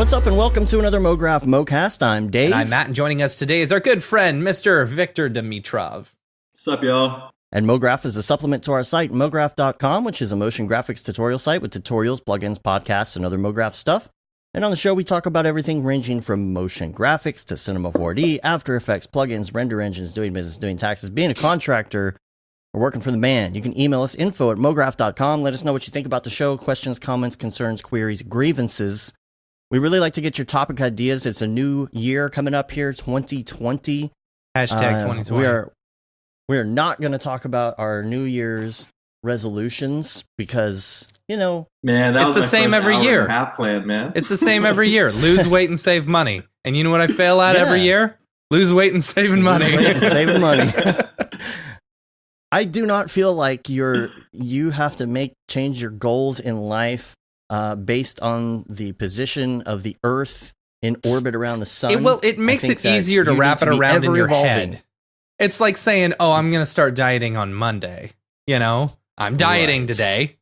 What's up and welcome to another Mograph Mocast. I'm Dave. And I'm Matt, and joining us today is our good friend, Mr. Victor Dimitrov. What's up, y'all? And Mograph is a supplement to our site, Mograph.com, which is a motion graphics tutorial site with tutorials, plugins, podcasts, and other Mograph stuff. And on the show, we talk about everything ranging from motion graphics to Cinema 4D, After Effects, plugins, render engines, doing business, doing taxes, being a contractor, or working for the man. You can email us info@mograph.com. Let us know what you think about the show, questions, comments, concerns, queries, grievances. We really like to get your topic ideas. It's a new year coming up here, 2020. Hashtag 2020. We are not going to talk about our New Year's resolutions because, you know... Man, it's the same every year. Half plan, man. It's the same every year. Lose weight and save money. And you know what I fail at every year? Lose weight and saving money. Saving money. I do not feel like you have to change your goals in life based on the position of the Earth in orbit around the sun. It makes it easier to wrap it around in your head. It's like saying, "Oh, I'm going to start dieting on Monday." You know, I'm dieting today.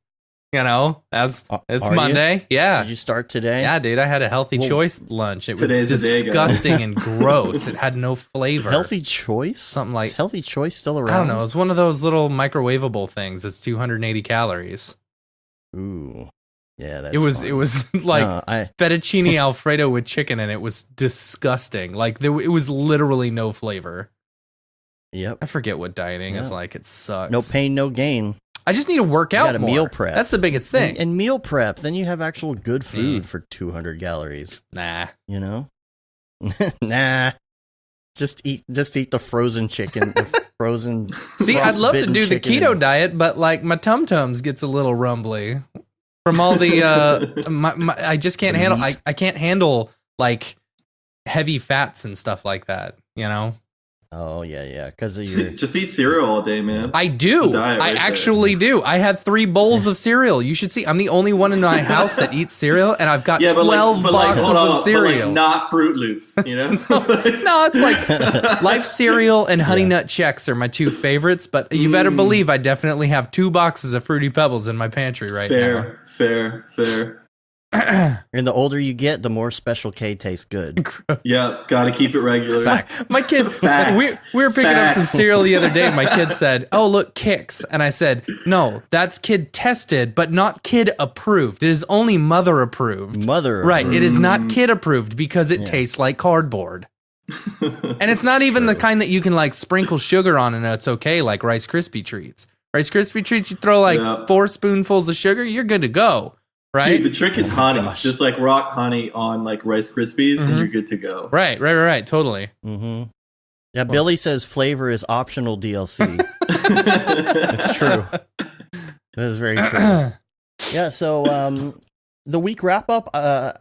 You know, it's Monday. You? Yeah. Did you start today? Yeah, dude. I had a healthy choice lunch. It was disgusting and gross. It had no flavor. Healthy choice? Something like is healthy choice still around? I don't know. It was one of those little microwavable things. It's 280 calories. Ooh. Yeah, that's it was like fettuccine Alfredo with chicken, and it was disgusting. Like it was literally no flavor. Yep. I forget what dieting is like. It sucks. No pain, no gain. I just need to work out more. Meal prep. That's the biggest thing. And meal prep. Then you have actual good food for 200 calories. Nah. You know? Nah. Just eat the frozen chicken. The frozen. See, I'd love to do the keto diet, but like my tum-tums gets a little rumbly from all the I just can't handle I can't handle like heavy fats and stuff like that, you know? Oh, yeah, because of your... Just eat cereal all day, man. I do. I actually do. I had 3 bowls of cereal. You should see. I'm the only one in my house that eats cereal, and I've got 12 boxes of cereal. But not Fruit Loops, you know? No, it's like Life cereal and Honey Nut Chex are my 2 favorites, but you better believe I definitely have 2 boxes of Fruity Pebbles in my pantry now. Fair. And the older you get, the more Special K tastes good. Yeah, gotta keep it regular. Fact. My kid, we were picking up some cereal the other day. My kid said, "Oh, look, Kix." And I said, "No, that's kid tested, but not kid approved. It is only mother approved." Right, it is not kid approved because it tastes like cardboard. And it's not even the kind that you can like sprinkle sugar on and it's okay, like Rice Krispie treats. Rice Krispie treats, you throw like 4 spoonfuls of sugar, you're good to go. Right? Dude, the trick is honey. Just like rock honey on like Rice Krispies and you're good to go. Right. Totally. Mm-hmm. Yeah, Billy says flavor is optional DLC. It's true. That is very true. Yeah, so the week wrap up,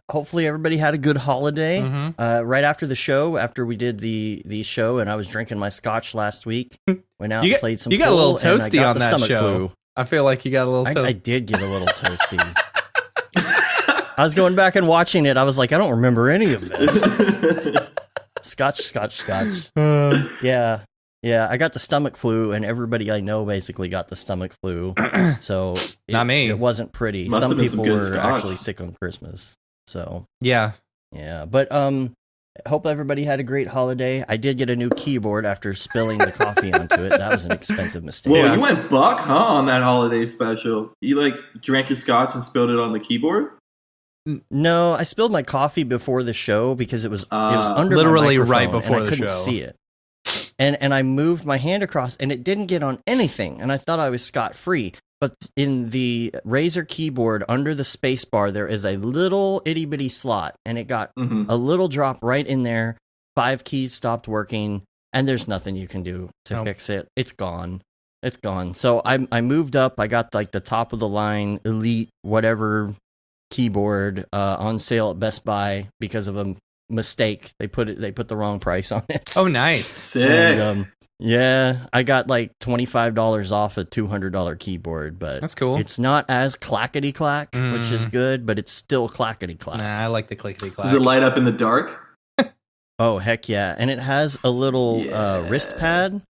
hopefully everybody had a good holiday. Right after the show, after we did the show and I was drinking my scotch last week, went out and played some pool. You got a little toasty on that show. Flu. I feel like you got a little toasty. I did get a little toasty. I was going back and watching it. I was like, I don't remember any of this. Scotch. Yeah. I got the stomach flu, and everybody I know basically got the stomach flu. So not me. It wasn't pretty. Some people were actually sick on Christmas. So yeah. But hope everybody had a great holiday. I did get a new keyboard after spilling the coffee onto it. That was an expensive mistake. Well, you went buck, huh, on that holiday special? You like drank your scotch and spilled it on the keyboard? No, I spilled my coffee before the show because it was under literally my right before and I couldn't show. see it. And I moved my hand across and it didn't get on anything, and I thought I was scot-free. But in the Razer keyboard under the space bar, there is a little itty bitty slot, and it got a little drop right in there. 5 keys stopped working, and there's nothing you can do to fix it. It's gone. So I moved up. I got like the top of the line elite whatever keyboard on sale at Best Buy because of a mistake. They put the wrong price on it. Oh, nice. Sick. And, yeah, I got like $25 off a $200 keyboard, but that's cool. It's not as clackety clack, which is good, but it's still clackety clack. Nah, I like the clickety clack. Does it light up in the dark? Oh, heck yeah. And it has a little wrist pad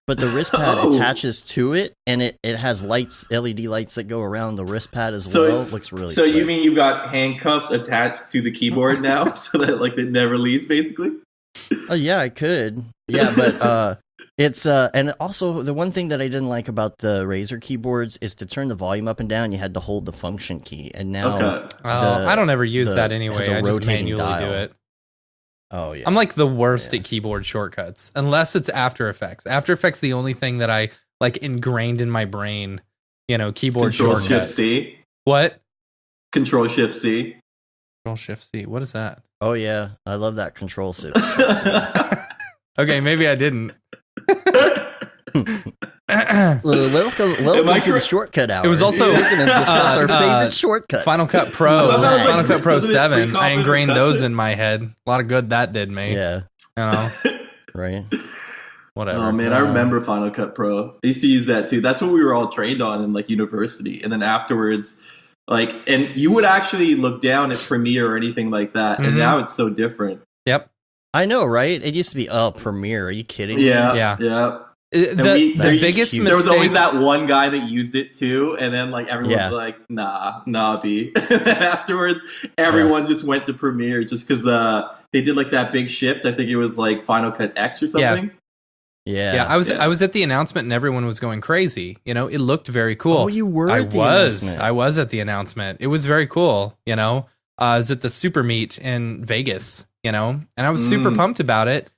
but the wrist pad attaches to it, and it has lights, LED lights that go around the wrist pad as well. It looks really So slick. you mean you've got handcuffs attached to the keyboard now, so that like it never leaves, basically? Oh yeah, I could. Yeah, but it's and also the one thing that I didn't like about the Razer keyboards is to turn the volume up and down, you had to hold the function key, and now I don't ever use that anyway. I just manually do it. Oh yeah, I'm like the worst at keyboard shortcuts, unless it's After Effects. After Effects, the only thing that I like ingrained in my brain, keyboard Control shortcuts. Shift C. What? Control Shift C. Control Shift C. What is that? Oh yeah, I love that Control Shift. Okay, maybe I didn't. Welcome to the shortcut hour. It was also we're going to discuss our favorite shortcuts. Final Cut Pro, Final Cut Pro 7. I ingrained those in my head. A lot of good that did me. Yeah, right. Whatever. Oh man, I remember Final Cut Pro. I used to use that too. That's what we were all trained on in like university, and then afterwards, and you would actually look down at Premiere or anything like that, and now it's so different. Yep. I know, right? It used to be, Premiere. Are you kidding me? Yeah. The biggest mistake. There was always that one guy that used it too, and then like everyone was like, nah, B. And then afterwards, everyone just went to Premiere just because they did like that big shift. I think it was like Final Cut X or something. Yeah. I was at the announcement and everyone was going crazy. It looked very cool. Oh, you were at the announcement. I was at the announcement. It was very cool, I was at the Super Meet in Vegas, and I was super pumped about it.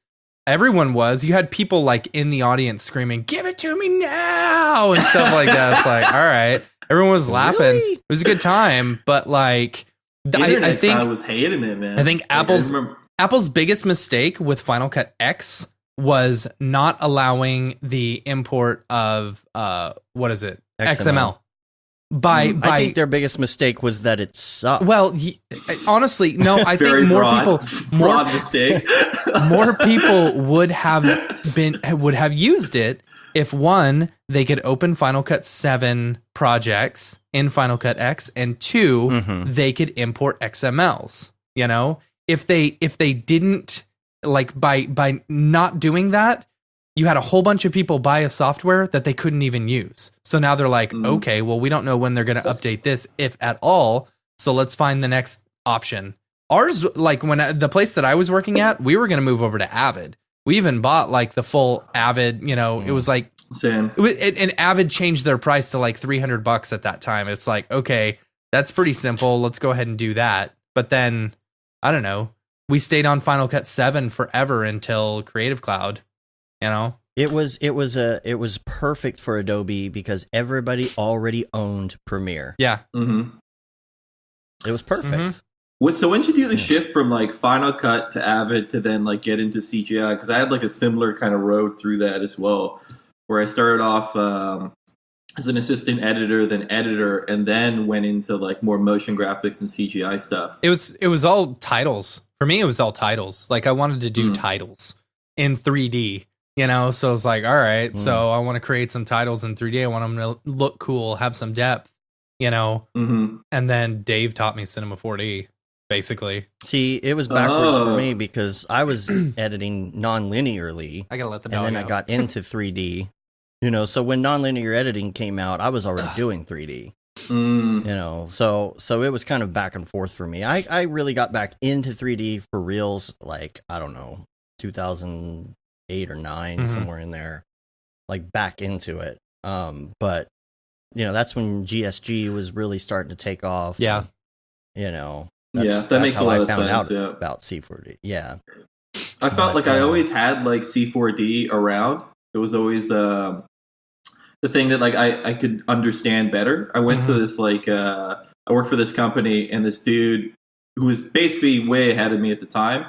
Everyone was. You had people like in the audience screaming, "Give it to me now!" and stuff like that. It's like, all right. Everyone was laughing. Really? It was a good time, but like, I think I was hating it, man. I think Apple's biggest mistake with Final Cut X was not allowing the import of what is it? XML. I think their biggest mistake was that it sucked. Well, honestly, no. I think broad mistake. More people would have used it if one, they could open Final Cut 7 projects in Final Cut X, and two, they could import XMLs. If they didn't, like, by not doing that, you had a whole bunch of people buy a software that they couldn't even use. So now they're like, okay, well, we don't know when they're going to update this, if at all. So let's find the next option. Ours, like when the place that I was working at, we were going to move over to Avid. We even bought like the full Avid, it was like, same. And Avid changed their price to like $300 at that time. It's like, okay, that's pretty simple. Let's go ahead and do that. But then, I don't know, we stayed on Final Cut 7 forever until Creative Cloud. It was perfect for Adobe because everybody already owned Premiere. Yeah. It was perfect. So when did you do the shift from like Final Cut to Avid to then like get into CGI? Because I had like a similar kind of road through that as well, where I started off as an assistant editor, then editor, and then went into like more motion graphics and CGI stuff. It was all titles. For me, it was all titles. Like I wanted to do titles in 3D. So it's like, all right, so I want to create some titles in 3D. I want them to look cool, have some depth, And then Dave taught me Cinema 4D, basically. See, it was backwards for me because I was editing non-linearly. I gotta let the dog and then out. I got into 3D. So when non-linear editing came out, I was already doing 3D. So it was kind of back and forth for me. I really got back into 3D for reals, like, I don't know, 2008 or 9, somewhere in there, like back into it. But that's when GSG was really starting to take off. Yeah. That makes a lot of sense. Out about C4D. Yeah. I felt like I always had like C4D around. It was always the thing that like I could understand better. I went to this like I worked for this company, and this dude who was basically way ahead of me at the time,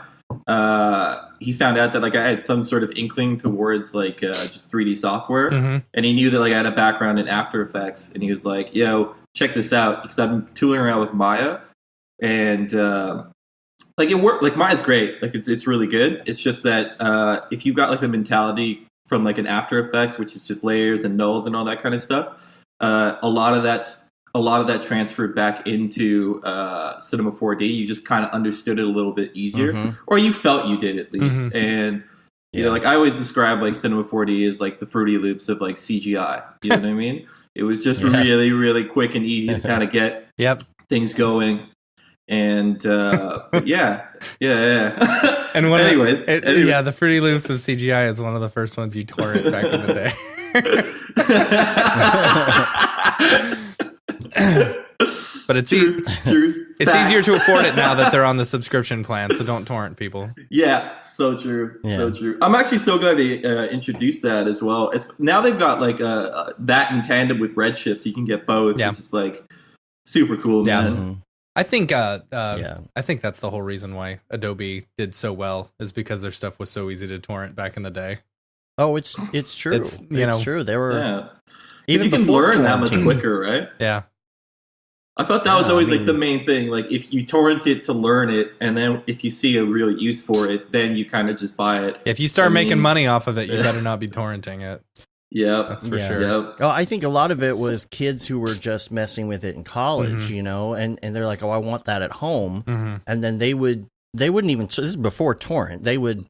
he found out that like I had some sort of inkling towards like just 3D software, and he knew that like I had a background in After Effects, and he was like, "Yo, check this out," because I've been tooling around with Maya, and like it worked. Like Maya's great, like it's really good. It's just that if you got like the mentality from like an After Effects, which is just layers and nulls and all that kind of stuff, a lot of that transferred back into Cinema 4D. You just kind of understood it a little bit easier, or you felt you did at least. And You know, like I always describe like Cinema 4D as like the Fruity Loops of like CGI. You know what I mean? It was just really, really quick and easy to kind of get things going. And yeah. And anyways, yeah, the Fruity Loops of CGI is one of the first ones you torrent back in the day. But it's easier to afford it now that they're on the subscription plan, so don't torrent people. Yeah, so true. I'm actually so glad they introduced that as well. Now they've got like that in tandem with Redshift, so you can get both, which is like super cool, man. Mm-hmm. I think I think that's the whole reason why Adobe did so well, is because their stuff was so easy to torrent back in the day. Oh, it's true. It's true. They were even you can learn that much quicker, right? Yeah. I thought that was always like the main thing. Like if you torrent it to learn it, and then if you see a real use for it, then you kind of just buy it. If you start making money off of it, you better not be torrenting it. Yeah, that's for sure. Yep. Oh, I think a lot of it was kids who were just messing with it in college, you know, and they're like, oh, I want that at home, and then they wouldn't even. So this is before torrent. They would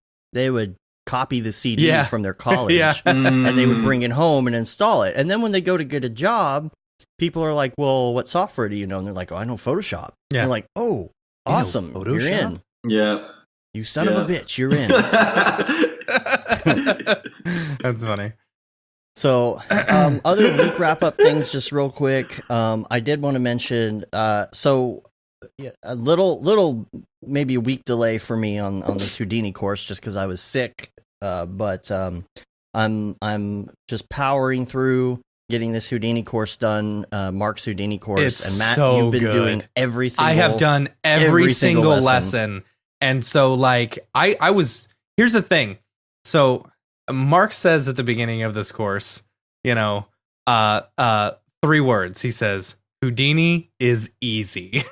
copy the CD from their college, and they would bring it home and install it, and then when they go to get a job, people are like, well, what software do you know? And they're like, oh, I know Photoshop. Yeah. And they're like, oh, awesome, you're in. Yeah. You son of a bitch, you're in. That's funny. So, other week wrap-up things, just real quick. I did want to mention, a little, maybe a week delay for me on this Houdini course, just because I was sick. But I'm just powering through, getting this Houdini course done, Mark's Houdini course. It's and Matt, so you've been good. doing every single. I have done every single lesson. And so, like, I was. Here's the thing. So Mark says at the beginning of this course, you know, 3 words. He says, Houdini is easy.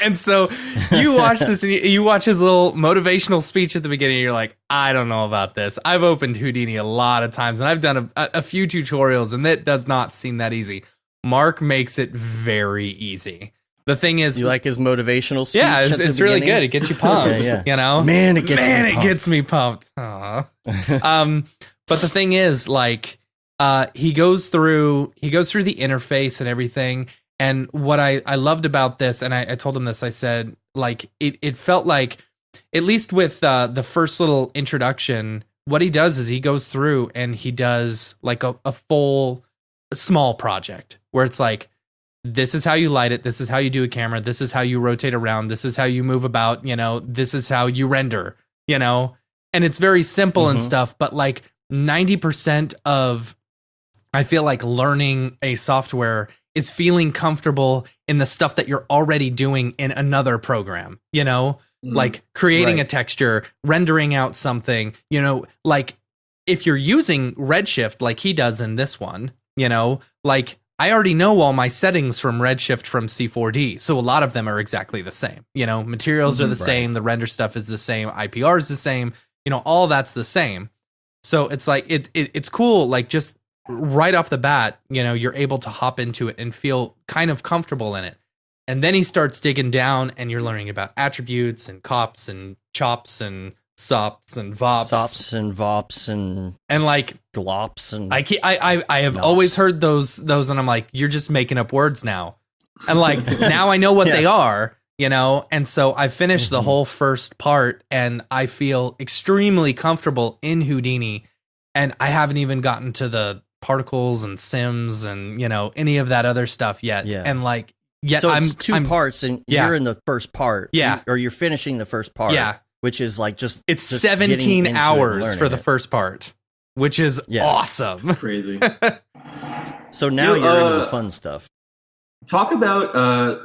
And so you watch this and you watch his little motivational speech at the beginning. And you're like, I don't know about this. I've opened Houdini a lot of times and I've done a few tutorials and it does not seem that easy. Mark makes it very easy. The thing is, you like his motivational speech? Yeah, it's really good. It gets you pumped. You know, it gets me pumped. But the thing is, like, he goes through the interface and everything. And what I loved about this, and I told him this, I said, like, it felt like, at least with the first little introduction, what he does is he goes through and he does like a full small project where it's like, this is how you light it. This is how you do a camera. This is how you rotate around. This is how you move about, you know, this is how you render, you know, and it's very simple and stuff. But like 90% of, I feel like, learning a software is feeling comfortable in the stuff that you're already doing in another program, you know, like creating a texture, rendering out something, you know, like if you're using Redshift like he does in this one, you know, like I already know all my settings from Redshift from C4D. So a lot of them are exactly the same, you know, materials are the same. The render stuff is the same. IPR is the same, you know, all that's the same. So it's like, it's cool. Like just right off the bat, you know, you're able to hop into it and feel kind of comfortable in it. And then he starts digging down and you're learning about attributes and cops and chops and sops and vops. Sops and vops and like glops and I have always heard those and I'm like, you're just making up words now. And like now I know what they are, you know, and so I finished the whole first part and I feel extremely comfortable in Houdini, and I haven't even gotten to the particles and sims and, you know, any of that other stuff yet. Yeah. And like, so it's two parts and you're in the first part. Yeah. Or you're finishing the first part. Yeah. Which is like just 17 hours for the first part, which is awesome. It's crazy. So now you're into the fun stuff. Talk about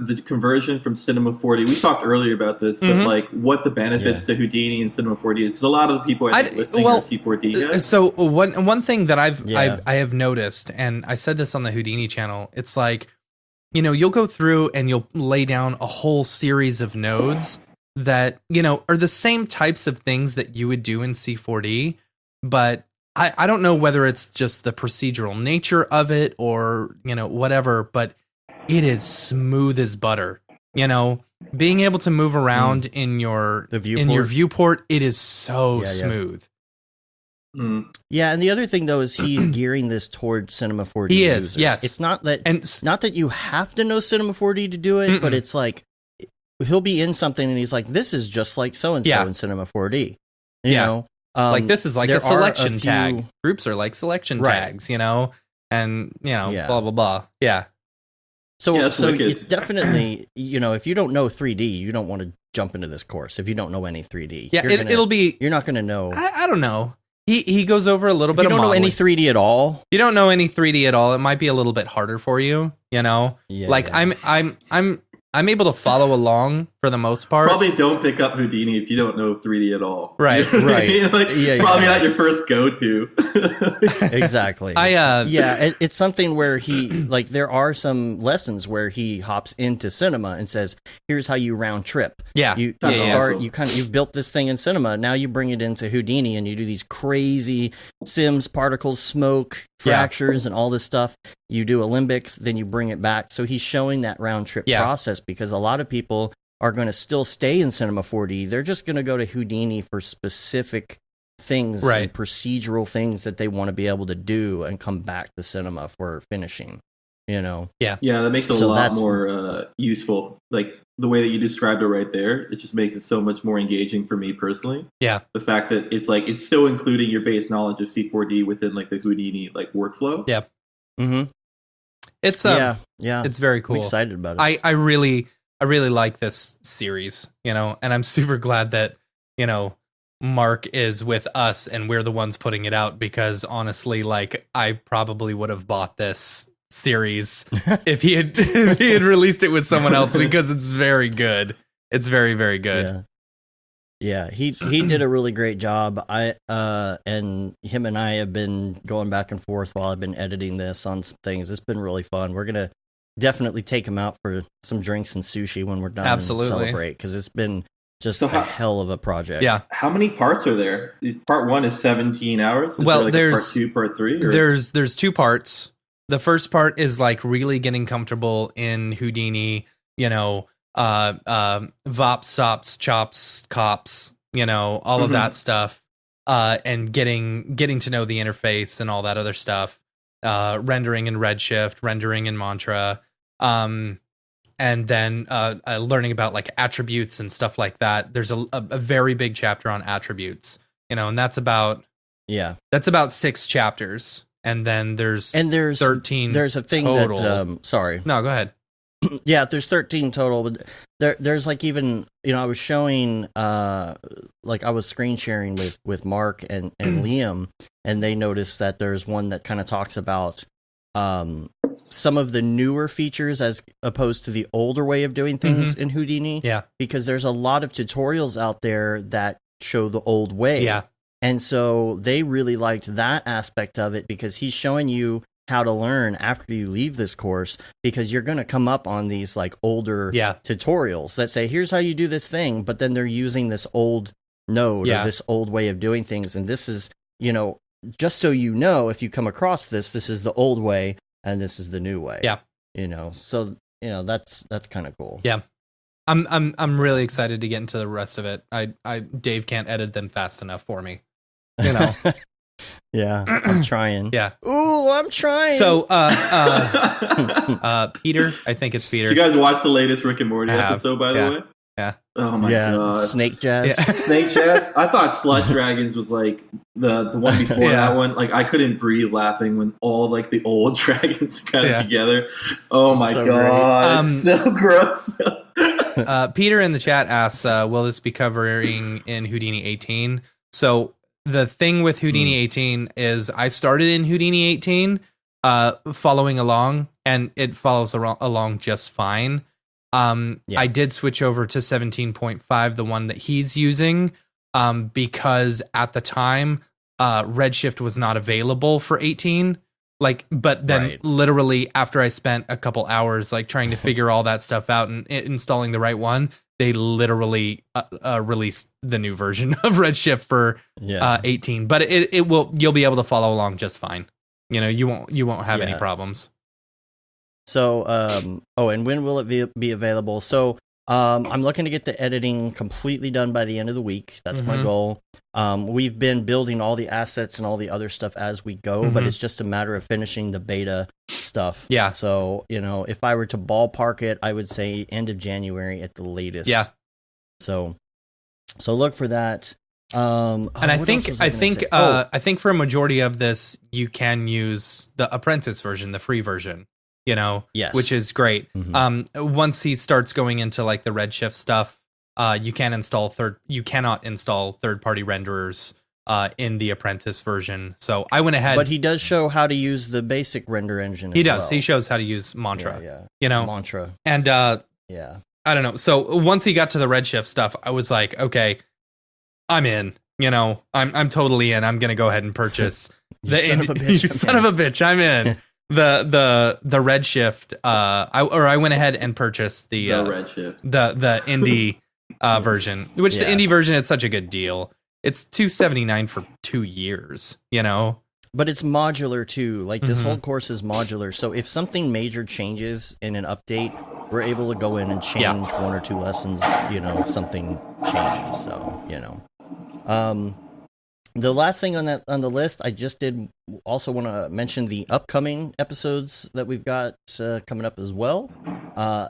the conversion from Cinema 4D. We talked earlier about this, but like what the benefits to Houdini and Cinema 4D is, because a lot of the people I think listening are C4D guys. So one thing that I have noticed, and I said this on the Houdini channel, it's like, you know, you'll go through and you'll lay down a whole series of nodes that, you know, are the same types of things that you would do in C4D, but I don't know whether it's just the procedural nature of it or, you know, whatever, but it is smooth as butter. You know, being able to move around in your viewport, it is so smooth. Yeah, and the other thing though is he's gearing this toward Cinema 4D. He is, users. yes. It's not that you have to know Cinema 4D to do it, but it's like he'll be in something and he's like, "This is just like so and so in Cinema 4D." You know, like this is like a selection tag. Groups are like selection tags, you know, and blah blah blah. Yeah. So it's definitely, if you don't know 3D, you don't want to jump into this course. If you don't know any 3D, you're not going to know. I don't know. He goes over a little bit of modeling. You don't know any 3D at all? If you don't know any 3D at all, it might be a little bit harder for you, Yeah, like I'm able to follow along for the most part. Probably don't pick up Houdini if you don't know 3D at all. Right, right. It's probably not your first go-to. Exactly. It's something where there are some lessons where he hops into Cinema and says, "Here's how you round trip." Yeah, you've built this thing in Cinema. Now you bring it into Houdini and you do these crazy sims, particles, smoke, fractures, and all this stuff. You do Olympics, then you bring it back. So he's showing that round trip process, because a lot of people are going to still stay in Cinema 4D. They're just going to go to Houdini for specific things and procedural things that they want to be able to do and come back to Cinema for finishing, Yeah, that makes it a lot more useful. Like the way that you described it right there, it just makes it so much more engaging for me personally. Yeah. The fact that it's still including your base knowledge of C4D within like the Houdini like workflow. Yeah. Mm-hmm. It's it's very cool. I'm excited about it. I really like this series, and I'm super glad that, Mark is with us and we're the ones putting it out, because honestly, like I probably would have bought this series if he had released it with someone else, because it's very good. It's very, very good. Yeah, he did a really great job. And him and I have been going back and forth while I've been editing this on some things. It's been really fun. We're gonna definitely take him out for some drinks and sushi when we're done. Absolutely. And celebrate, because it's been just a hell of a project. Yeah. How many parts are there? Part 1 is 17 hours. There's part 2, part 3. Or? There's 2 parts. The first part is like really getting comfortable in Houdini. Vops, sops, chops, cops, all of that stuff, and getting to know the interface and all that other stuff, rendering in Redshift, rendering in Mantra, and then learning about like attributes and stuff like that. There's a very big chapter on attributes, and that's about 6 chapters, and then there's 13. There's a thing total. That sorry, no, go ahead. Yeah, there's 13 total, but there's like even, I was showing, like I was screen sharing with Mark and Liam, and they noticed that there's one that kind of talks about some of the newer features as opposed to the older way of doing things in Houdini. Yeah. Because there's a lot of tutorials out there that show the old way. Yeah. And so they really liked that aspect of it, because he's showing you how to learn after you leave this course, because you're going to come up on these like older tutorials that say, here's how you do this thing, but then they're using this old node or this old way of doing things. And this is, just so if you come across this is the old way and this is the new way. Yeah. So, that's kind of cool. Yeah. I'm really excited to get into the rest of it. Dave can't edit them fast enough for me. Yeah, I'm trying. Yeah. Ooh, I'm trying. So, Peter, I think it's Peter. Did you guys watch the latest Rick and Morty episode, by the way? Yeah. Oh my god. Snake Jazz. Yeah. Snake Jazz. I thought Slut Dragons was like the one before that one. Like I couldn't breathe laughing when all like the old dragons kind of together. Oh my god. It's so gross. Peter in the chat asks, will this be covering in Houdini 18? So the thing with Houdini 18 is I started in Houdini 18 following along, and it follows along just fine. I did switch over to 17.5, the one that he's using, because at the time Redshift was not available for 18. But then literally after I spent a couple hours like trying to figure all that stuff out and installing the right one, they literally released the new version of Redshift for 18. But you'll be able to follow along just fine. You won't have any problems. So, and when will it be available? So I'm looking to get the editing completely done by the end of the week. That's my goal. We've been building all the assets and all the other stuff as we go, but it's just a matter of finishing the beta stuff. Yeah. So, if I were to ballpark it, I would say end of January at the latest. Yeah. So look for that. And I think for a majority of this, you can use the Apprentice version, the free version. Yes. Which is great. Once he starts going into like the Redshift stuff, you cannot install third-party renderers in the Apprentice version. So I went ahead. But he does show how to use the basic render engine. He does. Well. He shows how to use Mantra. Yeah. Mantra. And I don't know. So once he got to the Redshift stuff, I was like, okay, I'm in. I'm totally in. I'm gonna go ahead and purchase You son of a bitch, I'm in. The Redshift. I went ahead and purchased the Redshift, the indie version, which the indie version is such a good deal. It's $279 for 2 years. But it's modular too. Like this whole course is modular. So if something major changes in an update, we're able to go in and change one or two lessons. If something changes. So the last thing on the list, I just did also want to mention the upcoming episodes that we've got coming up as well.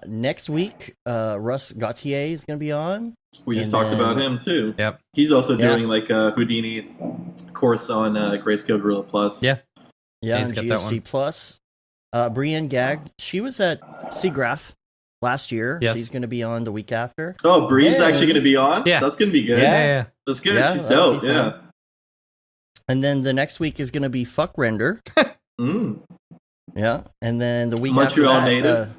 Next week, Russ Gauthier is going to be on. We just talked about him too. Yep. He's also doing like a Houdini course on Grayscale Gorilla Plus. Yeah. Yeah, on GSG Plus. Brienne Gag, she was at SIGGRAPH last year. Yes. She's going to be on the week after. Oh, Bree's actually going to be on? Yeah. That's going to be good. Yeah. That's good. She's dope. Yeah. And then the next week is going to be Fuck Render. Yeah. And then the week Montreal after that,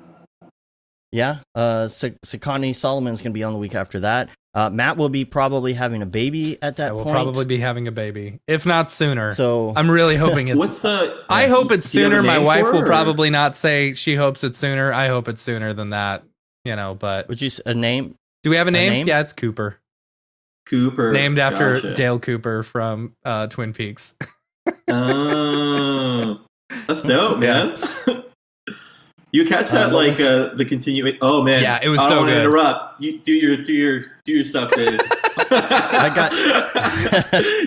native. Sakani Solomon's going to be on the week after that. Matt will be probably having a baby at that point. We'll probably be having a baby, if not sooner. So I'm really hoping it's... I hope it's sooner. My wife will probably not say she hopes it's sooner. I hope it's sooner than that, but... Would you say a name? Do we have a name? Yeah, it's Cooper. Cooper. Named after Dale Cooper from Twin Peaks. Oh, that's dope, man. You catch that the continuation? Oh man, yeah, it was I so don't want good. to interrupt. You do your stuff, Dave. I got.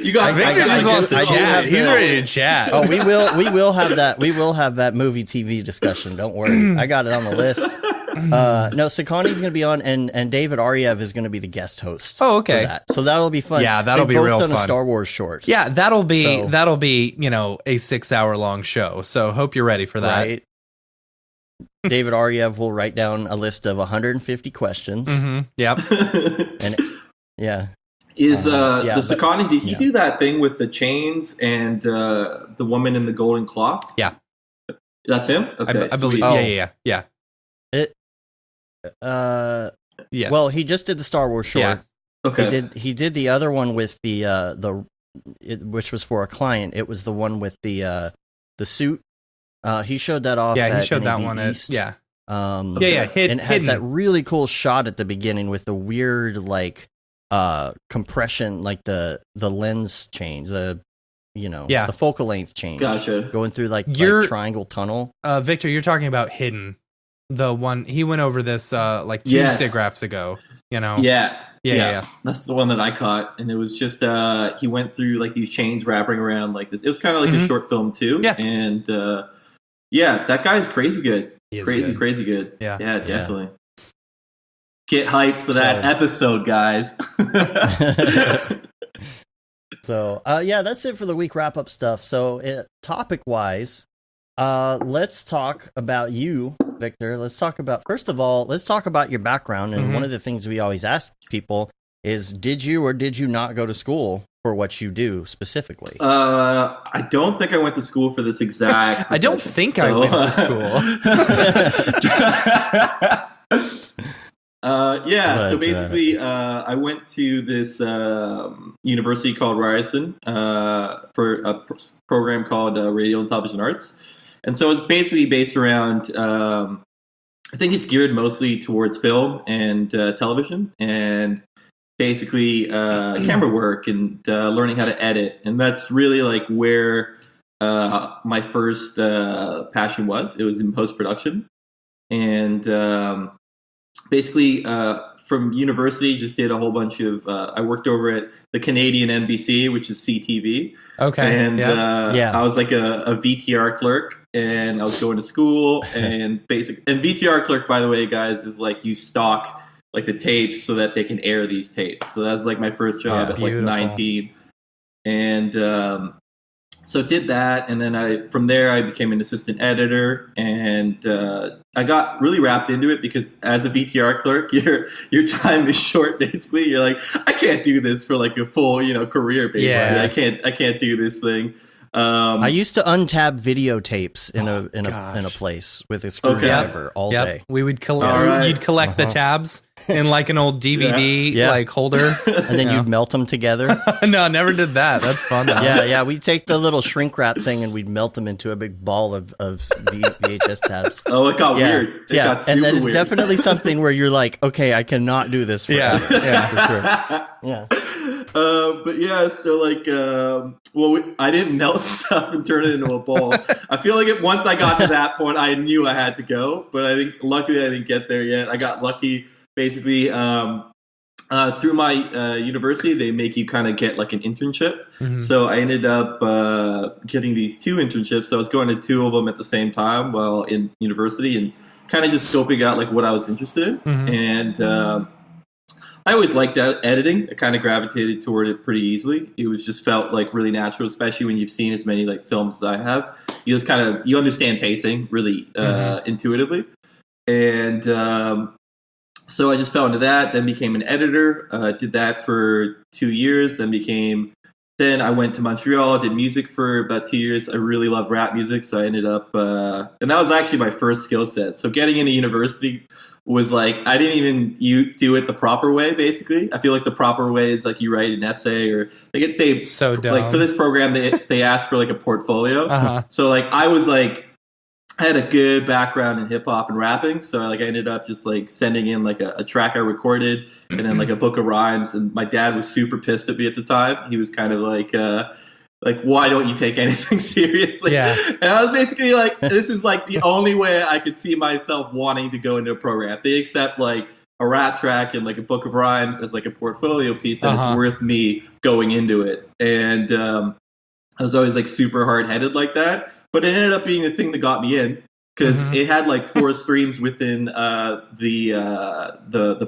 You got. Victor just wants to chat. He's ready to chat. Oh, we will have that. We will have that movie TV discussion. Don't worry, I got it on the list. No, Sakani's going to be on, and David Ariev is going to be the guest host. Oh, okay. For that. So that'll be fun. Yeah, that'll be both real done fun. A Star Wars short. Yeah, that'll be a 6-hour long show. So hope you're ready for that. Right. David Ariev will write down a list of 150 questions. Yep. And yeah. Is the Sakani? Did he do that thing with the chains and the woman in the golden cloth? Yeah. That's him. Okay, I believe. Oh. Yeah. Yes. Well, he just did the Star Wars short. Yeah. Okay. He did the other one with which was for a client. It was the one with the suit. He showed that off. Yeah, he showed NAB that one. East. And it has hidden. that really cool shot at the beginning with the weird compression, like the lens change, the focal length change. Gotcha. Going through like triangle tunnel. Victor, you're talking about Hidden, the one he went over this 2 SIGGRAPHs ago. Yeah. That's the one that I caught, and it was just he went through like these chains wrapping around like this. It was kind of like a short film too. Yeah, and that guy's crazy good. Crazy good. Yeah, definitely. Get hyped for that episode, guys. So that's it for the week wrap up stuff. So topic wise, let's talk about you, Victor. First of all, let's talk about your background. And one of the things we always ask people is, did you or did you not go to school for what you do specifically? I don't think I went to school for this exact. I don't think I went to school. So basically, I went to this university called Ryerson for a program called Radio and Television Arts. And so it's basically based around, I think it's geared mostly towards film and television and basically camera work and learning how to edit. And that's really like where my first passion was. It was in post-production. And basically from university, just did a whole bunch of. I worked over at the Canadian NBC, which is CTV. Okay. And I was like a VTR clerk, and I was going to school and VTR clerk, by the way, guys, is like you stock like the tapes so that they can air these tapes. So that was like my first job at like 19, and so did that, and then from there I became an assistant editor, and I got really wrapped into it because as a VTR clerk, your time is short. Basically, you're like, I can't do this for like a full career. Basically, I can't do this thing. I used to untab videotapes in a place with a screwdriver all day. We would you'd collect the tabs in like an old DVD like holder, and then you'd melt them together. No, never did that. That's fun though. Yeah. We'd take the little shrink wrap thing and we'd melt them into a big ball of VHS tabs. Oh, it got weird. It got super and that is weird. definitely something where you're like, okay, I cannot do this forever. For sure. Yeah. But yeah, so like, I didn't melt stuff and turn it into a ball. I feel like once I got to that point, I knew I had to go, but luckily I didn't get there yet. I got lucky, basically, through my university, they make you kind of get like an internship. Mm-hmm. So I ended up getting these 2 internships. So I was going to 2 of them at the same time while in university and kind of just scoping out like what I was interested in. Mm-hmm. And I always liked editing. I kind of gravitated toward it pretty easily. It was just felt like really natural, especially when you've seen as many like films as I have. You just you understand pacing really intuitively. And so I just fell into that, then became an editor, did that for 2 years, then I went to Montreal, did music for about 2 years. I really love rap music, so I ended up, and that was actually my first skill set. So getting into university was like, I didn't even do it the proper way, basically. I feel like the proper way is like you write an essay or they so dumb. Like for this program, they ask for like a portfolio. Uh-huh. So like I had a good background in hip hop and rapping. So like I ended up just like sending in like a track I recorded and then like a book of rhymes. And my dad was super pissed at me at the time. He was kind of like, why don't you take anything seriously? Yeah. And I was basically like, this is like the only way I could see myself wanting to go into a program. If they accept like a rap track and like a book of rhymes as like a portfolio piece, then it's worth me going into it. And I was always like super hard headed like that, but it ended up being the thing that got me in because it had like 4 streams within the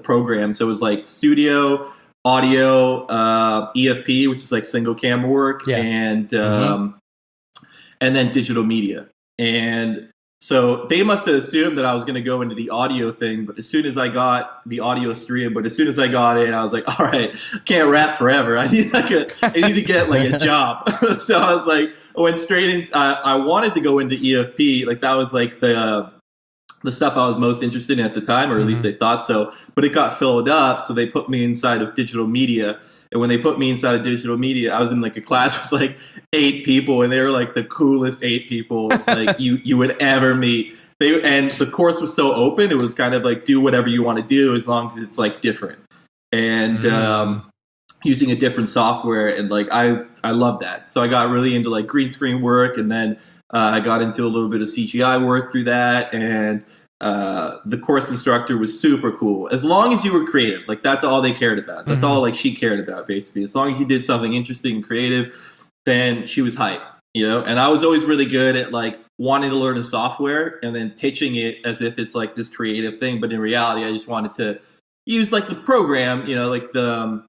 program. So it was like studio, audio, EFP, which is like single cam work, and then digital media. And so they must have assumed that I was going to go into the audio thing, but as soon as I got the audio stream, I was like, all right, I can't rap forever. I need to get like a job. So I was like, I went straight in. I wanted to go into EFP. Like that was like the stuff I was most interested in at the time, or at least they thought so. But it got filled up, so they put me inside of digital media. And when they put me inside of digital media, I was in like a class with like 8 people, and they were like the coolest 8 people like you would ever meet. And the course was so open; it was kind of like do whatever you want to do as long as it's like different. And using a different software, and like I love that. So I got really into like green screen work, and then I got into a little bit of CGI work through that, and the course instructor was super cool. As long as you were creative, like that's all they cared about. That's all like she cared about, basically. As long as you did something interesting and creative, then she was hype, And I was always really good at like wanting to learn a software and then pitching it as if it's like this creative thing, but in reality, I just wanted to use like the program, like the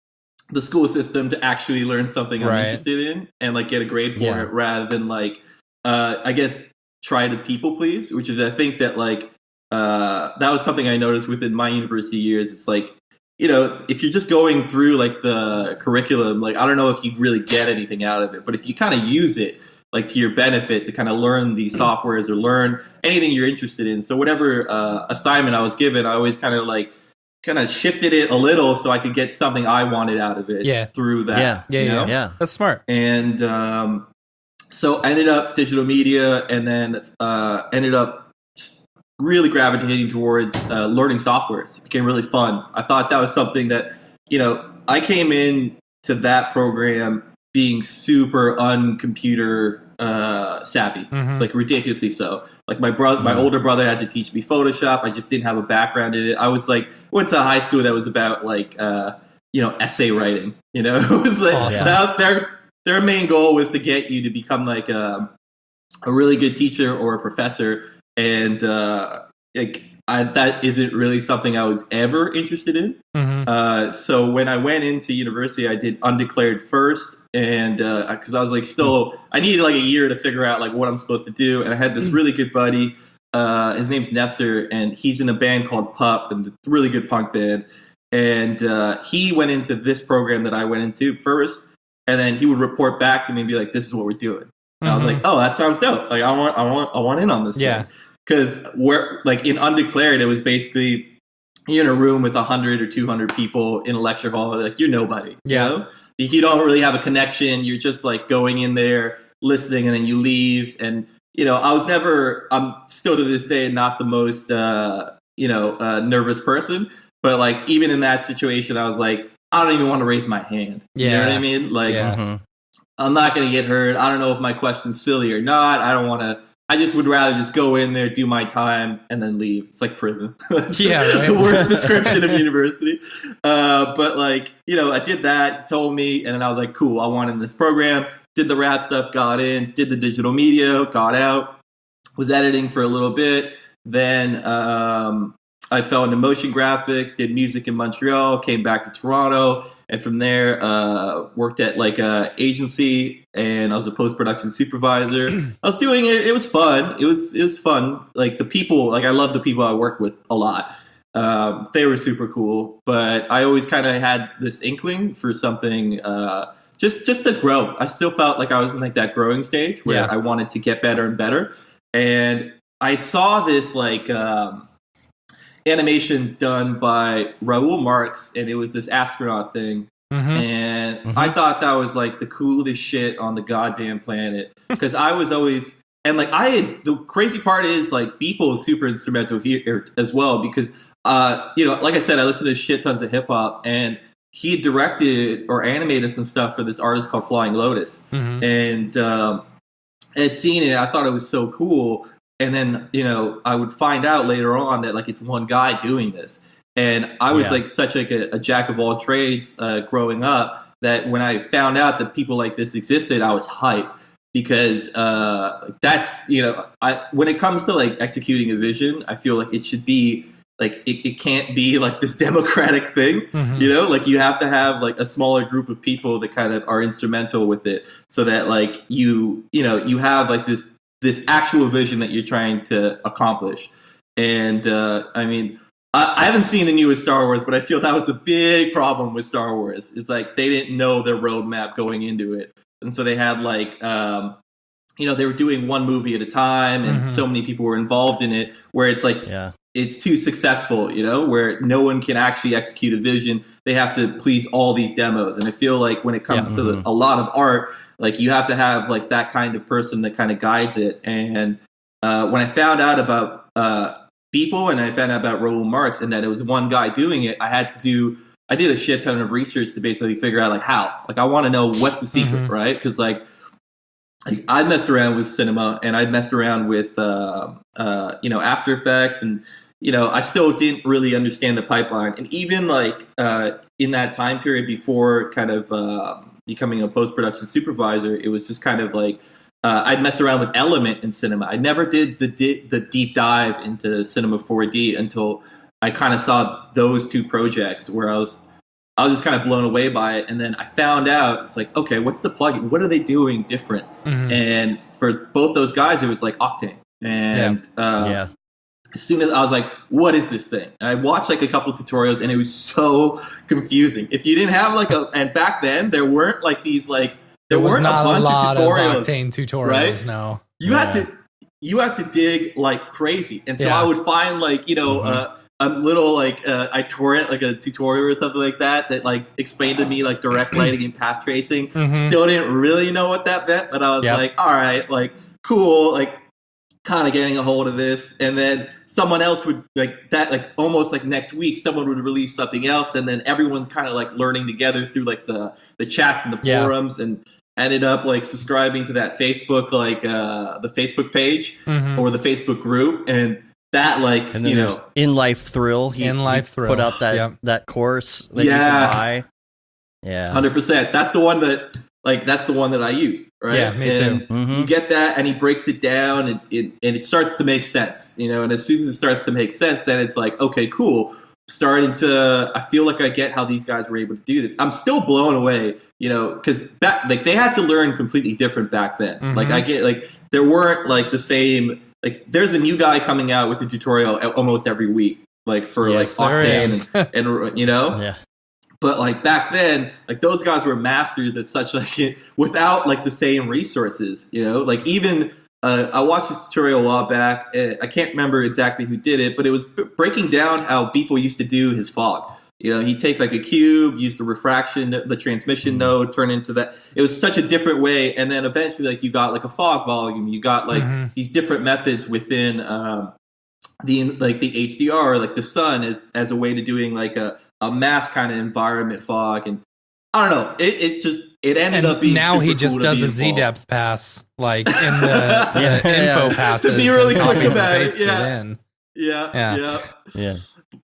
school system to actually learn something I'm interested in and like get a grade for it, rather than like I guess try to people please, which is I think that like that was something I noticed within my university years. It's like, if you're just going through like the curriculum, like I don't know if you really get anything out of it, but if you kind of use it like to your benefit to kind of learn these softwares or learn anything you're interested in. So whatever assignment I was given, I always kind of shifted it a little so I could get something I wanted out of it through that. Yeah. That's smart. And so I ended up digital media, and then ended up really gravitating towards learning softwares. It became really fun. I thought that was something that, I came in to that program being super uncomputer savvy, like ridiculously so. Like my older brother had to teach me Photoshop. I just didn't have a background in it. I was like, went to high school that was about like, essay writing. It was like awesome. Their main goal was to get you to become like a really good teacher or a professor, and that isn't really something I was ever interested in. So when I went into university, I did undeclared first, and because I was like I needed like a year to figure out like what I'm supposed to do, and I had this really good buddy. His name's Nestor, and he's in a band called Pup, and it's a really good punk band. And he went into this program that I went into first, and then he would report back to me and be like, "This is what we're doing." And I was like, "Oh, that sounds dope! Like, I want in on this." Yeah. Because we're like in undeclared, it was basically you're in a room with 100 or 200 people in a lecture hall. Like you're nobody. Yeah. You don't really have a connection. You're just like going in there, listening, and then you leave. And I'm still to this day not the most nervous person. But like even in that situation, I was like, I don't even want to raise my hand. Yeah. You know what I mean? Like I'm not going to get hurt. I don't know if my question's silly or not. I don't want to. I just would rather just go in there, do my time, and then leave. It's like prison. Right? The worst description of university. But like, I did that. He told me, and then I was like, cool, I want in this program. Did the rap stuff, got in, did the digital media, got out, was editing for a little bit. Then I fell into motion graphics, did music in Montreal, came back to Toronto, and from there worked at like a agency, and I was a post-production supervisor. I was doing it. It was fun. It was fun. Like the people, like I love the people I work with a lot. They were super cool, but I always kind of had this inkling for something just to grow. I still felt like I was in like that growing stage where I wanted to get better and better. And I saw this like animation done by Raoul Marx, and it was this astronaut thing. And I thought that was like the coolest shit on the goddamn planet, because I was always, and like the crazy part is like Beeple is super instrumental here as well, because like I said, I listened to shit tons of hip hop, and he directed or animated some stuff for this artist called Flying Lotus. And I had seen it, I thought it was so cool. And then, I would find out later on that like it's one guy doing this. And I was like such like a jack of all trades growing up, that when I found out that people like this existed, I was hyped, because that's, when it comes to like executing a vision, I feel like it should be like, it can't be like this democratic thing, like you have to have like a smaller group of people that kind of are instrumental with it, so that like you have like this actual vision that you're trying to accomplish. And I mean, I haven't seen the newest Star Wars, but I feel that was a big problem with Star Wars. It's like they didn't know their roadmap going into it. And so they had like, they were doing one movie at a time, and so many people were involved in it, where it's like, it's too successful, where no one can actually execute a vision. They have to please all these demos. And I feel like when it comes to a lot of art, like you have to have like that kind of person that kind of guides it. And when I found out about Beeple, and I found out about Raoul Marx, and that it was one guy doing it, I did a shit ton of research to basically figure out like how. Like I want to know what's the secret, right? Because like I messed around with cinema, and I messed around with After Effects, and I still didn't really understand the pipeline. And even like in that time period before kind of becoming a post-production supervisor, it was just kind of like I'd mess around with Element in cinema. I never did the deep dive into Cinema 4D until I kind of saw those two projects, where I was just kind of blown away by it. And then I found out, it's like, okay, what's the plugin? What are they doing different? And for both those guys, it was like Octane. And as soon as I was like, what is this thing? And I watched like a couple tutorials, and it was so confusing. If you didn't have like and back then there weren't like these like, there weren't a bunch of tutorials. Octane tutorials, right? No. You had to dig like crazy. And so I would find like, a little like I torrent like a tutorial or something like that like explained to me like direct lighting and path tracing. Still didn't really know what that meant, but I was like, all right, like cool, like kind of getting a hold of this. And then someone else would like that, like almost like next week someone would release something else, and then everyone's kind of like learning together through like the chats and the forums. And ended up like subscribing to that Facebook, like the Facebook page or the Facebook group, and that like, and then there's In Life Thrill. He put out that course that you can buy. Yeah, 100%. That's the one that I use, right? Yeah, me too. You get that, and he breaks it down, and it starts to make sense, you know. And as soon as it starts to make sense, then it's like, okay, cool. I feel like I get how these guys were able to do this. I'm still blown away, you know, because they had to learn completely different back then. Like I get like there weren't like the same. Like there's a new guy coming out with the tutorial almost every week, like for like Octane and you know. Yeah. But like back then, like those guys were masters at such like without like the same resources, you know. Like even I watched this tutorial a while back. I can't remember exactly who did it, but it was breaking down how Beeple used to do his fog. You know, he'd take like a cube, use the refraction, the transmission node, turn into that. It was such a different way, and then eventually, like you got like a fog volume. You got like these different methods within the HDR, like the sun, as a way to doing like a mass kind of environment fog. And I don't know, it ended up being now super he just cool does a Z depth pass like in the info passes to be really quick about it. Yeah.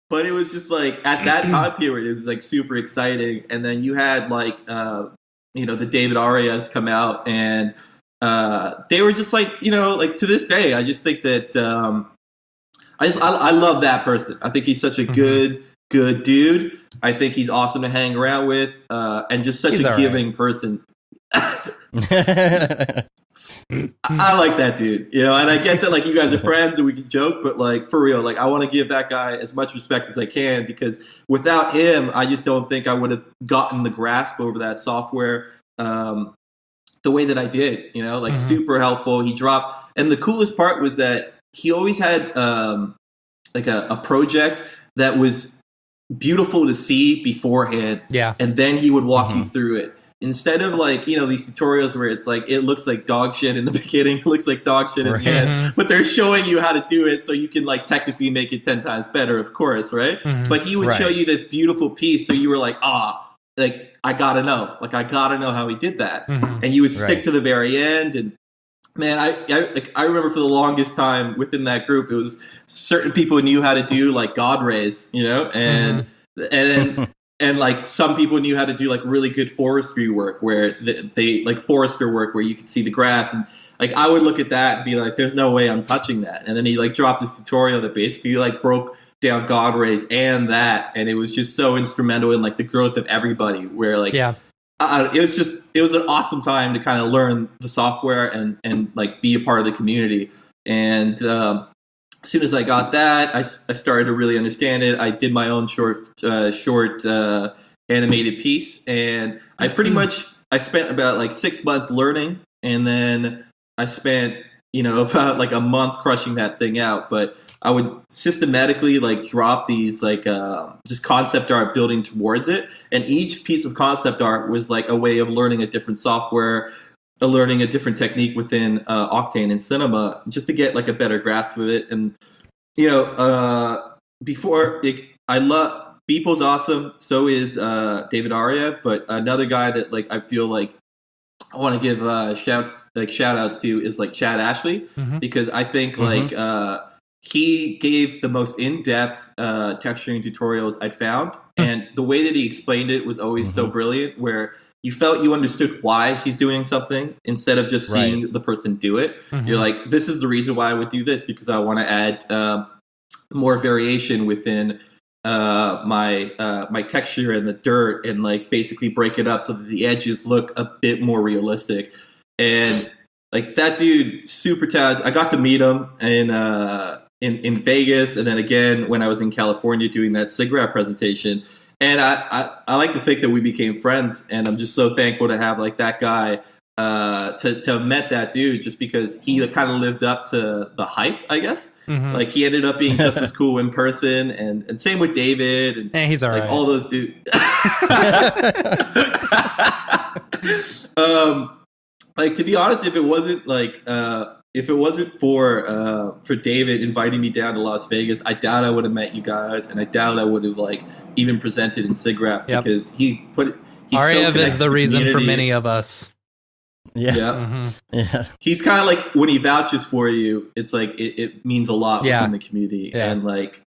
But it was just like at that time period, it was like super exciting. And then you had like you know, the David Arias come out, and they were just like, you know, like to this day, I just think that I love that person. I think he's such a good dude. I think he's awesome to hang around with, and just such a giving person. I like that dude, you know, and I get that like you guys are friends and we can joke, but like for real, like I want to give that guy as much respect as I can, because without him, I just don't think I would have gotten the grasp over that software the way that I did, you know, like super helpful. He dropped, and the coolest part was that he always had like a project that was beautiful to see beforehand, and then he would walk you through it. Instead of like, you know, these tutorials where it's like, it looks like dog shit in the beginning, it looks like dog shit in the end, but they're showing you how to do it so you can like technically make it 10 times better, of course, right? But he would show you this beautiful piece, so you were like, like I gotta know how he did that. And you would stick to the very end. And man, I remember for the longest time within that group, it was certain people knew how to do like God rays, you know, and then and like some people knew how to do like really good forestry work, where they like forester work where you could see the grass, and like I would look at that and be like, "There's no way I'm touching that." And then he like dropped this tutorial that basically like broke down God rays and that, and it was just so instrumental in like the growth of everybody. Where like it was an awesome time to kind of learn the software and like be a part of the community. And as soon as I got that, I started to really understand it. I did my own short animated piece, and I pretty much I spent about like 6 months learning, and then I spent, you know, about like a month crushing that thing out. But I would systematically like drop these like just concept art building towards it, and each piece of concept art was like a way of learning a different software, learning a different technique within Octane and Cinema, just to get like a better grasp of it. And you know, I love Beeple's awesome, so is David Aria, but another guy that like I feel like I want to give shout outs to is like Chad Ashley, because I think like he gave the most in-depth texturing tutorials I'd found, and the way that he explained it was always so brilliant, where you felt you understood why he's doing something instead of just seeing the person do it. You're like, this is the reason why I would do this, because I want to add more variation within my texture and the dirt, and like basically break it up so that the edges look a bit more realistic. And like that dude, super talented. I got to meet him in Vegas, and then again when I was in California doing that SIGGRAPH presentation. And I like to think that we became friends, and I'm just so thankful to have like that guy to have met that dude, just because he kind of lived up to the hype, I guess. Like he ended up being just as cool in person, and same with David, and he's all like right. all those dudes. Like to be honest, if it wasn't for David inviting me down to Las Vegas, I doubt I would have met you guys, and I doubt I would have like even presented in SIGGRAPH, because Ariev is the reason for many of us. Yeah. Yeah. He's kind of like, when he vouches for you, it's like it means a lot within the community, and like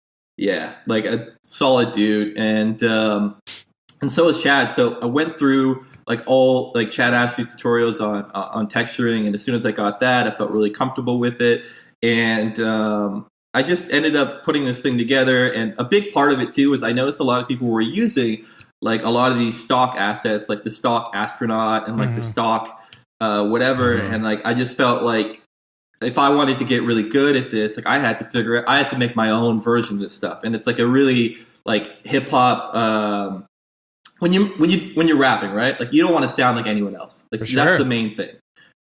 like a solid dude, and so is Chad. So I went through like all like Chad Ashley's tutorials on texturing, and as soon as I got that, I felt really comfortable with it, and I just ended up putting this thing together. And a big part of it too is I noticed a lot of people were using like a lot of these stock assets, like the stock astronaut and like the stock whatever, and like I just felt like if I wanted to get really good at this, like I had to make my own version of this stuff, and it's like a really like hip hop. When you're rapping, right? Like you don't want to sound like anyone else. Like that's the main thing.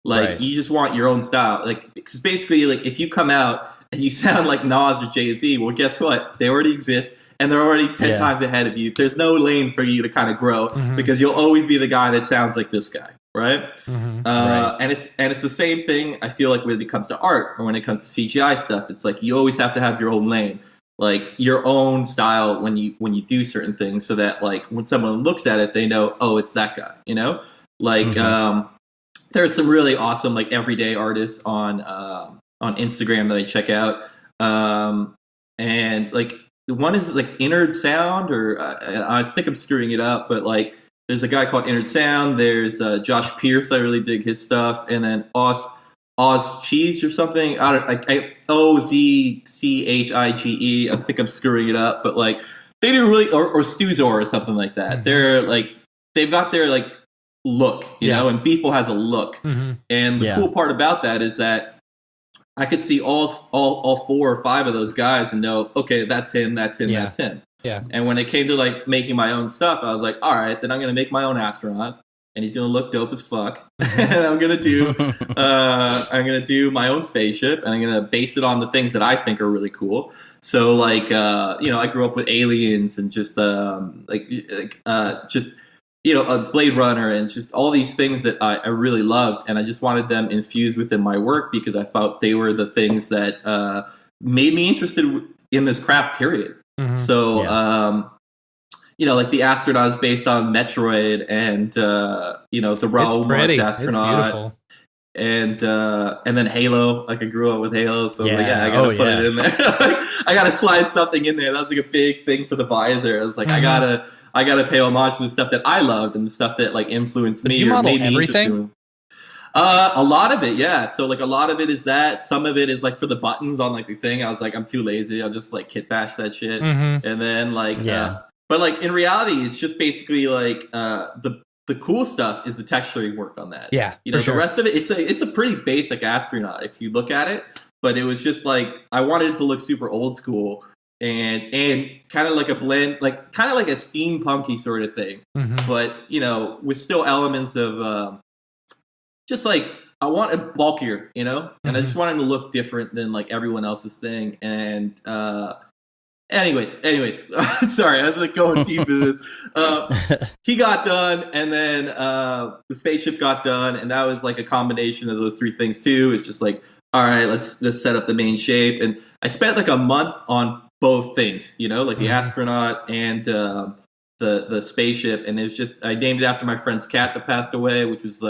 Like you just want your own style. Like because basically, like if you come out and you sound like Nas or Jay-Z, well, guess what? They already exist, and they're already 10 times ahead of you. There's no lane for you to kind of grow because you'll always be the guy that sounds like this guy, right? And it's the same thing. I feel like when it comes to art or when it comes to CGI stuff, it's like you always have to have your own lane, like your own style when you do certain things, so that like when someone looks at it, they know, oh, it's that guy, you know? Like there's some really awesome like everyday artists on Instagram that I check out, and like the one is like Innard Sound, or I think I'm screwing it up, but like there's a guy called Innard Sound. There's Josh Pierce. I really dig his stuff, and then Oz Cheese or something. I OZCHIGE. I think I'm screwing it up, but like they do really, or Stuzor or something like that. They're like they've got their like look, you know, and Beeple has a look, and the cool part about that is that I could see all 4 or 5 of those guys and know, okay, that's him, that's him, that's him. Yeah. And when it came to like making my own stuff, I was like, all right, then I'm gonna make my own astronaut, and he's gonna look dope as fuck. And I'm gonna do my own spaceship, and I'm gonna base it on the things that I think are really cool. So like I grew up with aliens and just a Blade Runner and just all these things that I really loved, and I just wanted them infused within my work because I felt they were the things that made me interested in this craft, period. So, like the astronaut is based on Metroid, and the Raoul March astronaut. And then Halo, like I grew up with Halo, so I gotta put it in there. I gotta slide something in there. That was like a big thing for the visor. I was like, I gotta pay homage to the stuff that I loved and the stuff that like influenced me or made me interested. A lot of it, yeah. So like a lot of it is that. Some of it is like for the buttons on like the thing. I was like, I'm too lazy. I'll just like kit bash that shit. And then like, but like in reality, it's just basically like the cool stuff is the texturing work on that. Yeah, the rest of it, it's a pretty basic astronaut if you look at it. But it was just like I wanted it to look super old school. And kind of like a blend, like kind of like a steampunky sort of thing, but with still elements of just like I want it bulkier, and I just want him to look different than like everyone else's thing. And anyways, sorry, I was like going deep into this. He got done, and then the spaceship got done, and that was like a combination of those 3 things too. It's just like, all right, let's set up the main shape, and I spent like a month on both things, like the astronaut and the spaceship, and it was just I named it after my friend's cat that passed away, which was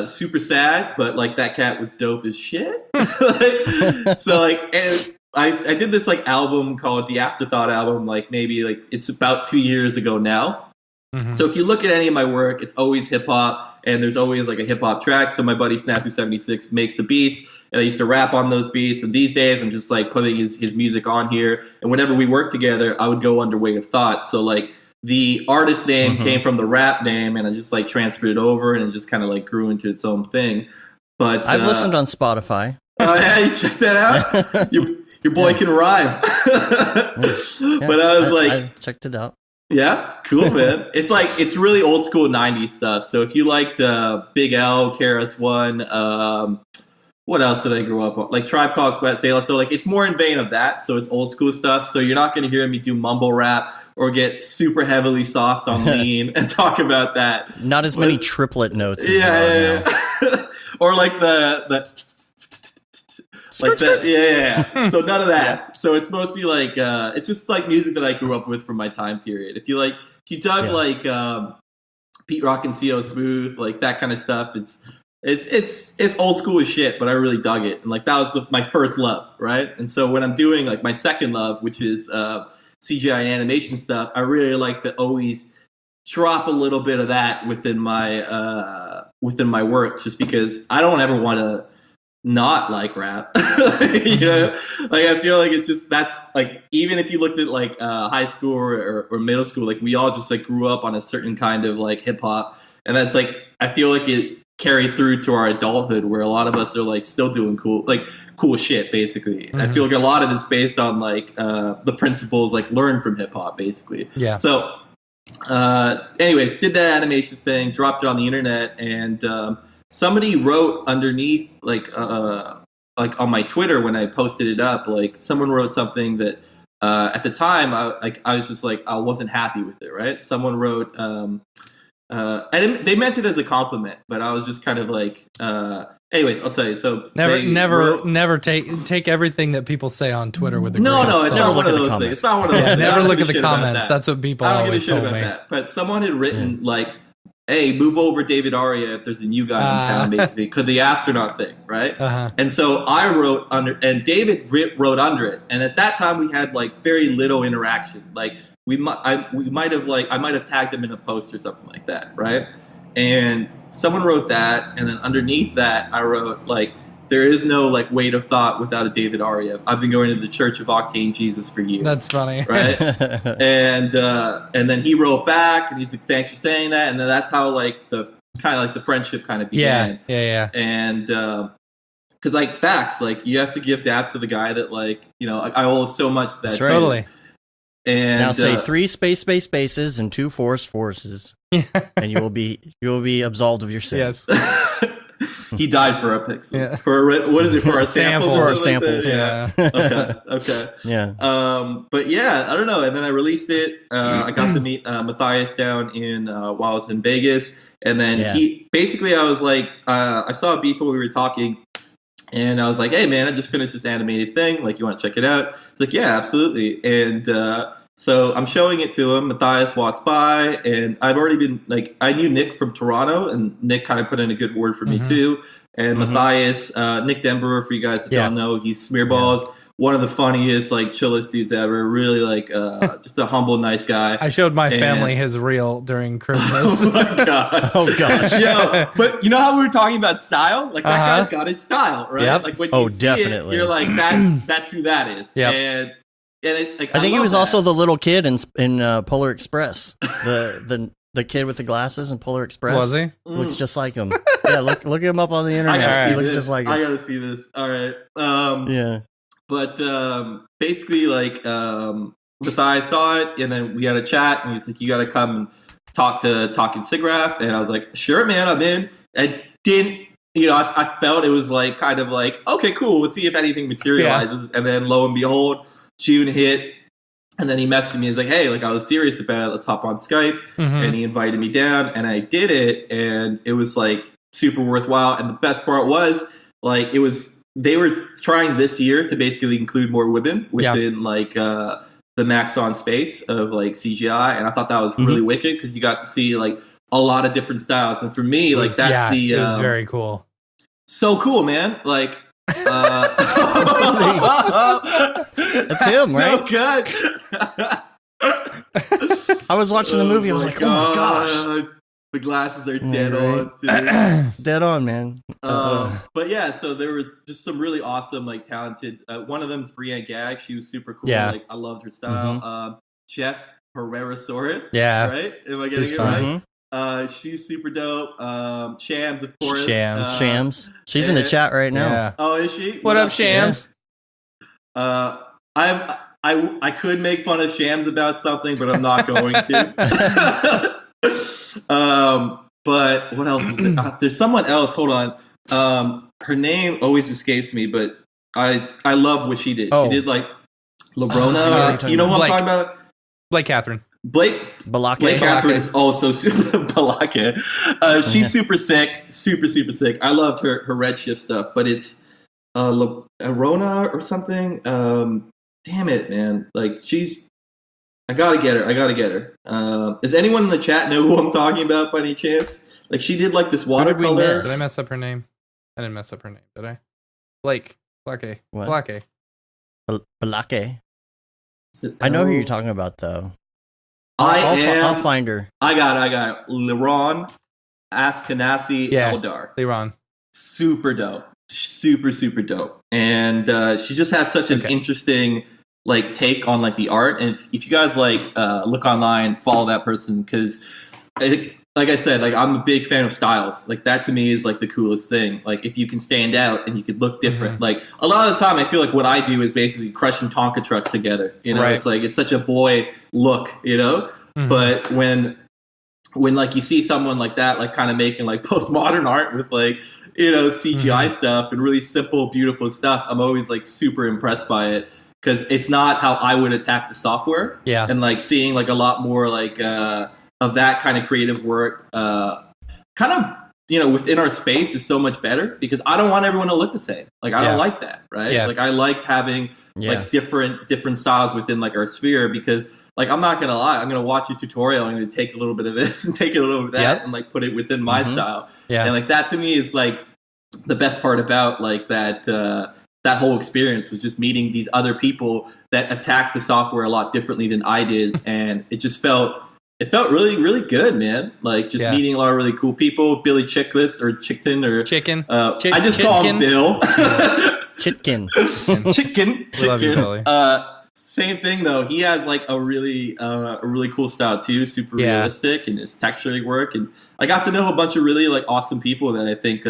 super sad, but like that cat was dope as shit. So like, and I did this like album called the Afterthought album, like maybe like it's about 2 years ago now. So if you look at any of my work, it's always hip hop, and there's always like a hip hop track. So my buddy Snafu76 makes the beats, and I used to rap on those beats. And these days, I'm just like putting his music on here. And whenever we work together, I would go under Weightofthought. So like the artist name came from the rap name, and I just like transferred it over, and it just kind of like grew into its own thing. But I've listened on Spotify. Oh yeah, you check that out. Your boy can rhyme. But I checked it out. Yeah, cool, man. It's really old school 90s stuff. So if you liked Big L, KRS-One, what else did I grow up on? Like Tribe Called Quest, so like it's more in vein of that. So it's old school stuff. So you're not going to hear me do mumble rap or get super heavily sauced on lean and talk about that. Not as many triplet notes. As yeah. Or like the like that, yeah. So none of that. So it's mostly like it's just like music that I grew up with from my time period. If you dug like Pete Rock and CO Smooth, like that kind of stuff. It's old school as shit, but I really dug it. And like that was my first love, right? And so when I'm doing like my second love, which is CGI and animation stuff, I really like to always drop a little bit of that within my work, just because I don't ever want to not like rap. You know, like I feel like it's just, that's like, even if you looked at like high school or middle school, like we all just like grew up on a certain kind of like hip hop, and that's like, I feel like it carried through to our adulthood, where a lot of us are like still doing cool shit, basically. And I feel like a lot of it's based on like the principles like learned from hip hop, basically. Yeah. So anyways, did that animation thing, dropped it on the internet, and somebody wrote underneath like on my Twitter when I posted it up, like someone wrote something that at the time I was just like, I wasn't happy with it, right? Someone wrote and they meant it as a compliment, but I was just kind of like, anyways, I'll tell you. So never take everything that people say on Twitter with a no, grain it's not one of those things. It's not one of those things. Never look at the comments. That's what people always told me. That. But someone had written like, hey, move over David Aria if there's a new guy in town, basically, because the astronaut thing, right? And so I wrote under, and David wrote under it. And at that time, we had like very little interaction. Like I might have tagged him in a post or something like that, right? And someone wrote that, and then underneath that, I wrote like, there is no like weight of thought without a David Aria. I've been going to the Church of Octane Jesus for years. That's funny, right? And then he wrote back, and he's like, "Thanks for saying that." And then that's how like the friendship kind of began. Yeah. And because like facts, like you have to give daps to the guy that like, you know, I owe so much that. That's right. Totally. And now say 3 spaces and 2 forces, and you will be absolved of your sins. Yes. He died for our pixels. Yeah. For what is it? For our samples. For our samples. Yeah. Okay. Yeah. But yeah, I don't know. And then I released it. I got to meet Matthias down in while I was in Vegas, and then I was like, I saw Beeple. We were talking. And I was like, hey, man, I just finished this animated thing. Like, you want to check it out? It's like, yeah, absolutely. And so I'm showing it to him. Matthias walks by, and I've already been, like, I knew Nick from Toronto, and Nick kind of put in a good word for me, too. And Matthias, Nick Denberer, for you guys that don't know, he's Smearballs. One of the funniest, like, chillest dudes ever. Really, like, just a humble, nice guy. I showed my family his reel during Christmas. Oh, my God. Oh, gosh. Yo, but you know how we were talking about style? Like, that guy's got his style, right? Yep. Like, when you see definitely. it, you're like, that's who that is. Yep. And it, like, I think he was that. also the little kid in Polar Express. The kid with the glasses in Polar Express. Was he? Looks just like him. Yeah, look him up on the internet. He looks just like him. I gotta see this. All right. Yeah. But basically, like, Matthias saw it, and then we had a chat, and he's like, you gotta come and talk to Talking Sigraph. And I was like, sure, man, I'm in. I didn't, you know, I felt it was like, kind of like, okay, cool, we'll see if anything materializes. And then lo and behold, June hit. And then he messaged me. He's like, hey, like, I was serious about it. Let's hop on Skype. And he invited me down, and I did it. And it was like super worthwhile. And the best part was, like, they were trying this year to basically include more women within like the Maxon space of like CGI. And I thought that was really wicked, because you got to see like a lot of different styles. And for me, it was very cool. So cool, man. Like, That's him, right? So good. I was watching the movie. I was like, oh my gosh. The glasses are dead on, too. Dead on, man. But yeah, so there was just some really awesome, like, talented. One of them is Brienne Gag. She was super cool. Yeah. Like, I loved her style. Jess Herrerasaurus. Yeah. Right? Am I getting it right? She's super dope. Shams, of course. Shams. She's in the chat right now. Yeah. Oh, is she? What up, Shams? I could make fun of Shams about something, but I'm not going to. But what else was there? There's someone else. Hold on. Her name always escapes me, but I love what she did. She did like Labrona. You know what I'm talking about? Blake Catherine. Blake Catherine is also super Balake. She's super sick, super sick. I loved her Redshift stuff, but it's Rona or something. Damn it, man! Like she's I gotta get her. I gotta get her. Does anyone in the chat know who I'm talking about by any chance? Like, she did like this watercolor. Did I mess up her name? I didn't mess up her name, did I? Blake. Blake. What? Blake. Blake. I know who you're talking about, though. I'll find her. I got it. Liron Askenasi Eldar. Liron. Super dope. Super, super dope. And she just has such an interesting like take on like the art. And if you guys like look online, follow that person, because like I said, like I'm a big fan of styles. Like that to me is like the coolest thing. Like if you can stand out and you could look different. Like a lot of the time I feel like what I do is basically crushing Tonka trucks together. You know, it's like it's such a boy look, you know? But when like you see someone like that, like kind of making like postmodern art with like, you know, CGI stuff and really simple, beautiful stuff, I'm always like super impressed by it, because it's not how I would attack the software. Yeah. And like seeing like a lot more like of that kind of creative work kind of, you know, within our space is so much better, because I don't want everyone to look the same. Like I don't like that, right? Yeah. Like I liked having like different styles within like our sphere, because like I'm not gonna lie, I'm gonna watch a tutorial, I'm gonna take a little bit of this and take a little bit of that and like put it within my style. Yeah. And like that to me is like the best part about like that that whole experience, was just meeting these other people that attacked the software a lot differently than I did, and it felt really, really good, man. Like just meeting a lot of really cool people. Billy Chickless or Chicken or Chicken. I just call him Bill. Chicken. We love you, Billy. Same thing though. He has like a really cool style too, super realistic in his texturing work, and I got to know a bunch of really like awesome people that I think.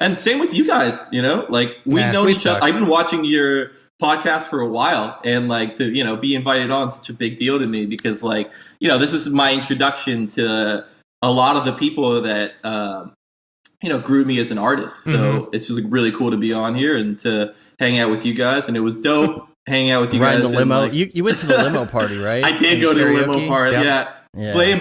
And same with you guys, you know, like we've known each other. I've been watching your podcast for a while, and like to, you know, be invited on such a big deal to me, because like, you know, this is my introduction to a lot of the people that you know, grew me as an artist. So it's just like really cool to be on here and to hang out with you guys, and it was dope. Hanging out with you guys. The limo. Like, you went to the limo party, right? I did go to the limo party. Yeah.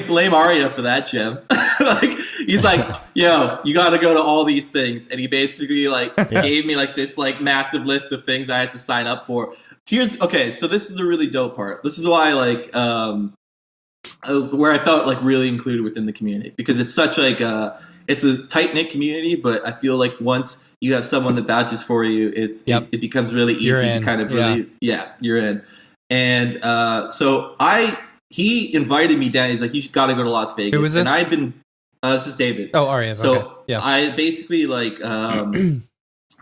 Blame Aria for that, Jim. Like he's like, yo, you got to go to all these things, and he basically like gave me like this like massive list of things I had to sign up for. So this is the really dope part. This is why like where I felt like really included within the community, because it's such like it's a tight knit community, but I feel like once you have someone that vouches for you, it becomes really easy to kind of you're in. And so he invited me down. He's like, you got to go to Las Vegas. Who was this? And I'd been, this is David. Oh, Arya. So I basically like, you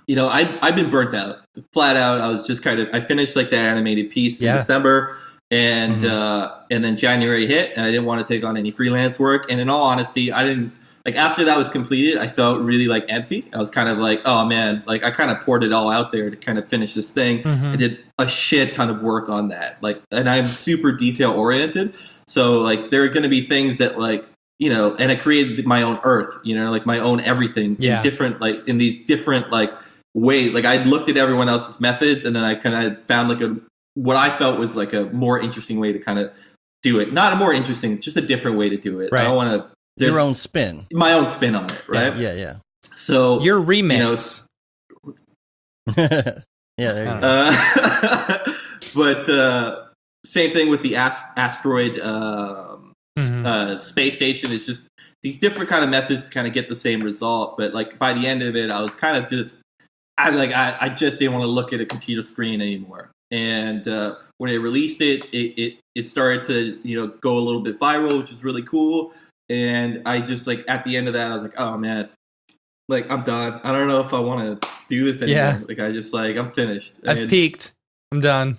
know, I've been burnt out, flat out. I was just I finished like that animated piece in December, and then January hit, and I didn't want to take on any freelance work. And in all honesty, I didn't. Like after that was completed, I felt really like empty. I was kind of like, oh man, like I kind of poured it all out there to kind of finish this thing. I did a shit ton of work on that. Like, and I'm super detail oriented. So like there are going to be things that like, you know, and I created my own earth, you know, like my own everything in different, like in these different like ways. Like I looked at everyone else's methods, and then I kind of found like what I felt was like a more interesting way to kind of do it. Not a more interesting, just a different way to do it. Right. I don't want to. Your own spin. My own spin on it, right? Yeah. So your remix. There you go. But same thing with the asteroid space station. Is just these different kind of methods to kind of get the same result. But like by the end of it, I was kind of just I just didn't want to look at a computer screen anymore. And when I released it, it started to, you know, go a little bit viral, which is really cool. And I just like at the end of that, I was like, oh man, like I'm done. I don't know if I want to do this anymore. Yeah. Like I just like I'm finished. I've peaked. I'm done.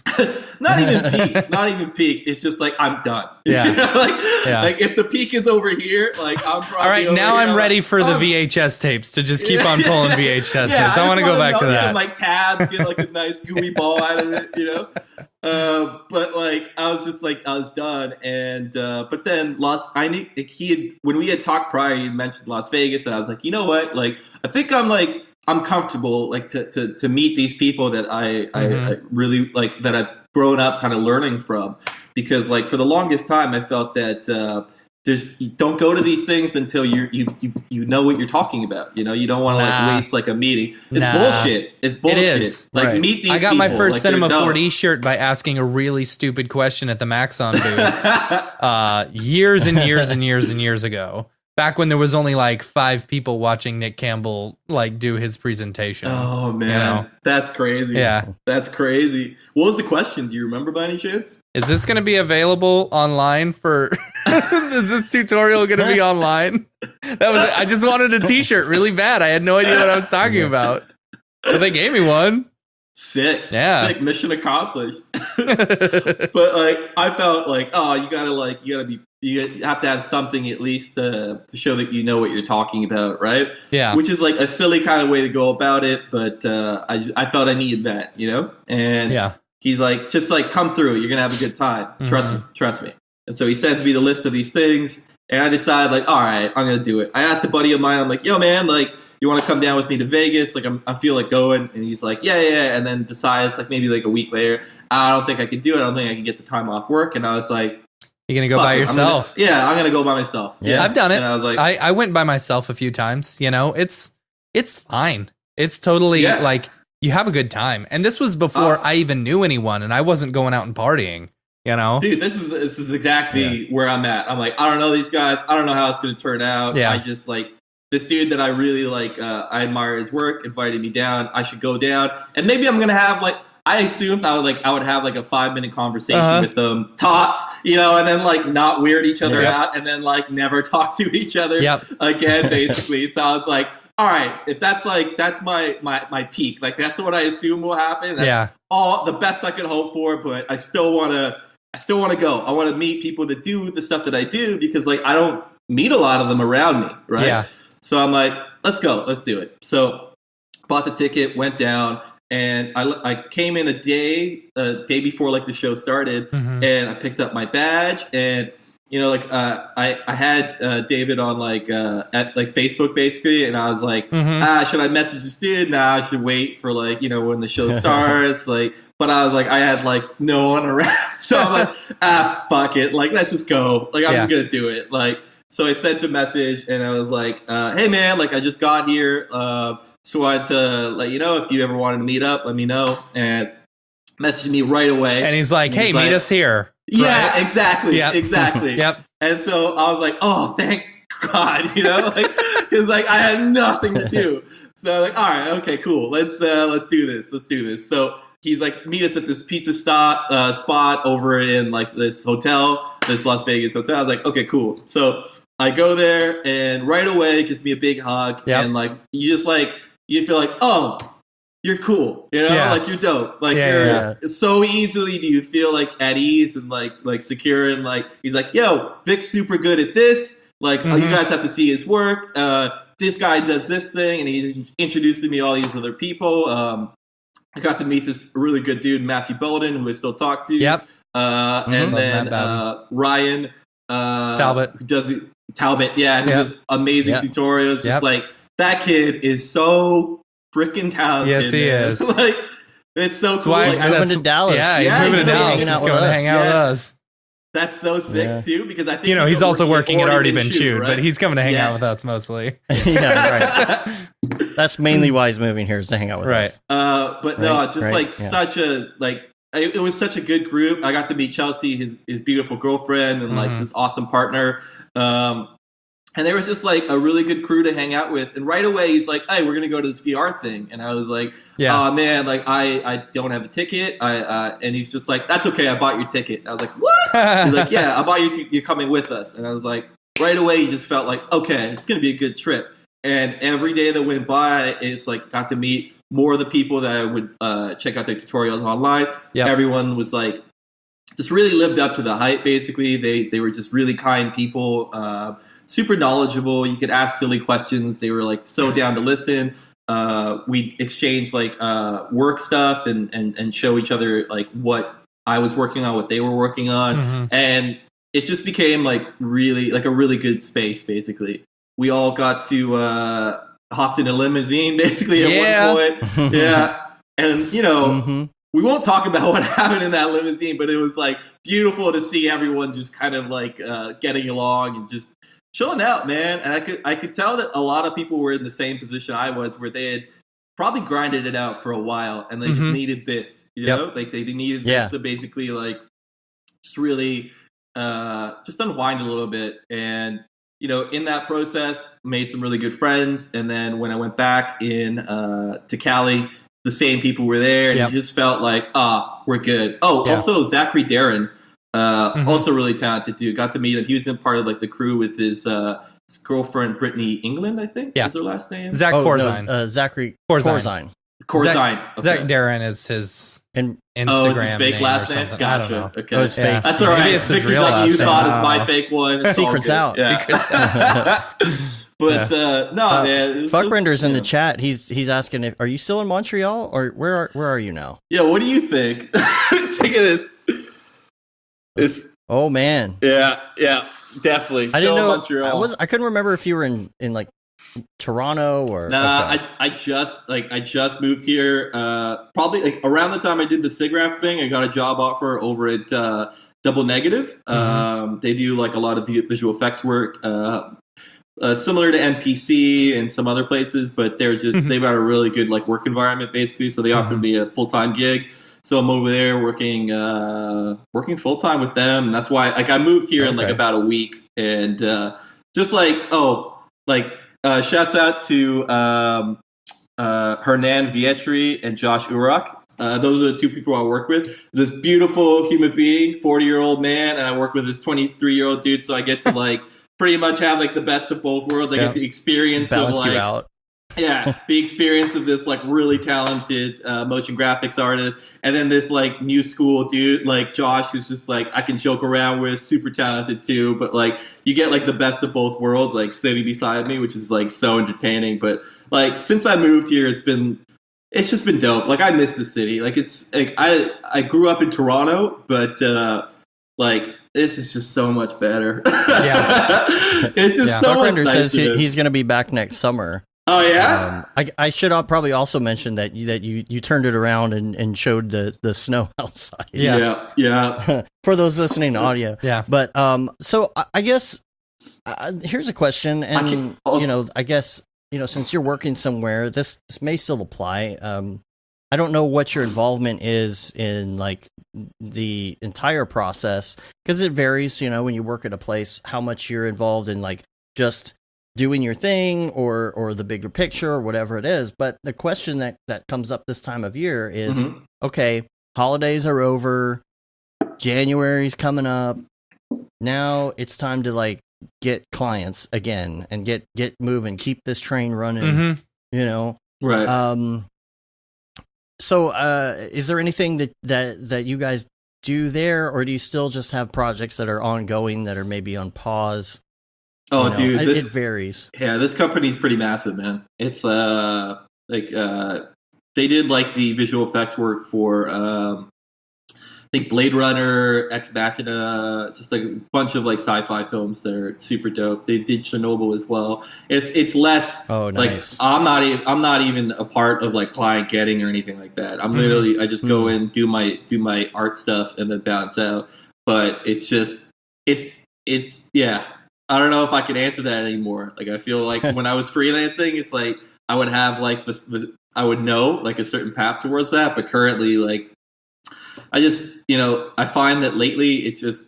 Not even peak. It's just like I'm done. Yeah. You know? Like if the peak is over here, like I'm probably all right. Now I'm ready for the VHS tapes to just keep on pulling VHS tapes. I want to go back to that. Like tabs, get like a nice gooey ball out of it, you know. But like I was just like I was done, and but then when we had talked prior, he had mentioned Las Vegas, and I was like, you know what, like I think I'm comfortable like to meet these people that I really like, that I've grown up kind of learning from, because like for the longest time I felt that you don't go to these things until you know what you're talking about. You know, you don't want to like waste like a meeting. It's bullshit. It's bullshit. It is. Like meet these. I got people. my first like, Cinema 4D shirt by asking a really stupid question at the Maxon booth years and years and years and years ago. Back when there was only like 5 people watching Nick Campbell like do his presentation. Oh man, you know? That's crazy. Yeah, that's crazy. What was the question? Do you remember by any chance? Is this going to be available online for? Is this tutorial going to be online? That was. I just wanted a T-shirt really bad. I had no idea what I was talking about, but they gave me one. Sick. Yeah. Sick. Mission accomplished. But like, I felt like, oh, you have to have something at least to show that you know what you're talking about, right? Yeah. Which is like a silly kind of way to go about it, but I felt I needed that, you know? And he's like, just like come through. You're gonna have a good time. Trust me. And so he sends me the list of these things, and I decide like, all right, I'm gonna do it. I asked a buddy of mine, I'm like, yo, man, like, you want to come down with me to Vegas? Like, I feel like going. And he's like, yeah. And then decides like maybe like a week later, I don't think I could do it. I don't think I can get the time off work. And I was like, you're going to go by yourself? I'm going to go by myself. Yeah, I've done it. And I was like, I went by myself a few times. You know, it's fine. It's totally like you have a good time. And this was before I even knew anyone, and I wasn't going out and partying. You know, dude, this is exactly where I'm at. I'm like, I don't know these guys. I don't know how it's going to turn out. Yeah. I just like this dude that I really like. I admire his work. Invited me down. I should go down, and maybe I'm going to have like. I assumed I would have like a 5-minute conversation with them tops, you know, and then like not weird each other out, and then like never talk to each other again, basically. So I was like, all right, if that's my peak, like that's what I assume will happen. That's all the best I could hope for, but I still want to go. I want to meet people that do the stuff that I do, because like I don't meet a lot of them around me, right? Yeah. So I'm like, let's go, let's do it. So bought the ticket, went down. And I came in a day before like the show started, and I picked up my badge, and you know like I had David on like at like Facebook basically, and I was like, should I message this dude? Nah, I should wait for like, you know, when the show starts. Like, but I was like, I had like no one around, so I'm like, fuck it, like let's just go. Like I'm just gonna do it. Like, so I sent a message, and I was like, hey man, like I just got here. So I wanted to let you know, if you ever wanted to meet up, let me know. And messaged me right away. And he's like, hey, meet us here. Yeah, right? exactly. Exactly. Yep. And so I was like, oh, thank God, you know, like, because like I had nothing to do. So I was like, all right, okay, cool. Let's do this. So he's like, meet us at this pizza spot over in like this hotel, this Las Vegas hotel. I was like, okay, cool. So I go there, and right away gives me a big hug, and like you feel like, oh, you're cool, you know, like you're dope, like so easily do you feel like at ease and like secure, and like he's like, yo, Vic's super good at this, like you guys have to see his work. This guy does this thing, and he's introducing me all these other people. I got to meet this really good dude, Matthew Belden, who I still talk to. And then Ryan Talbot, who does Talbot, who does amazing tutorials. Just like, that kid is so freaking talented. Yes, he is. Like, it's so cool. He's moving to Dallas. Yeah, he's moving to Dallas. He's going to hang out with us. That's so sick too, because I think, you know, he's also working at Already Been Chewed, right? But he's coming to hang out with us mostly. Right. That's mainly why he's moving here, is to hang out with us. But no, just such a it was such a good group. I got to meet Chelsea, his beautiful girlfriend, and like his awesome partner. And there was just like a really good crew to hang out with. And right away, he's like, hey, we're going to go to this VR thing. And I was like, oh man, like I don't have a ticket. And he's just like, that's okay, I bought your ticket. And I was like, what? He's like, yeah, I bought your ticket. You're coming with us. And I was like, right away, he just felt like, okay, it's going to be a good trip. And every day that went by, it's like, got to meet more of the people that I would check out their tutorials online. Everyone was like, just really lived up to the hype, basically. They were just really kind people, super knowledgeable. You could ask silly questions. They were like so down to listen. We exchanged like work stuff and show each other like what I was working on, what they were working on. And it just became like really like a really good space, basically. We all got to hopped in a limousine basically at one point. And you know, we won't talk about what happened in that limousine, but it was like beautiful to see everyone just kind of like getting along and just chilling out, man. And I could tell that a lot of people were in the same position I was, where they had probably grinded it out for a while and they just needed this, you know, like they needed this to basically like just really just unwind a little bit. And you know, in that process, made some really good friends. And then when I went back in to Cali, the same people were there, and you just felt like, we're good. Oh, also Zachary Darren, also really talented dude. Got to meet him. He was in part of like the crew with his girlfriend Brittany England, I think is her last name. Zach Corzine. No, Zachary Corzine. Zach Darren is his and Instagram it's his fake name last or name. something. Gotcha. I don't know. Okay, it's fake. That's all right. Maybe it's his Victor's real like last you name. thought is my fake one. It's Secrets out. Yeah. Secrets out. But no, man. Fuckrender's in the chat. He's asking, are you still in Montreal or where are you now? Yeah, what do you think? Think of this. Oh man. Yeah, definitly. I didn't know. Montreal. I couldn't remember if you were in like Toronto or. Nah, okay. I just moved here. Probably like around the time I did the SIGGRAPH thing, I got a job offer over at Double Negative. They do like a lot of visual effects work. Similar to NPC and some other places, but they've got a really good like work environment basically. So they offered me a full-time gig. So I'm over there working full-time with them. And that's why like I moved here in like about a week. And just like shouts out to Hernan Vietri and Josh Urak. Those are the two people I work with. This beautiful human being, 40-year-old man, and I work with this 23-year-old dude. So I get to like pretty much have like the best of both worlds. I get the experience balance of like you out. the experience of this like really talented motion graphics artist, and then this like new school dude like Josh, who's just like I can joke around with, super talented too. But like you get like the best of both worlds, like sitting beside me, which is like so entertaining. But like since I moved here, it's just been dope. Like I miss the city. Like it's like I grew up in Toronto, but like this is just so much better. It's just so much nicer. Says he's going to be back next summer. Oh yeah. I should probably also mention that you turned it around and showed the snow outside. Yeah. For those listening to audio. Yeah. But so I guess here's a question, and I guess since you're working somewhere, this may still apply. I don't know what your involvement is in like the entire process, because it varies, when you work at a place, how much you're involved in like just doing your thing or the bigger picture or whatever it is. But the question that comes up this time of year is, okay, holidays are over, January's coming up. Now it's time to like get clients again and get moving, keep this train running, Right. So, is there anything that you guys do there, or do you still just have projects that are ongoing that are maybe on pause? Oh, dude, it varies. Yeah, this company's pretty massive, man. It's they did like the visual effects work for I think Blade Runner, Ex Machina, just like a bunch of like sci-fi films that are super dope. They did Chernobyl as well. It's less nice. Like I'm not even a part of like client getting or anything like that. I'm literally I just go in, do my art stuff and then bounce out. But it's I don't know if I can answer that anymore. Like I feel like when I was freelancing, it's like I would have like I would know like a certain path towards that, but currently like I just, I find that lately it's just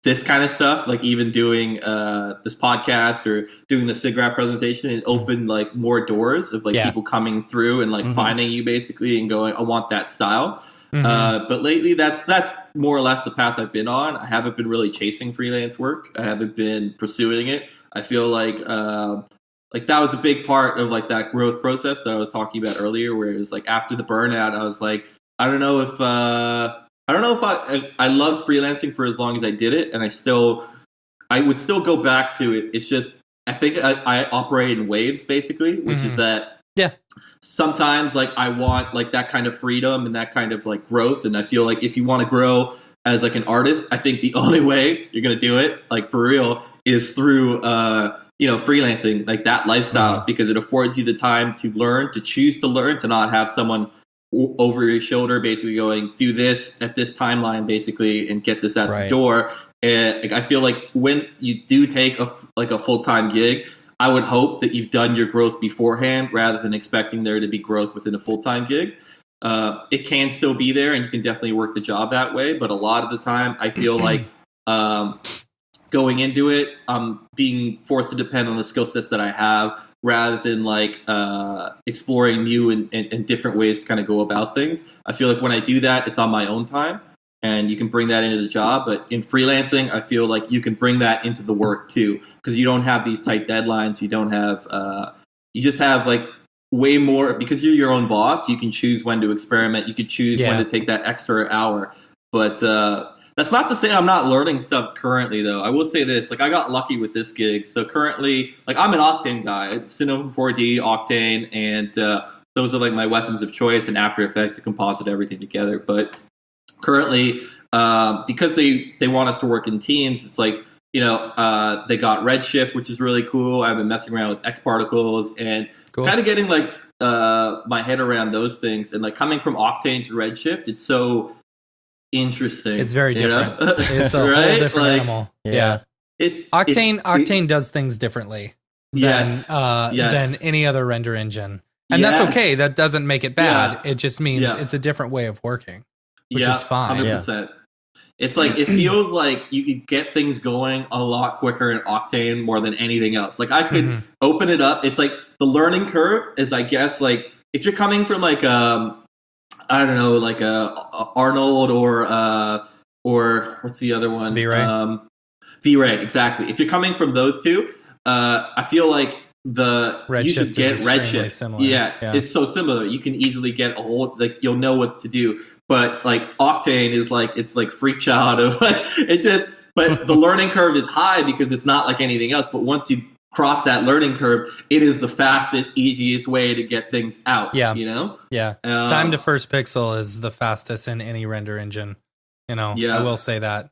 this kind of stuff, like even doing this podcast or doing the SIGGRAPH presentation, it opened like more doors of like people coming through and like finding you basically and going, I want that style. But lately that's more or less the path I've been on. I haven't been really chasing freelance work. I haven't been pursuing it. I feel like that was a big part of like that growth process that I was talking about earlier, where it was like after the burnout, I was like, I don't know if I loved freelancing for as long as I did it, and I would still go back to it. It's just I think I operate in waves basically, which is that sometimes like I want like that kind of freedom and that kind of like growth, and I feel like if you want to grow as like an artist, I think the only way you're gonna do it like for real is through freelancing, like that lifestyle, because it affords you the time to learn, to choose to learn, to not have someone over your shoulder, basically going, do this at this timeline, basically, and get this out the door. And like, I feel like when you do take a full-time gig, I would hope that you've done your growth beforehand rather than expecting there to be growth within a full-time gig. It can still be there, and you can definitely work the job that way. But a lot of the time, I feel like going into it, I'm being forced to depend on the skill sets that I have rather than like exploring new and different ways to kind of go about things. I feel like when I do that, it's on my own time. And you can bring that into the job. But in freelancing, I feel like you can bring that into the work too, because you don't have these tight deadlines. You don't have, you just have like way more, because you're your own boss. You can choose when to experiment. You can choose when to take that extra hour. But that's not to say I'm not learning stuff currently, though. I will say this, like I got lucky with this gig. So currently, like I'm an Octane guy, Cinema 4D, Octane, and those are like my weapons of choice, and After Effects to composite everything together. But currently, because they want us to work in teams, it's like, you know, they got Redshift, which is really cool. I've been messing around with X particles and kind of getting like my head around those things. And like coming from Octane to Redshift, it's so interesting. It's very different. It's a whole different animal. Yeah. Octane does things differently than any other render engine. And that's okay. That doesn't make it bad. It just means it's a different way of working. Which is fine. 100%. It's like, it feels like you could get things going a lot quicker in Octane more than anything else. Like I could open it up. It's like the learning curve is, I guess, like if you're coming from like I don't know, like Arnold or what's the other one? V-Ray. V-Ray, exactly. If you're coming from those two, I feel like you should get Redshift. Similar. Yeah, it's so similar. You can easily get a whole, like you'll know what to do. But like Octane is like, it's like freak child of like it just. But the learning curve is high because it's not like anything else. But once you cross that learning curve, it is the fastest, easiest way to get things out. Yeah, you know. Yeah, time to first pixel is the fastest in any render engine. You know, I will say that.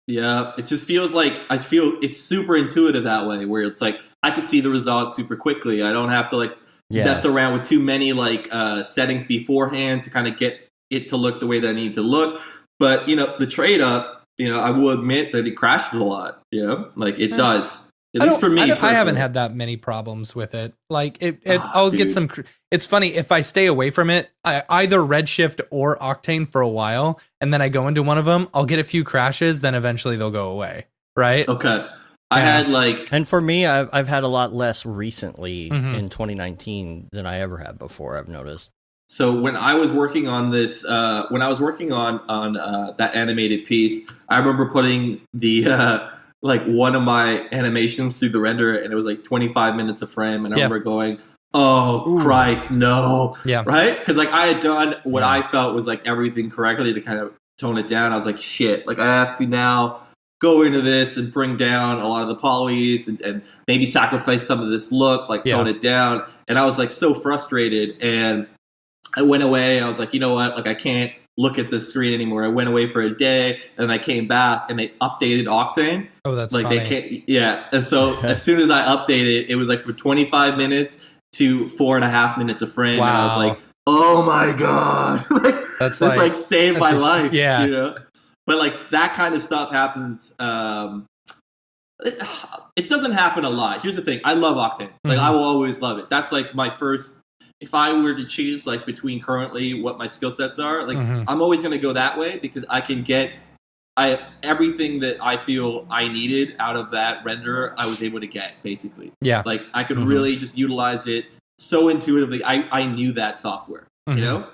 Yeah, it just feels like I feel it's super intuitive that way, where it's like I could see the results super quickly. I don't have to like mess around with too many like settings beforehand to kind of get it to look the way that I need to look. But you know, the trade up, you know, I will admit that it crashes a lot. You know, like it does. At least for me, I haven't had that many problems with it. Like I'll get some. It's funny if I stay away from it, either Redshift or Octane for a while, and then I go into one of them, I'll get a few crashes. Then eventually they'll go away. Right? Okay. I had like, and for me, I've had a lot less recently in 2019 than I ever had before. I've noticed. So when I was working on this, when I was working on that animated piece, I remember putting the like one of my animations through the renderer, and it was like 25 minutes a frame, and I remember going, "Oh Christ, no!" Right? Because like I had done what I felt was like everything correctly to kind of tone it down. I was like, "Shit!" Like I have to now go into this and bring down a lot of the polys and maybe sacrifice some of this look, like tone it down. And I was like so frustrated, and I went away. I was like, you know what? Like I can't look at the screen anymore. I went away for a day, and then I came back, and they updated Octane. Oh, that's like funny. They can't. And so as soon as I updated, it was like from 25 minutes to 4.5 minutes a frame, and I was like, oh my god, like that's like saved my life. Yeah, you know. But like that kind of stuff happens. It doesn't happen a lot. Here's the thing: I love Octane. Like I will always love it. That's like my first. If I were to choose like between currently what my skill sets are, like I'm always going to go that way because I can get everything that I feel I needed out of that renderer. I was able to get basically. Yeah, like I could really just utilize it so intuitively. I knew that software. You know.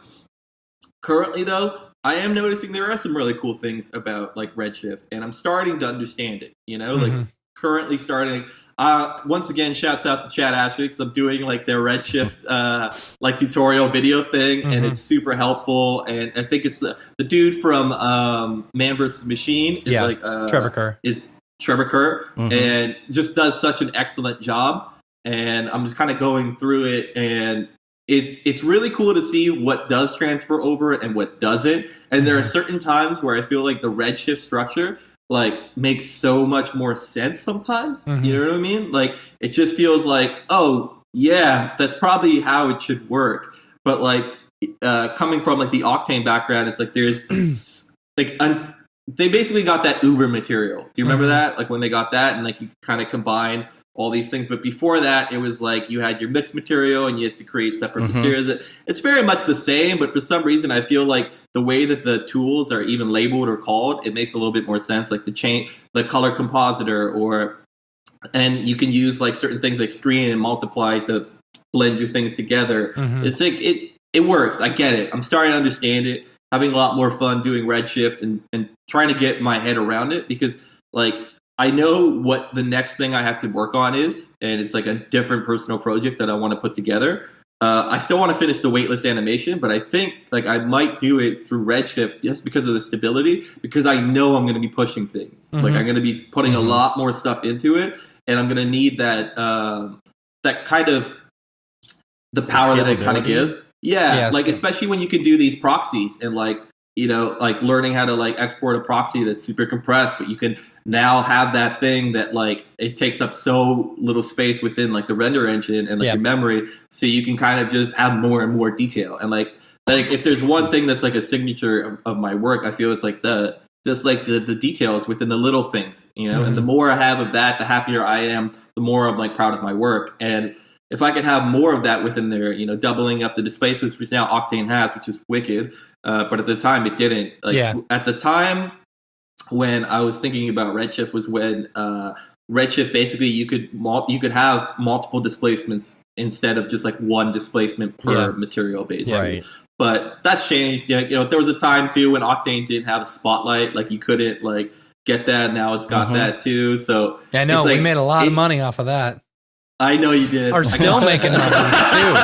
Currently, though, I am noticing there are some really cool things about like Redshift, and I'm starting to understand it. You know, like currently starting. Once again, shouts out to Chad Ashley because I'm doing like their Redshift like tutorial video thing, and it's super helpful. And I think it's the dude from Man vs. Machine is like Trevor Kerr is Trevor Kerr, and just does such an excellent job. And I'm just kind of going through it, and it's really cool to see what does transfer over and what doesn't. And there are certain times where I feel like the Redshift structure like makes so much more sense sometimes. You know what I mean? Like it just feels like, oh yeah, that's probably how it should work. But like coming from like the Octane background, it's like there's like they basically got that Uber material. Do you remember that? Like when they got that, and like you kind of combine all these things. But before that, it was like you had your mixed material and you had to create separate materials. It's very much the same, but for some reason, I feel like the way that the tools are even labeled or called, it makes a little bit more sense. Like the color compositor, and you can use like certain things like screen and multiply to blend your things together. It's like it works. I get it. I'm starting to understand it. Having a lot more fun doing Redshift and trying to get my head around it, because like I know what the next thing I have to work on is, and it's like a different personal project that I want to put together. I still want to finish the weightless animation, but I think like I might do it through Redshift just because of the stability, because I know I'm going to be pushing things. Like I'm going to be putting a lot more stuff into it, and I'm going to need that that kind of the power that it kind of gives. Yeah, like especially when you can do these proxies and like, you know, like learning how to like export a proxy that's super compressed, but you can now have that thing that like it takes up so little space within like the render engine and like your memory, so you can kind of just have more and more detail. And like if there's one thing that's like a signature of my work, I feel it's like the details within the little things, you know. And the more I have of that, the happier I am, the more I'm like proud of my work. And if I could have more of that within there, you know, doubling up the displacements, which now Octane has, which is wicked. But at the time, it didn't. Like, at the time when I was thinking about Redshift was when Redshift basically you could have multiple displacements instead of just like one displacement per material, basically. Right. But that's changed. Yeah, you know, there was a time too when Octane didn't have a spotlight. Like you couldn't like get that. Now it's got that too. So I know we made a lot of money off of that. I know you did. Are still making numbers too.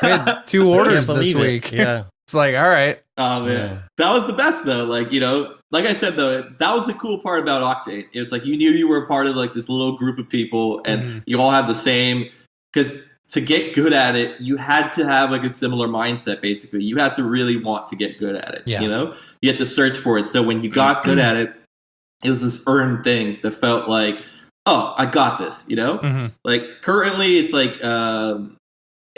We had 2 orders this week. Yeah. It's like, all right. Oh man, that was the best though. Like, you know, like I said though, that was the cool part about Octane. It was like you knew you were a part of like this little group of people, and you all had the same. Because to get good at it, you had to have like a similar mindset. Basically, you had to really want to get good at it. Yeah. You know, you had to search for it. So when you got good at it, it was this earned thing that felt like, oh, I got this. You know, like currently it's like.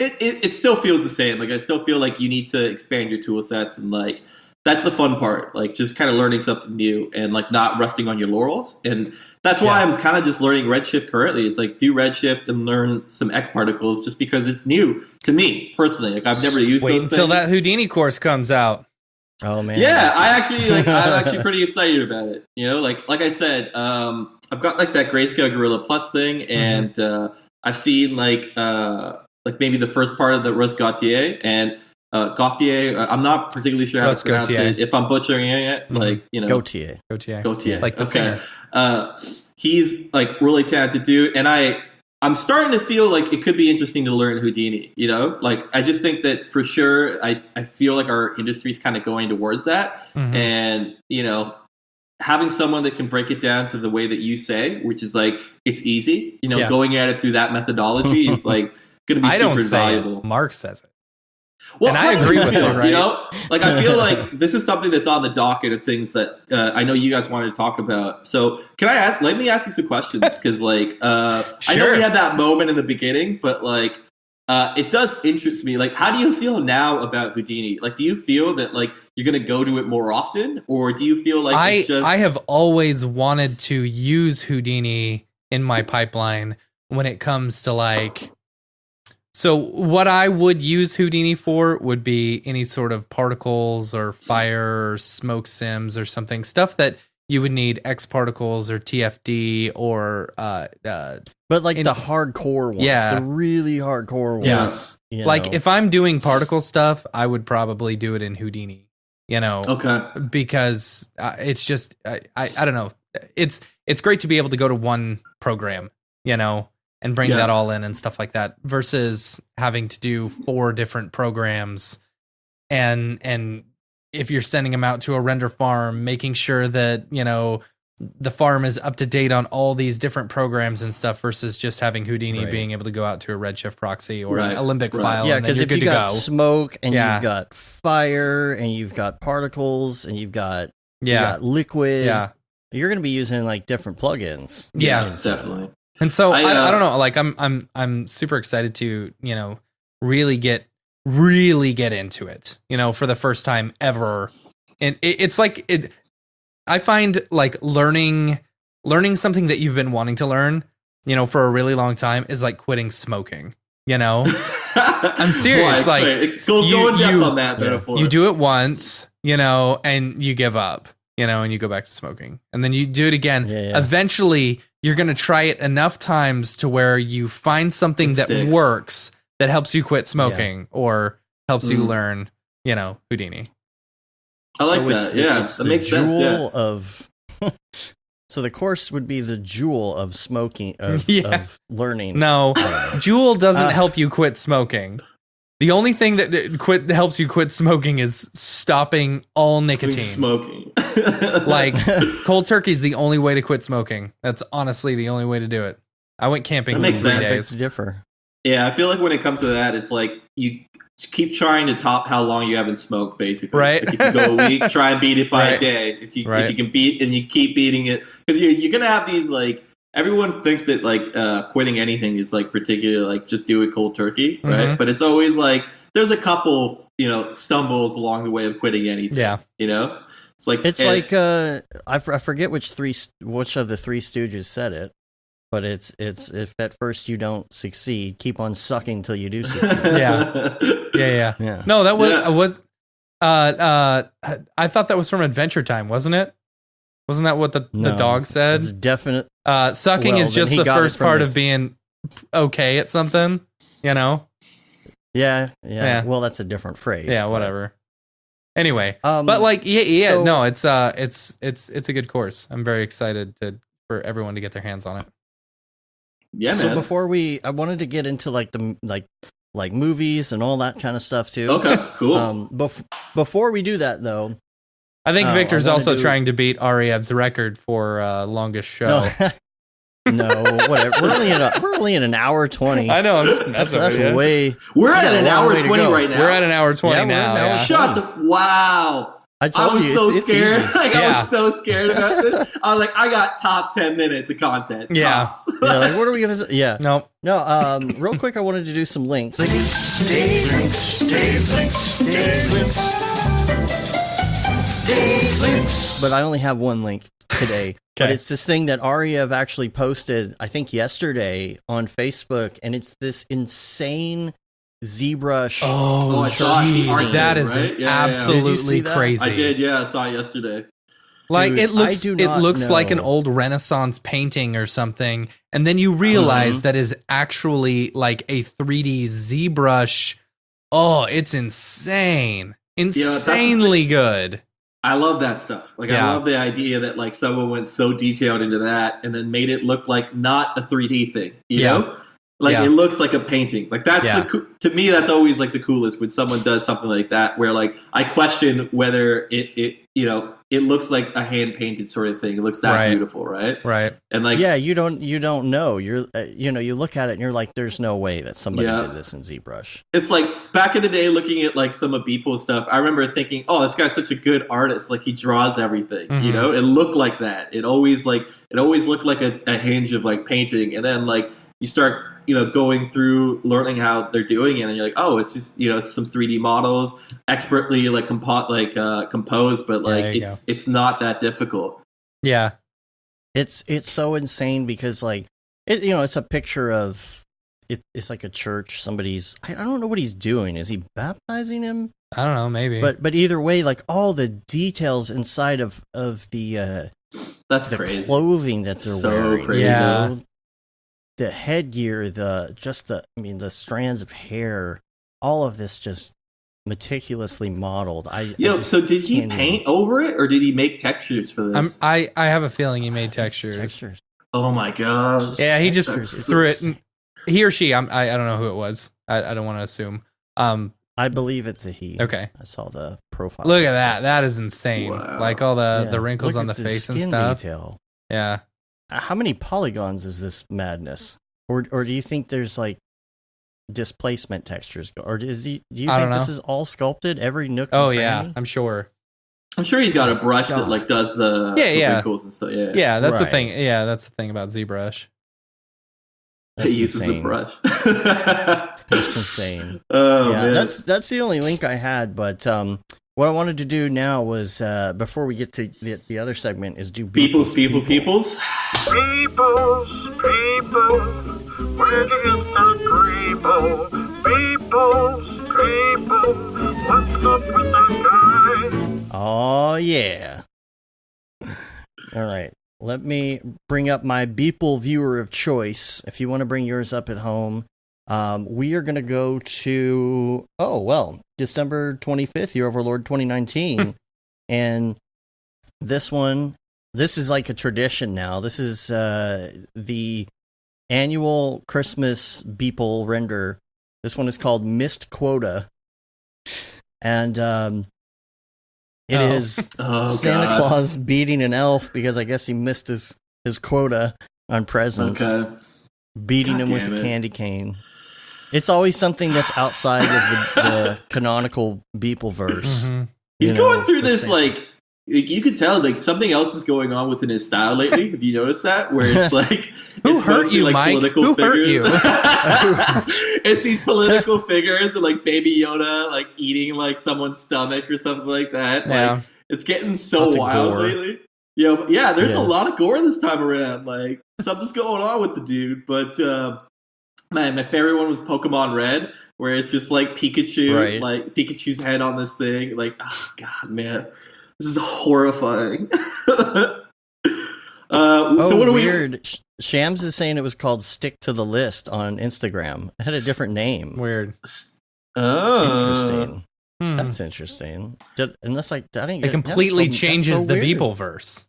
It still feels the same. Like I still feel like you need to expand your tool sets, and like that's the fun part. Like just kind of learning something new and like not resting on your laurels. And that's why I'm kind of just learning Redshift currently. It's like do Redshift and learn some X particles just because it's new to me personally. Like I've never used those things. Wait until that Houdini course comes out. Oh man. Yeah, I'm actually pretty excited about it. You know, like I said, I've got like that Grayscale Gorilla Plus thing, and I've seen like maybe the first part of the Russ Gauthier and Gauthier. I'm not particularly sure how to pronounce it. If I'm butchering it, like you know, Gauthier, like the singer. He's like really talented dude, and I'm starting to feel like it could be interesting to learn Houdini. You know, like I just think that for sure, I feel like our industry is kind of going towards that, and you know. Having someone that can break it down to the way that you say, which is like it's easy, you know, going at it through that methodology is like going to be super valuable. It. Mark says it. Well, and I agree with you, right? You know, like I feel like this is something that's on the docket of things that I know you guys wanted to talk about. So let me ask you some questions, because like I know we had that moment in the beginning, but like it does interest me. Like, how do you feel now about Houdini? Like, do you feel that like you're going to go to it more often, or do you feel like I have always wanted to use Houdini in my pipeline when it comes to like. So what I would use Houdini for would be any sort of particles or fire or smoke sims or something, stuff that you would need X particles or TFD or but like the hardcore ones, the really hardcore ones. Yeah. Like if I'm doing particle stuff, I would probably do it in Houdini, you know. Okay. Because it's just I don't know. It's great to be able to go to one program, you know, and bring that all in and stuff like that, versus having to do 4 different programs and if you're sending them out to a render farm, making sure that, you know, the farm is up to date on all these different programs and stuff, versus just having Houdini being able to go out to a Redshift proxy or an Alembic file. Yeah, because if you've got smoke and you've got fire and you've got particles and you've got liquid, you're going to be using like different plugins. Yeah, definitely. And so I don't know, like I'm super excited to, you know, really get really get into it, for the first time ever. And it's like I find like learning something that you've been wanting to learn, for a really long time is like quitting smoking. I'm serious. Go in depth on that metaphor. You do it once, and you give up, and you go back to smoking, and then you do it again. Eventually you're going to try it enough times to where you find something that works, that helps you quit smoking or helps you learn, Houdini. I like that. That makes sense. Of so the course would be the jewel of smoking, of learning. No, Jewel doesn't help you quit smoking. The only thing that helps you quit smoking is stopping all nicotine. Smoking. Like, cold turkey is the only way to quit smoking. That's honestly the only way to do it. I went camping for 3 days. Differ. Yeah, I feel like when it comes to that, it's like you keep trying to top how long you haven't smoked, basically. Right. Like if you go a week, try and beat it by a day. If you can beat and you keep beating it, because you're gonna have these like everyone thinks that like quitting anything is like particularly like just do it cold turkey, right? Mm-hmm. But it's always like there's a couple stumbles along the way of quitting anything. Yeah, it's like I forget which of the Three Stooges said it. But it's if at first you don't succeed, keep on sucking till you do succeed. Yeah. No, that was I thought that was from Adventure Time, wasn't it? Wasn't that what the dog said? It's definite. Sucking is just the first part of being okay at something, Yeah. Well, that's a different phrase. Yeah, whatever. Anyway, but like, no, it's a good course. I'm very excited for everyone to get their hands on it. Yeah, man. So before I wanted to get into like the like movies and all that kind of stuff too. Okay, cool. Before we do that though, I think Victor's also trying to beat Ariev's record for longest show. No, whatever. We're only in an hour 20. I know. I'm just messing that's with you. Way. We're at an hour 20 right now. We're at an hour 20 now. Yeah. Shut the wow. I was so scared. I was so scared about this. I was like, I got tops 10 minutes of content. Yeah. Tops. Like, what are we gonna say? Yeah. No. Real quick, I wanted to do some links. But I only have one link today. But it's this thing that Ariev actually posted, I think yesterday on Facebook, and it's this insane ZBrush. Oh, jeez, that is absolutely crazy. I did, I saw it yesterday. Like, dude, it looks like an old Renaissance painting or something, and then you realize that is actually like a 3D ZBrush. Oh, it's insane. Insanely good. I love that stuff. Like, I love the idea that like someone went so detailed into that and then made it look like not a 3D thing, you know? Like, it looks like a painting. Like, that's to me, that's always like the coolest when someone does something like that, where like I question whether it looks like a hand painted sort of thing. It looks that beautiful, right? Right. And like, you don't know. You're you look at it and you're like, there's no way that somebody did this in ZBrush. It's like back in the day, looking at like some of Beeple's stuff. I remember thinking, oh, this guy's such a good artist. Like, he draws everything. Mm-hmm. It looked like that. It always looked like a hinge of like painting, and then like you start going through learning how they're doing it, and you're like, oh, it's just some 3D models expertly like composed, but like it's not that difficult. Yeah, it's so insane because like it's a picture of it's like a church. Somebody's I don't know what he's doing. Is he baptizing him? I don't know, maybe. But either way, like all the details inside of the that's the crazy clothing that they're wearing. Crazy. Yeah. The headgear, the strands of hair, all of this just meticulously modeled. So did he paint over it, or did he make textures for this? I have a feeling he made textures. Oh my gosh! Yeah, he just threw it. He or she. I don't know who it was. I don't want to assume. I believe it's a he. Okay, I saw the profile. Look at that. That is insane. Wow. Like all the wrinkles on the face and stuff. Detail. Yeah. How many polygons is this madness? Or do you think there's like displacement textures? Or do you think this is all sculpted? Every nook and cranny? Yeah, I'm sure. I'm sure he's got a brush that like does the wrinkles and stuff. Yeah, that's the thing. Yeah, that's the thing about ZBrush. He uses a brush. That's insane. Oh Yeah, man. that's the only link I had. But what I wanted to do now was before we get to the other segment is do Peoples. Peoples, people, where do you get that Peoples, what's up with that guy? Oh yeah. All right. Let me bring up my Beeple viewer of choice. If you want to bring yours up at home, we are going to go to December 25th, Year of our Lord 2019, and this is like a tradition now. This is the annual Christmas Beeple render. This one is called Missed Quota, and it is Santa Claus beating an elf because I guess he missed his quota on presents. Okay. Beating him with a candy cane. It's always something that's outside of the canonical Beeple verse. Mm-hmm. He's going through this like you could tell like something else is going on within his style lately. Have you noticed that? Where it's like Who it's hurt mostly, you, like, Mike? political Who hurt figures. you? It's these political figures and like Baby Yoda like eating like someone's stomach or something like that. Yeah. Like it's getting so Lots of wild gore. lately. Yeah, there's a lot of gore this time around. Like something's going on with the dude. But man, my favorite one was Pokemon Red, where it's just like Pikachu, Right. like Pikachu's head on this thing. Like, oh god, man, this is horrifying. So what are weird. Shams is saying it was called Stick to the List on Instagram. It had a different name. Weird. Interesting. Hmm. That's interesting. Unless I didn't. It completely that's changes so the weird. Beeple verse.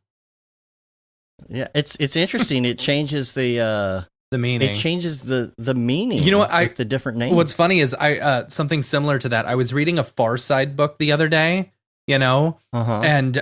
Yeah, it's interesting. It changes the meaning. It changes the meaning. You know what? With the different names. What's funny is I something similar to that. I was reading a Far Side book the other day, and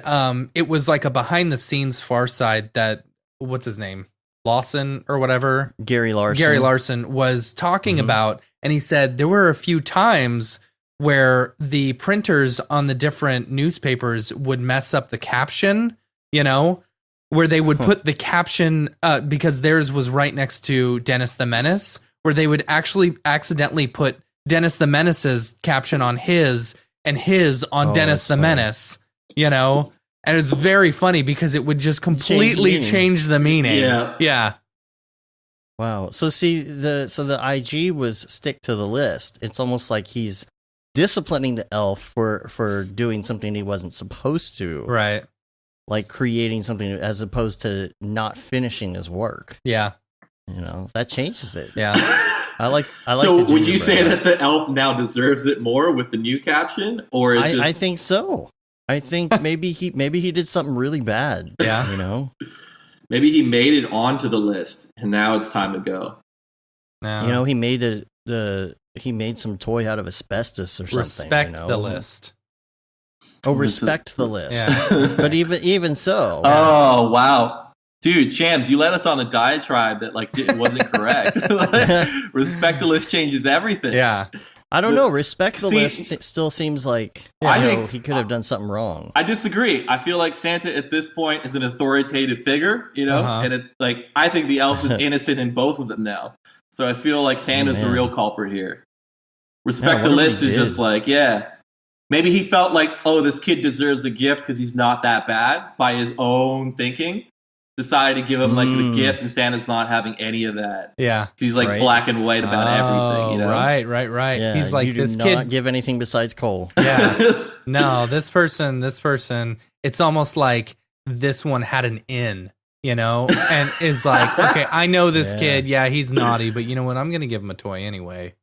it was like a behind the scenes Far Side that what's his name? Lawson or whatever. Gary Larson. Gary Larson was talking about, and he said there were a few times where the printers on the different newspapers would mess up the caption, where they would put the caption, because theirs was right next to Dennis the Menace, where they would actually accidentally put Dennis the Menace's caption on his and his on Dennis the Menace, And it's very funny because it would just completely change the meaning. Yeah. Wow. So see, the IG was stick to the list. It's almost like he's disciplining the elf for doing something he wasn't supposed to. Right. Like creating something as opposed to not finishing his work. Yeah. That changes it. Yeah. I like. So would you say that the elf now deserves it more with the new caption, or is I think so. I think maybe he did something really bad. Yeah. Maybe he made it onto the list, and now it's time to go. No. He made he made some toy out of asbestos or something. Respect the list. Oh, respect the list. Yeah. But even so. Oh wow. Dude, Shams, you led us on a diatribe that wasn't correct. Respect the list changes everything. Yeah. I don't know. Respect the list still seems like I think he could have done something wrong. I disagree. I feel like Santa at this point is an authoritative figure, and I think the elf is innocent in both of them now. So I feel like Santa's the real culprit here. Respect the list is just maybe he felt like, oh, this kid deserves a gift because he's not that bad by his own thinking. Decided to give him the gift, and Santa's not having any of that. Yeah, he's black and white about everything. Right. Yeah, he's like, you do this not kid give anything besides coal. Yeah, no, this person. It's almost like this one had an in, and is like, okay, I know this kid. Yeah, he's naughty, but you know what? I'm gonna give him a toy anyway.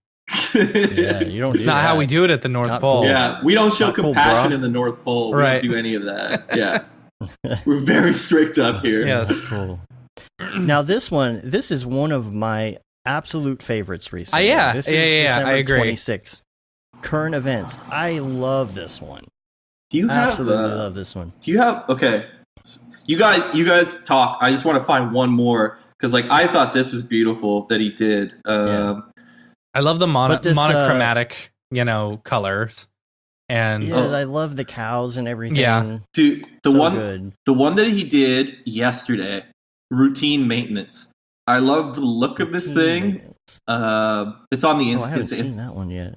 Yeah, you don't. It's not how we do it at the North Pole. Cool. Yeah, we don't show compassion in the North Pole. We Right. don't do any of that. Yeah. We're very strict up here. Yes. Cool. Now this is one of my absolute favorites recently. Yeah. This is December I agree. 26th. Current events. I love this one. Do you have Absolutely love this one. Do you have okay? You guys talk. I just want to find one more because I thought this was beautiful that he did. I love the monochromatic, colors. And I love the cows and everything. Yeah. Dude, the good. one that he did yesterday, routine maintenance. I love the look of this thing. It's on the Oh, I haven't Instagram. seen that one yet.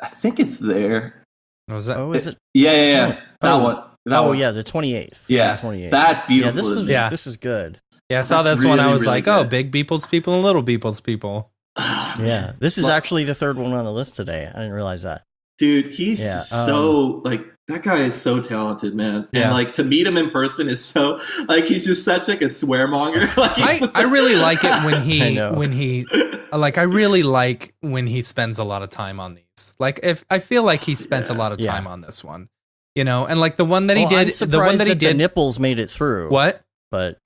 I think it's there. Was that? Oh, is it? Yeah. That one. That one. Yeah, the 28th. Yeah, the 28th. that's beautiful. This is good. Yeah, I saw That's this one. I really, was really like, good. oh, big people's people and little people's people. Yeah, this is actually the third one on the list today. I didn't realize that. Dude, he's just so like that guy is so talented, man. Yeah. And like to meet him in person is so like he's just such like a swearmonger. Like I really like it I really like when he spends a lot of time on these. Like if I feel like he spent a lot of time on this one, you know, and like the one that he did, I'm surprised the nipples made it through. What? But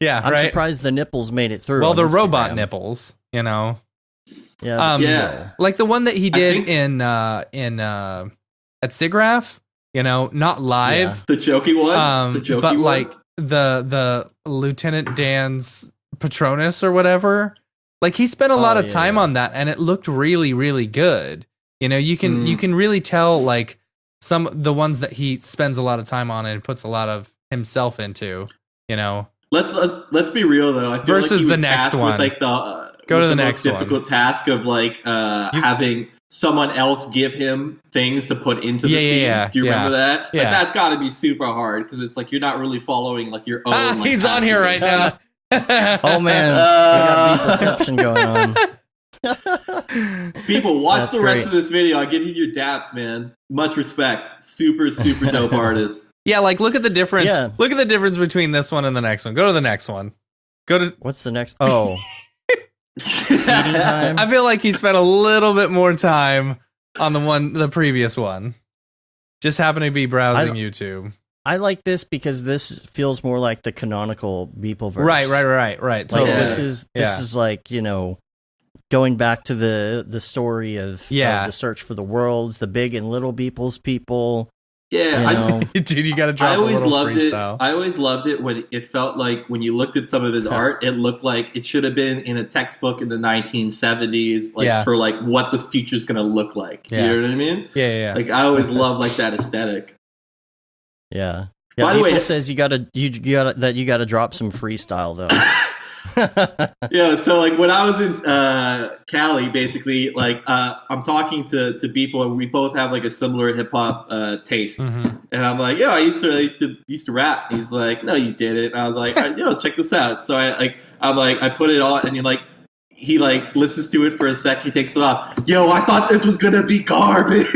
yeah, I'm right? surprised the nipples made it through. Well, on the Instagram. robot nipples, you know. Yeah, yeah. Like the one that he did in at SIGGRAPH, you know, not live. The jokey one. The jokey but one. like the Lieutenant Dan's Patronus or whatever. Like he spent a lot of time on that, and it looked really, really good. You know, you can really tell like the ones that he spends a lot of time on and puts a lot of himself into. You know, let's be real though. I feel versus like he was the next tasked one. with, like the Go to the most next one. difficult task of like having someone else give him things to put into the scene. Yeah. Do you remember that? Like, Yeah. that's got to be super hard because it's like you're not really following like your own. Like, He's on here right now. Oh man, we got the perception going on. People, watch That's the rest great. of this video. I give you your daps, man. Much respect. Super dope artist. Yeah, like look at the difference. Yeah. Look at the difference between this one and the next one. Go to the next one. Go to. What's the next? Oh, feeding time. I feel like he spent a little bit more time on the previous one. Just happened to be browsing YouTube. I like this because this feels more like the canonical Beepleverse. Right. Like Totally. this is like, you know, going back to the story of the search for the worlds, the big and little Beeples people. Yeah, You know? Dude, you got to drop I always a little loved freestyle. it. I always loved it when it felt like when you looked at some of his art, it looked like it should have been in a textbook in the 1970s, like for like what the future's gonna look like. Yeah. You know what I mean? Yeah. Like I always loved like that aesthetic. Yeah. By the way, Beeple says you gotta drop some freestyle though. Yeah, so like when I was in Cali, basically, like I'm talking to people, and we both have like a similar hip hop taste, and I'm like, "Yo, I used to rap." He's like, "No, you didn't." And I was like, "Yo, check this out." So I put it on, and he listens to it for a sec. He takes it off. Yo, I thought this was gonna be garbage.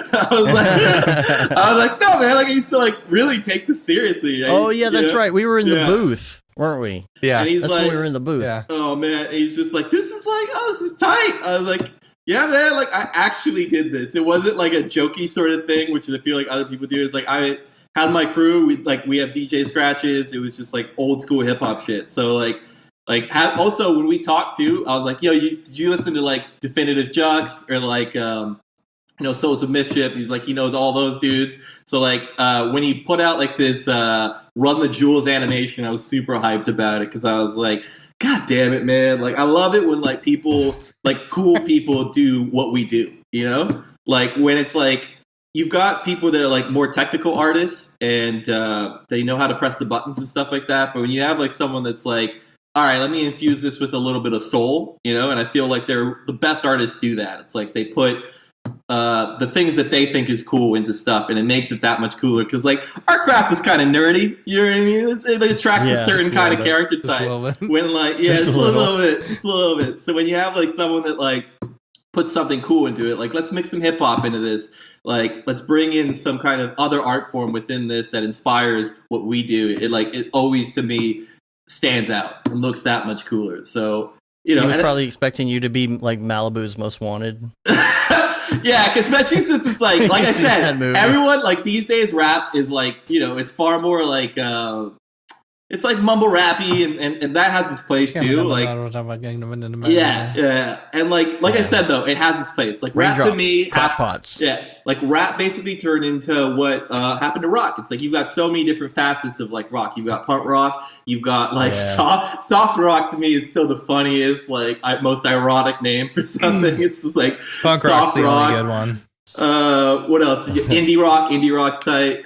I was like, no, man. Like I used to like really take this seriously. Oh yeah, that's right. We were in the booth, weren't we? Yeah, and that's when we were in the booth. Yeah. Oh man, and he's just like, this is tight. I was like, yeah, man. Like I actually did this. It wasn't like a jokey sort of thing, which I feel like other people do. It's like I had my crew. We have DJ scratches. It was just like old school hip hop shit. So also when we talked to, I was like, yo, did you listen to like Definitive Jux or like Souls of Mischief? He's like, he knows all those dudes. So when he put out like this Run the Jewels animation, I was super hyped about it because I was like, God damn it, man! Like I love it when like people, like cool people, do what we do. You know, like when it's like you've got people that are like more technical artists and they know how to press the buttons and stuff like that. But when you have like someone that's like, all right, let me infuse this with a little bit of soul, you know, and I feel like they're the best artists do that. It's like they put the things that they think is cool into stuff, and it makes it that much cooler because like our craft is kind of nerdy. You know what I mean? It attracts a certain kind of character type. When like just a little bit. So when you have like someone that like puts something cool into it, like let's mix some hip hop into this. Like let's bring in some kind of other art form within this that inspires what we do. It always to me stands out and looks that much cooler. So you know, he was probably expecting you to be like Malibu's Most Wanted. Yeah, because especially since it's like I said, everyone like these days rap is like, you know, it's far more like it's like mumble rappy and that has its place too. Like yeah. And like I said though, it has its place. Like rap to me pots. Yeah. Like rap basically turned into what happened to rock. It's like you've got so many different facets of like rock. You've got punk rock, you've got like soft rock to me is still the funniest, like most ironic name for something. It's just like punk rock's the only good one. What else? Indie rock's tight.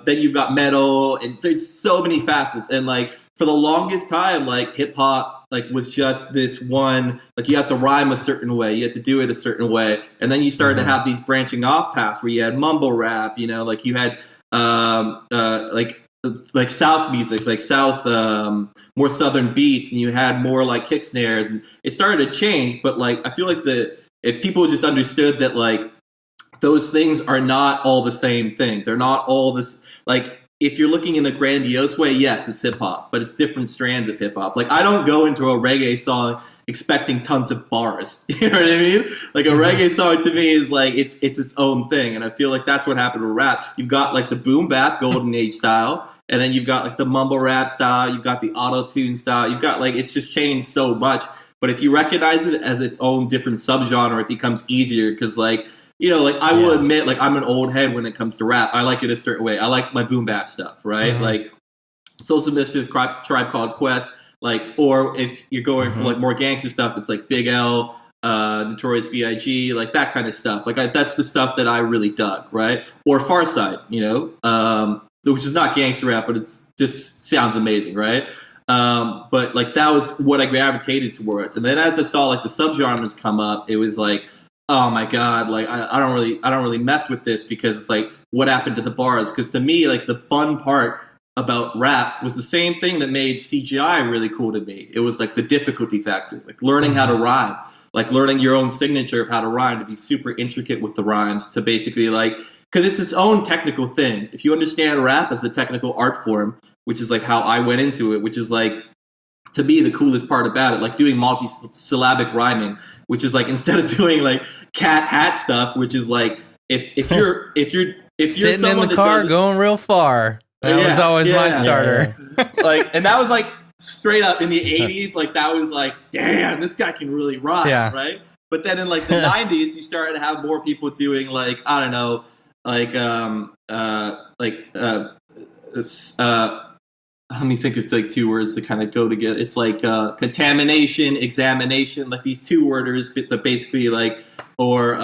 Then you've got metal, and there's so many facets. And like for the longest time, like hip hop like was just this one, like you have to rhyme a certain way, you have to do it a certain way, and then you started to have these branching off paths where you had mumble rap, you know, like you had like South music, like South more Southern beats, and you had more like kick snares, and it started to change. But like I feel like if people just understood that like those things are not all the same thing, they're not all this like. If you're looking in a grandiose way, yes, it's hip hop, but it's different strands of hip hop. Like I don't go into a reggae song expecting tons of bars. You know what I mean? Like a reggae song to me is like it's its own thing, and I feel like that's what happened with rap. You've got like the boom bap golden age style, and then you've got like the mumble rap style. You've got the auto tune style. You've got like it's just changed so much. But if you recognize it as its own different subgenre, it becomes easier because like. You know, like I will admit, like I'm an old head when it comes to rap. I like it a certain way. I like my boom bap stuff, right? Like Social Mischief, Tribe Called Quest, like, or if you're going for like more gangster stuff, it's like Big L, Notorious B.I.G., like that kind of stuff. Like that's the stuff that I really dug, right? Or Farside, you know, which is not gangster rap, but it's just sounds amazing, right? But like that was what I gravitated towards. And then as I saw like the subgenres come up, it was like. Oh my God! Like I don't really mess with this because it's like what happened to the bars? Because to me, like the fun part about rap was the same thing that made CGI really cool to me. It was like the difficulty factor, like learning how to rhyme, like learning your own signature of how to rhyme, to be super intricate with the rhymes, to basically like because it's its own technical thing. If you understand rap as a technical art form, which is like how I went into it, which is like. To me, the coolest part about it, like doing multi-syllabic rhyming, which is like instead of doing like cat hat stuff, which is like if you're sitting in the car going real far. That was always my starter. Like, and that was like straight up in the 80s. Like that was like, damn, this guy can really rhyme, right? But then in like the 90s, you started to have more people doing like I don't know, like let me think of like two words that kind of go together. It's like contamination, examination, like these two worders that basically like, or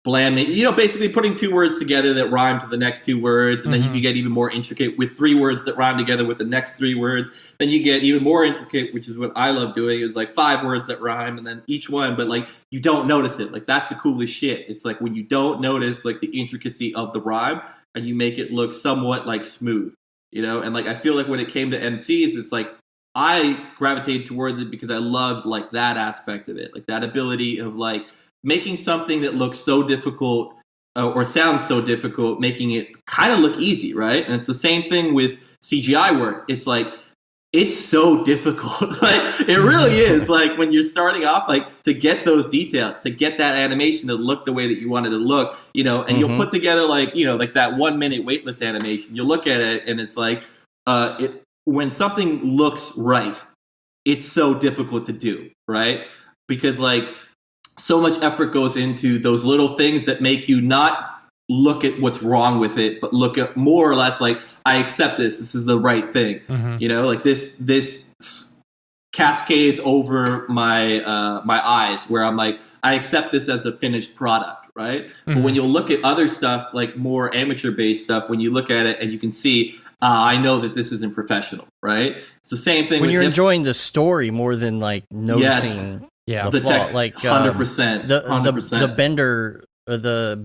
blanding, you know, basically putting two words together that rhyme to the next two words. And then you can get even more intricate with three words that rhyme together with the next three words. Then you get even more intricate, which is what I love doing, is like 5 words that rhyme and then each one, but like you don't notice it. Like that's the coolest shit. It's like when you don't notice like the intricacy of the rhyme and you make it look somewhat like smooth. You know, and like I feel like when it came to MCs, it's like I gravitated towards it because I loved like that aspect of it, like that ability of like making something that looks so difficult or sounds so difficult, making it kind of look easy, right? And it's the same thing with CGI work. It's like it's so difficult. Like it really is. Like when you're starting off, like to get those details, to get that animation to look the way that you want it to look, you know, and you'll put together like, you know, like that 1 minute waitlist animation. You look at it and it's like, when something looks right, it's so difficult to do, right? Because like so much effort goes into those little things that make you not look at what's wrong with it, but look at more or less like, I accept this. This is the right thing. You know, like this cascades over my my eyes where I'm like, I accept this as a finished product, right? But when you look at other stuff, like more amateur-based stuff, when you look at it and you can see, I know that this isn't professional, right? It's the same thing when you're enjoying the story more than like noticing the flaw. Like 100%, the Bender. The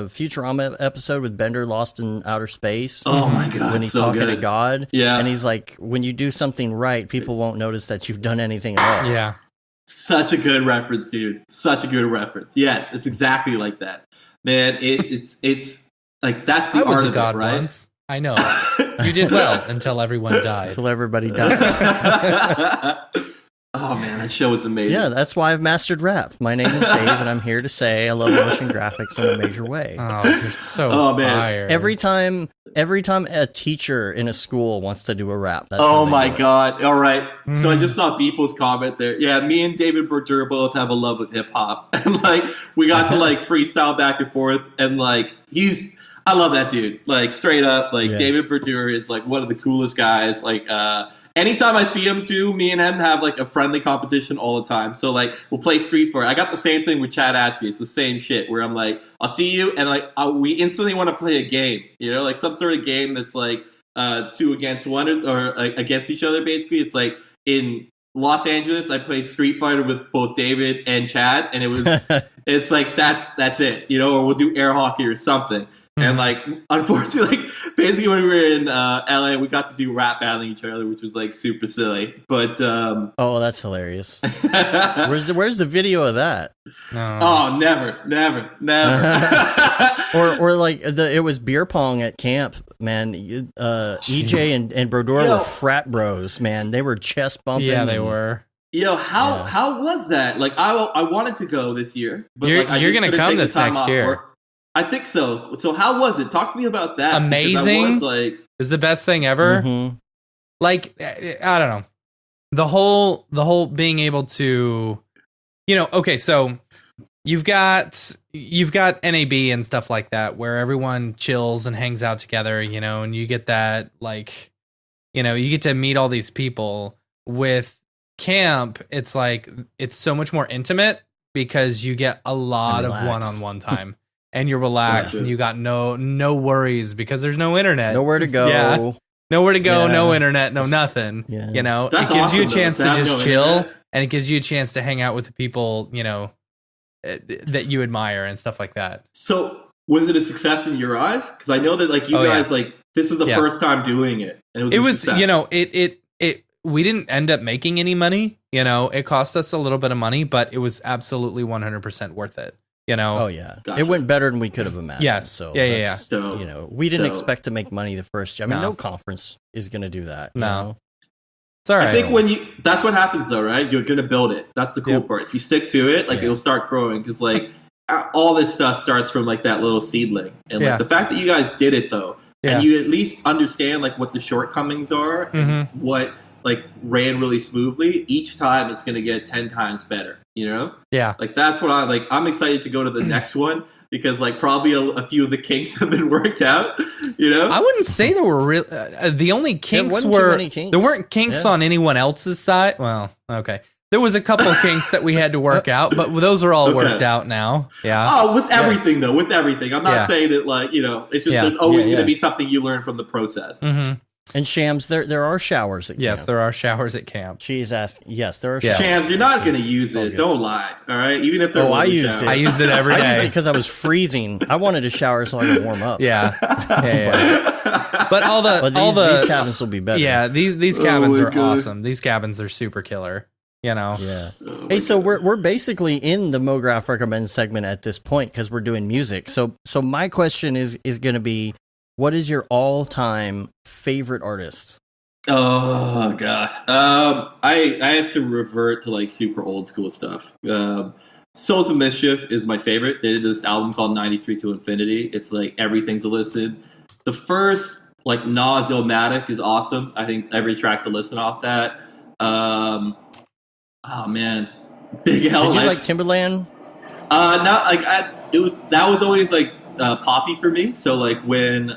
Futurama episode with Bender lost in outer space. Oh my God! When he's so talking good. to God, and he's like, "When you do something right, people won't notice that you've done anything at all." Yeah, such a good reference, dude. Such a good reference. Yes, it's exactly like that, man. It's like that's the art of it, right? Once. I know you did well until everyone died. Until everybody died. Oh man, that show is amazing. Yeah, that's why I've mastered rap. My name is Dave, and I'm here to say I love motion graphics in a major way. Oh, you're so fired. Every time a teacher in a school wants to do a rap, that's oh my God! All right, so I just saw people's comment there. Yeah, me and David Berger both have a love with hip hop, and like we got to like freestyle back and forth, and like I love that dude. Like straight up, like David Berger is like one of the coolest guys. Like anytime I see him too, me and him have like a friendly competition all the time. So like we'll play Street Fighter. I got the same thing with Chad Ashley. It's the same shit where I'm like, I'll see you, and like we instantly want to play a game. You know, like some sort of game that's like 2 against 1 or like against each other. Basically, it's like in Los Angeles, I played Street Fighter with both David and Chad, and it's like that's it, you know, or we'll do air hockey or something. And like, unfortunately, like, basically when we were in LA, we got to do rap battling each other, which was like super silly. But oh, that's hilarious. Where's the video of that? Oh, never. or like it was beer pong at camp, man. EJ and Brodor were frat bros, man. They were chest bumping. Yeah, they were. Yo, how was that? Like, I wanted to go this year, but you're gonna come this next year. I think so. So how was it? Talk to me about that. Amazing. It was the best thing ever. Mm-hmm. Like, I don't know. The whole being able to, you know, okay, so you've got NAB and stuff like that where everyone chills and hangs out together, you know, and you get that, like, you know, you get to meet all these people. With camp, it's like it's so much more intimate because you get a lot of one-on-one time. And you're relaxed, and you got no worries because there's no internet, nowhere to go. Yeah, nowhere to go, no internet, no nothing. Yeah. You know, That's it gives you a awesome, chance to just no chill, internet. and it gives you a chance to hang out with the people, you know, that you admire and stuff like that. So, was it a success in your eyes? Because I know that like you guys like this is the first time doing it, and it was you know it we didn't end up making any money. You know, it cost us a little bit of money, but it was absolutely 100% worth it. You know, oh yeah, It went better than we could have imagined. Yes, so yeah. You know, we didn't expect to make money the first year. I mean, no conference is going to do that. You know? It's all right. I think that's what happens though, right? You're gonna build it. That's the cool part. If you stick to it, like it'll start growing because like all this stuff starts from like that little seedling, and like the fact that you guys did it though, and you at least understand like what the shortcomings are, and what like ran really smoothly. Each time it's gonna get 10 times better. You know? Yeah. Like that's what I'm excited to go to the next one because like probably a few of the kinks have been worked out. You know? I wouldn't say there were real. The only kinks there weren't kinks on anyone else's side. Well, okay. There was a couple of kinks that we had to work out, but those are all worked out now. Yeah. Oh, with everything though, with everything. I'm not saying that like, you know, it's just there's always going to be something you learn from the process. Mm-hmm. And Shams, there are showers at camp. Yes, there are showers at camp. She's asking. Yes, there are showers. Shams, you're not going to use it. Don't lie. All right, even if there was I used shower. it. I used it every day. I used it because I was freezing. I wanted to shower so I could warm up. Yeah. But these cabins will be better. Yeah, these cabins are awesome. These cabins are super killer. You know. Yeah. Hey, so we're basically in the Mograph recommends segment at this point because we're doing music. So my question is going to be, what is your all-time favorite artist? Oh god, I have to revert to like super old school stuff. Souls of Mischief is my favorite. They did this album called 93 to Infinity. It's like everything's listed. The first like Nas Illmatic is awesome. I think every track's a listen off that. Oh man, Big L. Did you like Timberland? Not like that was always like poppy for me. So like when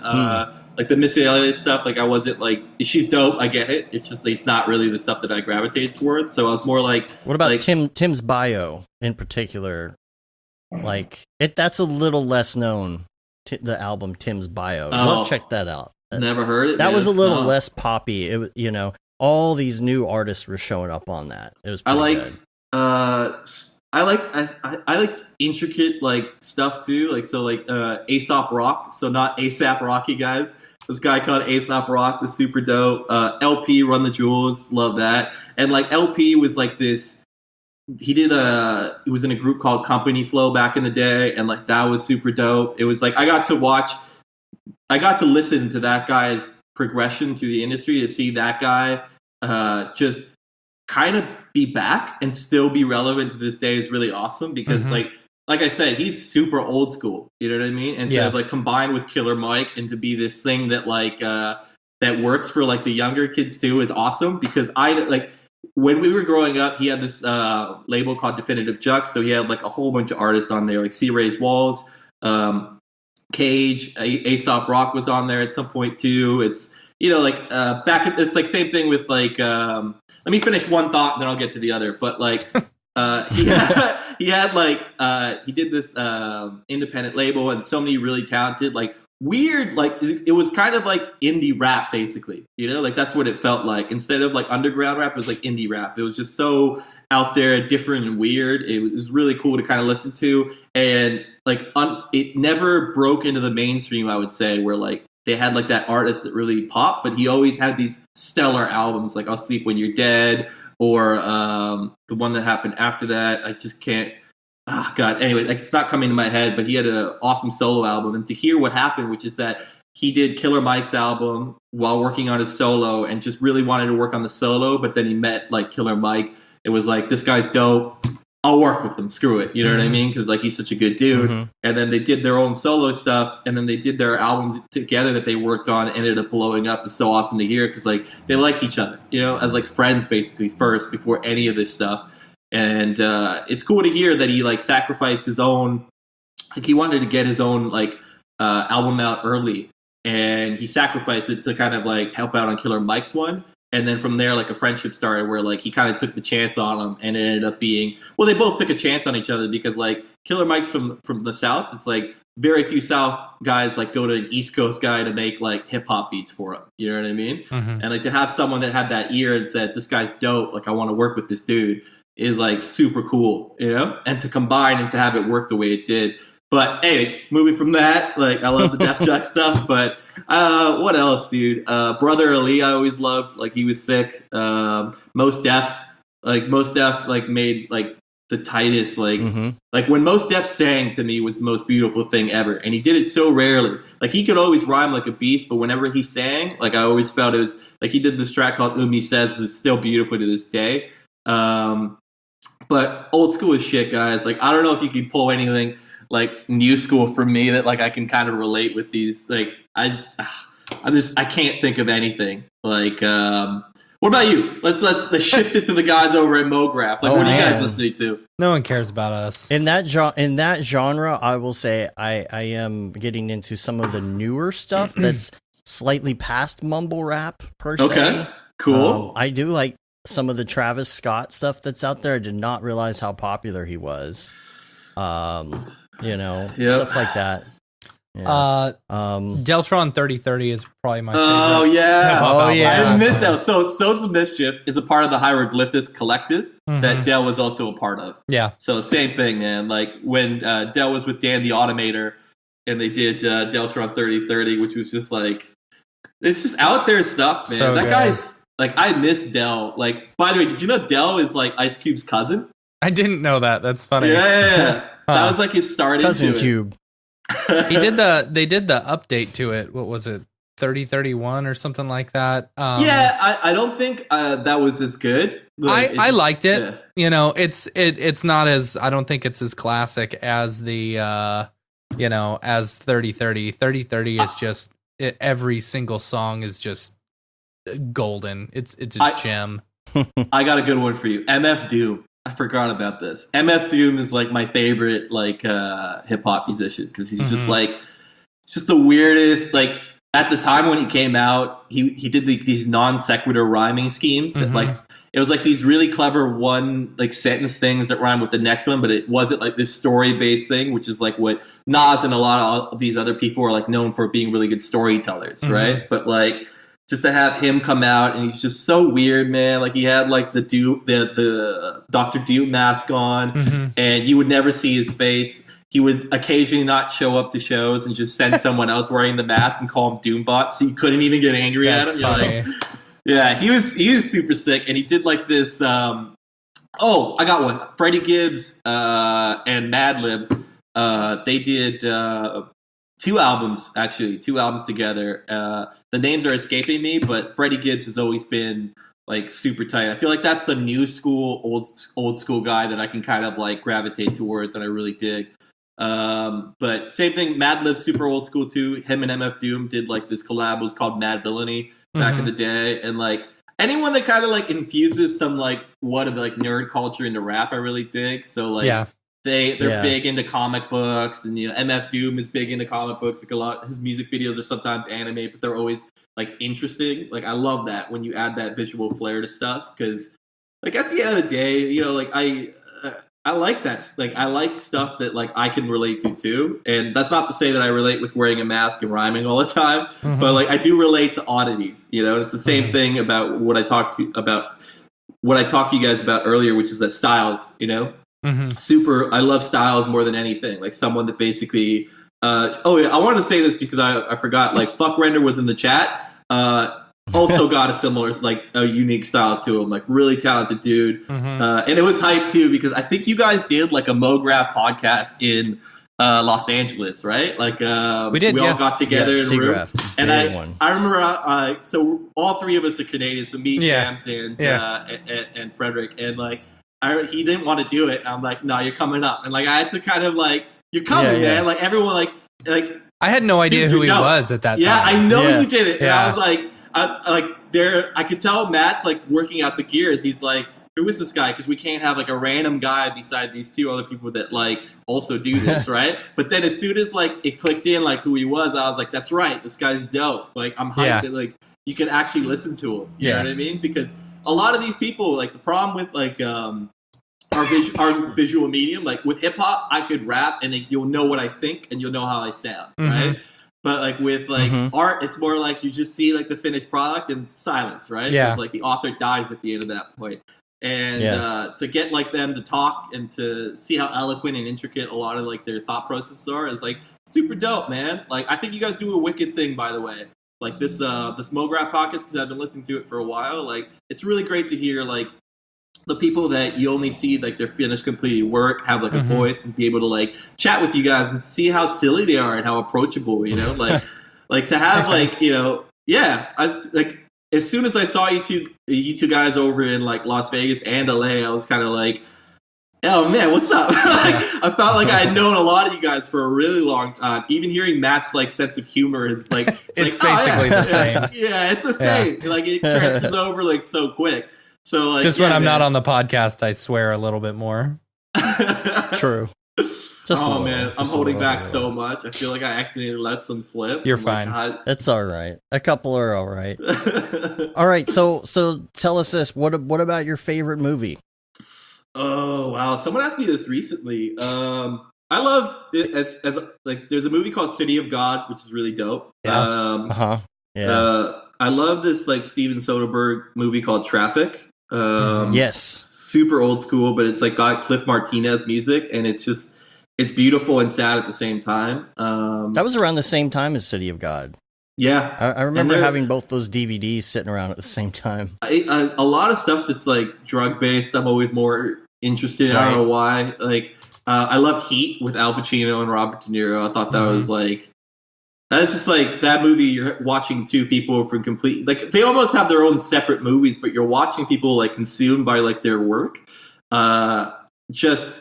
like the Missy Elliott stuff, like I wasn't like she's dope. I get it. It's just like, it's not really the stuff that I gravitated towards. So I was more like, what about like, Tim's Bio in particular? Like that's a little less known. The album Tim's Bio. Love, check that out. Never heard it. That was a little less poppy. It was, you know, all these new artists were showing up on that. It was pretty good. I like intricate like stuff too. Like so like Aesop Rock. So not ASAP Rocky guys. This guy called Aesop Rock was super dope. LP Run the Jewels, love that. And like LP was like this. He was in a group called Company Flow back in the day, and like that was super dope. It was like I got to listen to that guy's progression through the industry, to see that guy just kind of be back and still be relevant to this day is really awesome because like I said, he's super old school. You know what I mean? And to like combine with Killer Mike and to be this thing that like that works for like the younger kids too is awesome because I like. When we were growing up, he had this label called Definitive Jux, so he had like a whole bunch of artists on there, like C. Ray's Walls, Cage, Aesop Rock was on there at some point too. It's like it's like same thing with like. Let me finish one thought, and then I'll get to the other. But like, he did this independent label, and so many really talented like weird, like it was kind of like indie rap basically, you know, like that's what it felt like. Instead of like underground rap, it was like indie rap. It was just so out there, different and weird. It was really cool to kind of listen to, and like it never broke into the mainstream, I would say, where like they had like that artist that really popped, but he always had these stellar albums like I'll Sleep When You're Dead, or the one that happened after that, I just can't. Oh, God. Anyway, like, it's not coming to my head, but he had an awesome solo album. And to hear what happened, which is that he did Killer Mike's album while working on his solo and just really wanted to work on the solo, but then he met, like, Killer Mike. It was like, this guy's dope. I'll work with him. Screw it. You know what I mean? Because, like, he's such a good dude. And then they did their own solo stuff, and then they did their album together that they worked on, and ended up blowing up. It's so awesome to hear because, like, they liked each other, you know, as, like, friends, basically, first, before any of this stuff. And it's cool to hear that he like sacrificed his own, like he wanted to get his own like album out early, and he sacrificed it to kind of like help out on Killer Mike's one. And then from there, like a friendship started where like he kind of took the chance on him, and it ended up being, well, they both took a chance on each other because like Killer Mike's from the South. It's like very few South guys like go to an East Coast guy to make like hip hop beats for him. You know what I mean? And like to have someone that had that ear and said, this guy's dope, like I want to work with this dude, is like super cool, you know, and to combine and to have it work the way it did. But anyways, moving from that, like I love the Def Jux stuff, but what else, dude? Brother Ali, I always loved, like he was sick. Most Def like made like the tightest, like like when Most Def sang to me was the most beautiful thing ever, and he did it so rarely. Like he could always rhyme like a beast, but whenever he sang, like I always felt it was like he did this track called Umi Says that's still beautiful to this day. But old school is shit, guys. Like, I don't know if you can pull anything like new school from me that like I can kind of relate with these. Like, I can't think of anything. Like, what about you? Let's shift it to the guys over at Mograph. Like, what are you guys listening to? No one cares about us. In that genre, I will say I am getting into some of the newer stuff that's slightly past mumble rap per se. Okay, cool. I do like some of the Travis Scott stuff that's out there. I did not realize how popular he was. You know, stuff like that. Yeah. Deltron 3030 is probably my favorite. Oh yeah. I missed that. So Sons of Mischief is a part of the Hieroglyphics collective that Del was also a part of. Yeah. So same thing, man. Like when Del was with Dan the Automator and they did Deltron 3030, which was just like, it's just out there stuff, man. So that good. guy's like, I miss Del. Like, by the way, did you know Del is like Ice Cube's cousin? I didn't know that. That's funny. Yeah. That was like his start Cousin into Cube. They did the update to it. What was it? 3031 or something like that. I don't think that was as good. I liked it. Yeah. You know, it's not as, I don't think it's as classic as the as 3030. 3030 is just every single song is just golden. It's a gem. I got a good one for you. MF Doom. I forgot about this. MF Doom is like my favorite like hip hop musician because he's just like, it's just the weirdest. Like at the time when he came out, he did these non sequitur rhyming schemes that like, it was like these really clever one like sentence things that rhyme with the next one, but it wasn't like this story based thing, which is like what Nas and a lot of these other people are like known for, being really good storytellers, right? But like, just to have him come out and he's just so weird, man. Like he had like the Dr. Doom mask on, and you would never see his face. He would occasionally not show up to shows and just send someone else wearing the mask and call him Doombot, so you couldn't even get angry at him. Funny. Like, yeah, he was super sick, and he did like this. I got one. Freddie Gibbs and Madlib. They did. Two albums together. The names are escaping me, but Freddie Gibbs has always been like super tight. I feel like that's the new school, old school guy that I can kind of like gravitate towards, and I really dig. But same thing, Madlib, super old school too. Him and MF Doom did like this collab, it was called Mad Villainy back in the day, and like anyone that kind of like infuses some like like nerd culture into rap, I really dig. So like. They're big into comic books, and MF Doom is big into comic books. Like a lot, his music videos are sometimes anime, but they're always like interesting. Like I love that when you add that visual flair to stuff, because like at the end of the day, like I like that. Like, I like stuff that like I can relate to too. And that's not to say that I relate with wearing a mask and rhyming all the time, but like I do relate to oddities. You know, and it's the same thing about what I talked to you guys about earlier, which is that Styles. You know, I love Styles more than anything. Like someone that basically. Oh yeah, I wanted to say this because I forgot. Like, Fuck Render was in the chat. Also got a similar, like, a unique style to him. Like, really talented dude. And it was hype too because I think you guys did like a Mograph podcast in Los Angeles, right? Like, we did. We all got together in a room, and I remember. So all three of us are Canadian. So me, Shams, and Frederick, and like, he didn't want to do it. And I'm like, no, you're coming up, and like I had to kind of like, you're coming, man. Like everyone, like. I had no idea who he was at that time. Yeah, I know you did it. And I was like. I could tell Matt's like working out the gears. He's like, who is this guy? Because we can't have like a random guy beside these two other people that like also do this, right? But then as soon as like it clicked in like who he was, I was like, that's right, this guy's dope. Like I'm hyped that like you can actually listen to him. You know what I mean? Because a lot of these people, like the problem with like our visual medium, like with hip hop, I could rap and like, you'll know what I think and you'll know how I sound, right? But like with like art, it's more like you just see like the finished product and silence, right? Yeah. Like the author dies at the end of that point. And to get like them to talk and to see how eloquent and intricate a lot of like their thought processes are is like super dope, man. Like I think you guys do a wicked thing, by the way. Like this Mograph podcast, because I've been listening to it for a while. Like it's really great to hear like the people that you only see like their finished completed work have like a voice and be able to like chat with you guys and see how silly they are and how approachable, you know, like to have like, you know, I like as soon as I saw you two guys over in like Las Vegas and LA, I was kind of like, oh man, what's up? Like, I felt like I had known a lot of you guys for a really long time. Even hearing Matt's like sense of humor is like it's like, basically the same. Yeah, it's the same. Like it transfers over like so quick. So like, just when I'm not on the podcast, I swear a little bit more. True. Just man, I'm holding back so much. I feel like I accidentally let some slip. You're fine. It's all right. A couple are all right. All right. So tell us this. What about your favorite movie? Oh wow! Someone asked me this recently. I love it as like there's a movie called City of God, which is really dope. Yeah. I love this like Steven Soderbergh movie called Traffic. Yes. Super old school, but it's like got Cliff Martinez music, and it's beautiful and sad at the same time. That was around the same time as City of God. Yeah, I remember having both those DVDs sitting around at the same time. A lot of stuff that's like drug based, I'm always more interested in. Right. I don't know why. Like, I loved Heat with Al Pacino and Robert De Niro. I thought that was like. That's just like that movie. You're watching two people from complete, like they almost have their own separate movies, but you're watching people like consumed by like their work, just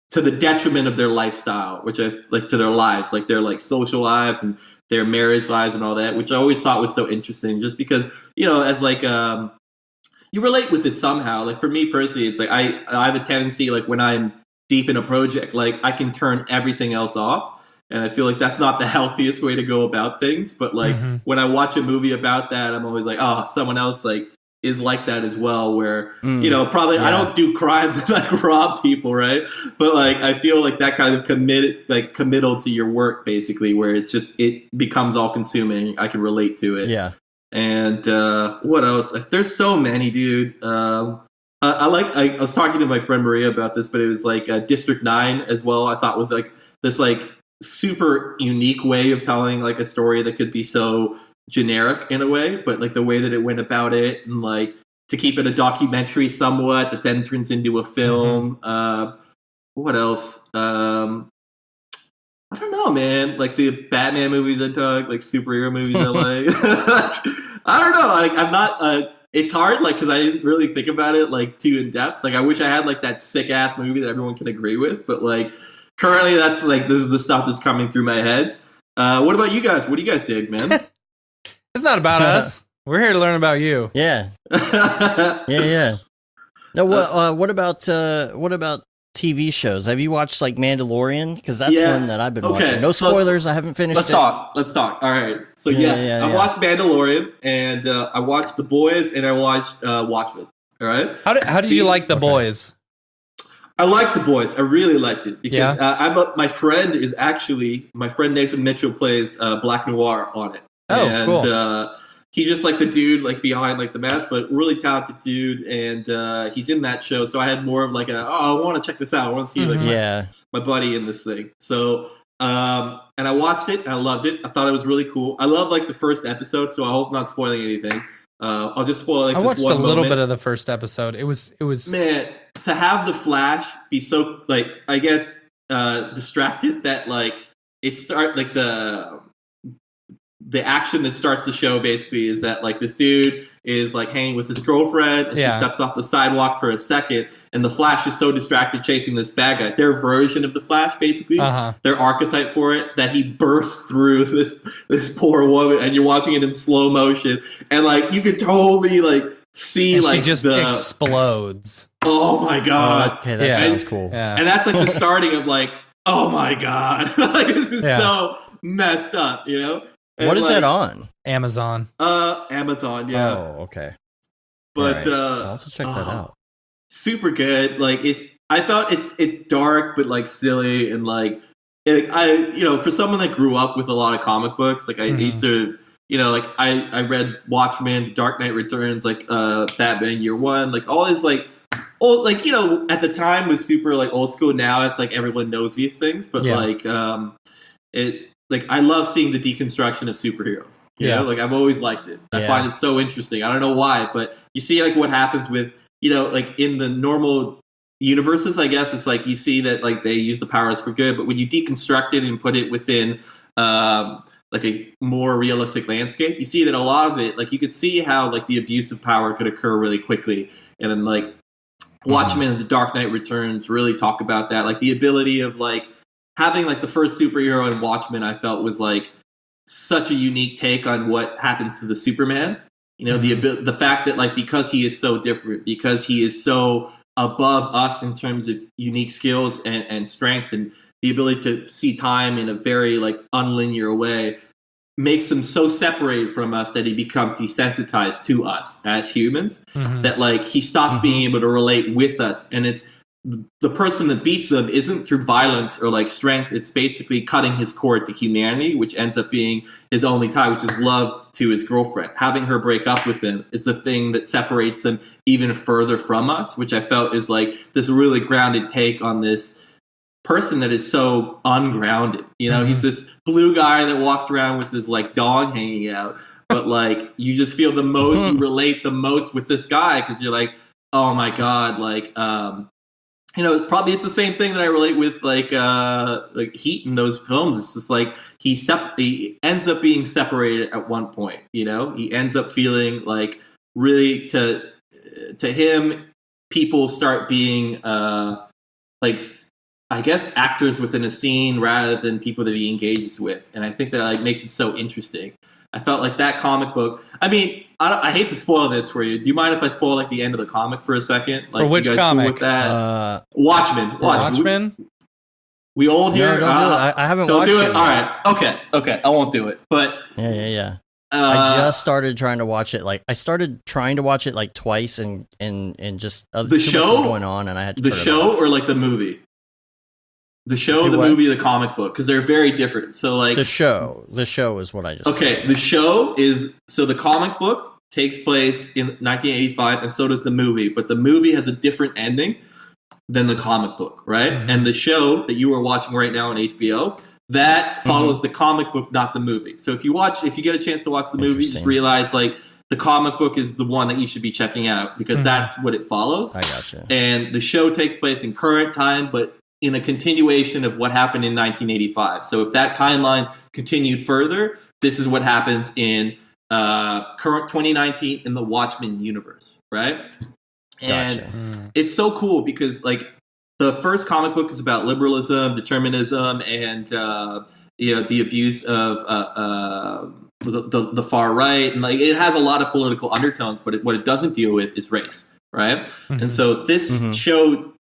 to the detriment of their lifestyle, which I like to their lives, like their like social lives and their marriage lives and all that, which I always thought was so interesting. Just because as like you relate with it somehow. Like for me personally, it's like I have a tendency like when I'm deep in a project, like I can turn everything else off. And I feel like that's not the healthiest way to go about things. But like when I watch a movie about that, I'm always like, oh, someone else like is like that as well. Where probably I don't do crimes and like rob people, right? But like I feel like that kind of committal to your work, basically, where it becomes all consuming. I can relate to it. Yeah. And what else? There's so many, dude. I was talking to my friend Maria about this, but it was like District 9 as well. I thought was like this like super unique way of telling like a story that could be so generic in a way, but like the way that it went about it and like to keep it a documentary somewhat that then turns into a film. What else? I don't know, man. Like the Batman movies I dug, like superhero movies I like. I don't know. Like I'm not. It's hard, like because I didn't really think about it like too in depth. Like I wish I had like that sick ass movie that everyone can agree with, but like. Currently, that's like this is the stuff that's coming through my head. What about you guys? What do you guys dig, man? It's not about us. We're here to learn about you. Yeah, yeah. No, what about TV shows? Have you watched like Mandalorian? Because that's one that I've been watching. No spoilers. I haven't finished. Let's talk. All right. So I watched Mandalorian, and I watched The Boys, and I watched Watchmen. All right. How did you like The Boys? I like The Boys. I really liked it because my friend Nathan Mitchell plays Black Noir on it. Oh, and, cool. He's just like the dude like behind like the mask, but really talented dude, and he's in that show. So I had more of like I want to check this out. I want to see like my buddy in this thing. So and I watched it and I loved it. I thought it was really cool. I love like the first episode, so I hope I'm not spoiling anything. I'll just spoil like I watched a little moment. bit of the first episode. It was Man, to have the Flash be so like I guess distracted that like it start like the action that starts the show basically is that like this dude is like hanging with his girlfriend and she steps off the sidewalk for a second and the Flash is so distracted chasing this bad guy. Their version of the Flash basically, their archetype for it, that he bursts through this poor woman and you're watching it in slow motion and like you could totally like see and like she just explodes. Oh my god. Okay, that sounds cool. Yeah. And that's like the starting of like, oh my god. Like this is so messed up, you know? And what is that on? Amazon. Amazon, yeah. Oh, okay. But I'll also check that out. Super good. Like I thought it's dark but like silly and like for someone that grew up with a lot of comic books, like I used to like I read Watchmen, The Dark Knight Returns, like Batman Year One, like all this like old like at the time was super like old school. Now it's like everyone knows these things, but like it. Like, I love seeing the deconstruction of superheroes. You know? Like, I've always liked it. I find it so interesting. I don't know why, but you see, like, what happens with, like, in the normal universes, I guess, it's like you see that, like, they use the powers for good, but when you deconstruct it and put it within, like, a more realistic landscape, you see that a lot of it, like, you could see how, like, the abuse of power could occur really quickly. And then, like, Watchmen and The Dark Knight Returns really talk about that. Like, the ability of, like, having like the first superhero in Watchmen, I felt was like such a unique take on what happens to the Superman. The fact that like because he is so different, because he is so above us in terms of unique skills and strength, and the ability to see time in a very like unlinear way, makes him so separated from us that he becomes desensitized to us as humans. That like he stops being able to relate with us, and it's. The person that beats them isn't through violence or like strength. It's basically cutting his cord to humanity, which ends up being his only tie, which is love to his girlfriend. Having her break up with him is the thing that separates him even further from us, which I felt is like this really grounded take on this person that is so ungrounded. He's this blue guy that walks around with his like dog hanging out, but like you just feel the most, you relate the most with this guy because you're like, oh my god, like probably it's the same thing that I relate with like Heat in those films. It's just like he ends up being separated at one point. He ends up feeling like really to him, people start being like I guess actors within a scene rather than people that he engages with, and I think that like makes it so interesting. I felt like that comic book. I mean, I hate to spoil this for you. Do you mind if I spoil like the end of the comic for a second? Like, for which you guys comic? Cool with that? Watchmen. Watchmen. We old here. No, don't do it. I haven't watched it. Don't do it. All right. Okay. I won't do it. But yeah. I just started trying to watch it. Like I started trying to watch it like twice, and just the show was going on, and I had to the turn it show off. or like the movie. The show, the movie, the comic book, because they're very different. So, like the show is what I just. Okay, the show is the comic book takes place in 1985, and so does the movie. But the movie has a different ending than the comic book, right? And the show that you are watching right now on HBO that follows the comic book, not the movie. So if you get a chance to watch the movie, just realize like the comic book is the one that you should be checking out because that's what it follows. I gotcha. And the show takes place in current time, but in a continuation of what happened in 1985. So if that timeline continued further, this is what happens in current 2019 in the Watchmen universe, right? And it's so cool because like the first comic book is about liberalism, determinism, and the abuse of the far right, and like it has a lot of political undertones. But what it doesn't deal with is race, right? And so this show